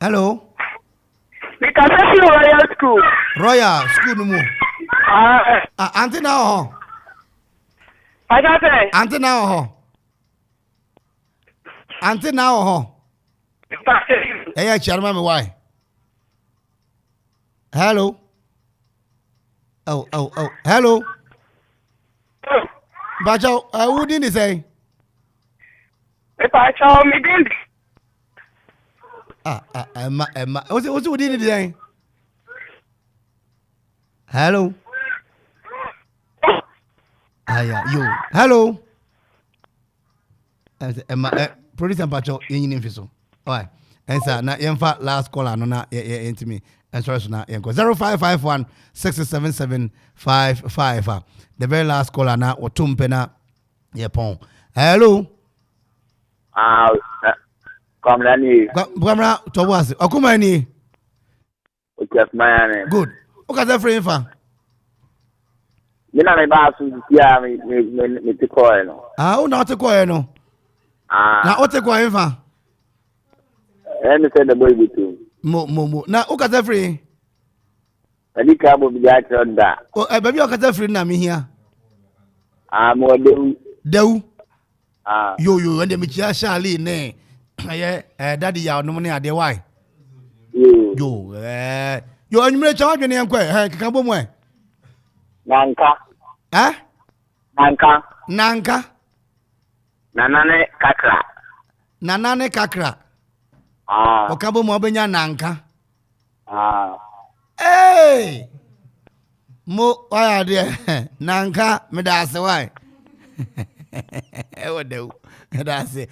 Hello. Because it's Royal School. Royal School, no more. Auntie now. I got it. Auntie now. Hey, Charma, why? Hello. Oh. Hello. Bajo, who didn't say? If I saw me, didn't. Emma. What's what did it say? Hello. You. Hello. Emma, producer Bajo, in Infiso. Why? And sir, na yemfa last caller no na into me. And sorry, so na yenko 0551 667755. The very last caller na otumpe na yepon. Hello. Kamrani. Kamra to was. Okumani. Good. Okay, that free fa. Mina me ba su tia me te ko no. Na te ko no. Na o te ko fa. Me say the boy bitu. Mo. Na o ka free. Ani ka bo bi ja tronda. O baby o ka free na me hia. Mo Dew. Yo and me chia Charlie ne. Daddy ya no ne ade why? Yo anwumre cha wadwene yankwa kaka bomu Nanka. Nanka. Nanane kakra. Okabo mo obenya nanka. Hey. Mo why there? Nanka me da se why? What do? That's it.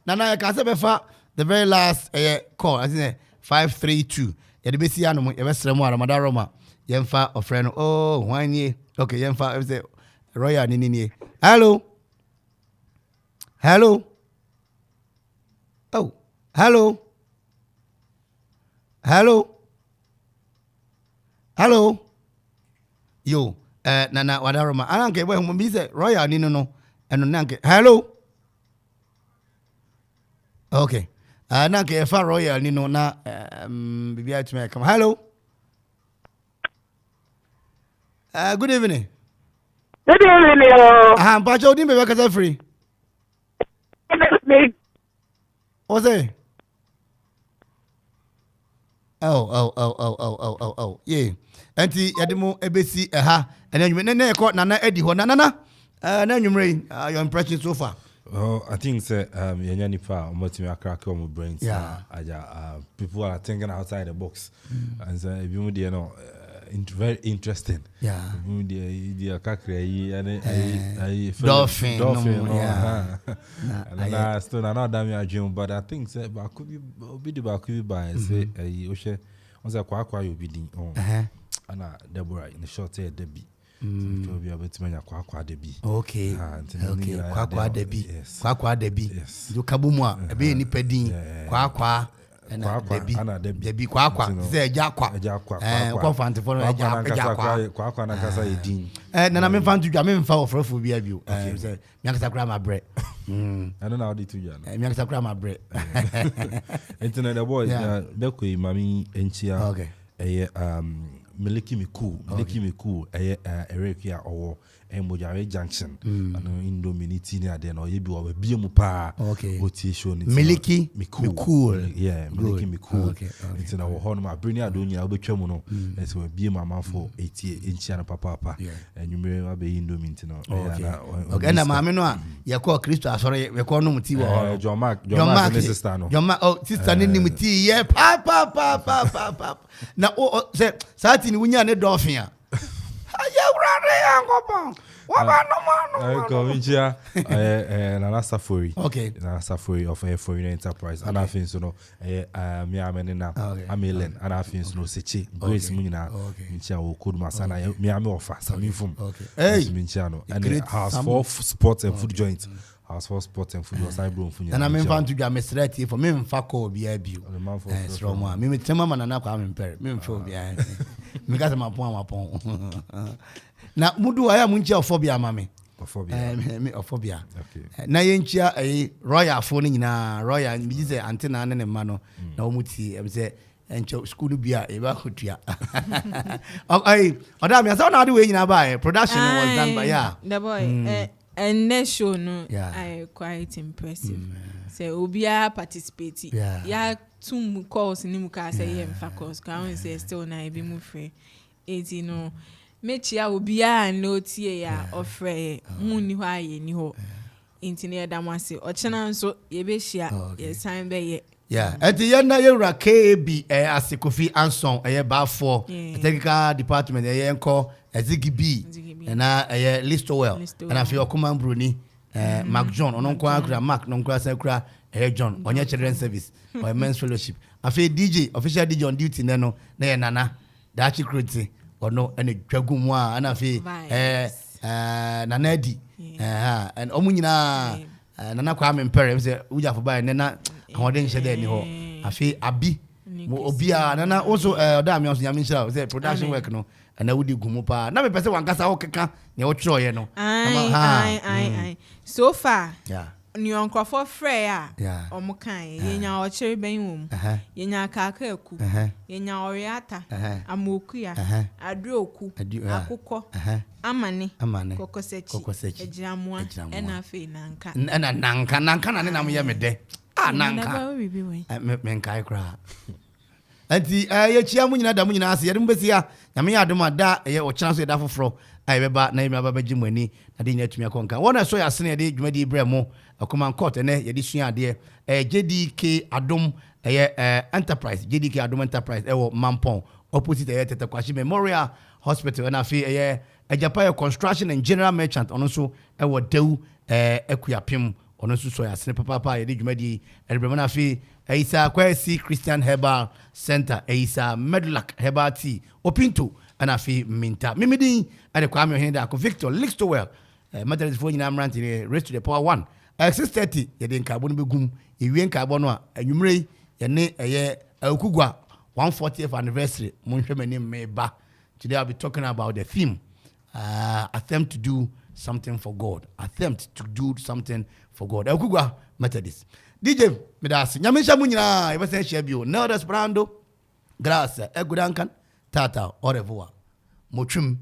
Nana ka se befa the very last call. I think 532. Ya de besi anu ya besre mu aramada roma. Yemfa ofre no. Oh, wanye. Okay, yemfa say Royal ni. Hello. Oh. Hello. Yo, Nana Wadaroma. I don't get where we say Royal Nino and Nanke. Hello. Okay. Nanke if Royal Nino na be to me come. Hello. Good evening. Good evening. Pacho didn't be back free. What's it? Oh. Yeah. Anti Yadimo ABC and then you may call Nana Eddie Honana. And then your impression so far. Oh, I think say Yanyanifa Motima crack on my brains. Yeah. People are thinking outside the box. And so if you know very interesting. Yeah. The kakre dolphin. Yeah. And I still not damn dream, but I think say but could be by say Oshe once a kwa you be on. And Deborah in the short hair Debbie. So be able to make kwa Debbie. Okay. Kwa Debbie. Kwa Debbie. Yes. You kabumwa ebe ni pedin kwa Debbie kwa say jakwa kwa fanti for kwa na kasa edin na me fanti dwa me mfa ofrofo bia bio say me akasa kra ma bre I don't know how to do me akasa kra ma bre internet the boy beko mami enchia okay Miliki Miku Erekia or Mojare Junction and Indominity near then or you be mu pa show Miliki Miku yeah Miliki Miku it's in our home my bring adonia obechemuno let's be mama for 88 inch and papa and you may be Indominity no okay na mama no ya call Christo asore we call no muti wo John Mark sister no John Mark sister ni muti yeah pa na say ni wunya ne dolphin a aya wurare yankopon waba no Kovinchia Nana Safari okay Nana Safari of a foreign enterprise and I think so no me amenina amelen and I think so no sechi grace munina nchia wo kodu masana me ame offer samifum hey minchiano and house for sports and food joint house for sports and food was I bro funya na me fan to dwa mesreti for me mfa call bia bio strong me tema manana kwa me mpere me mfa bia me ka sama pon na mudu aya munchia phobia mame me phobia na yenchia royal phone nyina royal bi say antenna ne ma no na omuti em say encho school bia e ba kotua okay oda me say na do we nyina ba production was done by the boy and next show no I quite impressive say obia participate ya tum calls ni muka say him fa calls can say still na be mu free eti no mechia obia no tie ya ofre munni ho aye ni ho enti ne da mwase ochena nso ye be hia ye san be ye eti ye na yewra KB asikofi anson ba for technical department enko ezigibi na Listowell and afi Okoman Bruni Mark John ononko akura Mark nonko asakura John onye children service or men's fellowship afi DJ official DJ on duty no na ye nana dachi kroti ono ene dwagumu a na afi nanadi and omunyina nana kwa me mpere say uja for buy na ahoden hye ni ho afi abi obia nana also oda me onso nyame shira say production work no na wudi gumu pa na me pese wankasa ho keka ne wo tro ye no ai so far ni onkofo frey a omukan yenya ochiri ben wom yenya akaka eku yenya oriata amokuya adroku akukọ amane kokosechi ejamua enafe nanka nanka na ne nam ye mede nanka me nkai kra anti ye chia mu nyina da mu nyina ase ye dum besia nyame ya dum ada ye o chana so ye da foforo ai beba na yemi ababaji mani na de nya tumi akonka wona so ya sene de dwumadi bremo Okoman court ne ye de sua ade JDK Adom enterprise JDK Adom enterprise ewo Mampon opposite Tete Kwashi Memorial Hospital na fi Ejapa construction and general merchant ono so ewo Dew Ekuapem ono so ya sene papa ye de dwumadi bremo na fi Isa Kwesi Christian Herbal Center Isa Medlac Herbal Tea Opinto ana fi minta mimidi ade Ohene Darko Victor Listowell materials for nyina amrant raise to the power 1 6:30 yɛde nkabɔ no bɛgum yɛwie nkabɔ no a anwummerɛ yɛne ɛyɛ Okugwa 140th anniversary monhwɛ m'ani meba. Today I'll be talking about the theme attempt to do something for God. Attempt to do something for God. Okugwa Methodist. DJ Medasi. Nyamisha munyina ebe se shebio. Nel Desperando. Gracias. Egudankan. Tata. Au revoir. Mochum.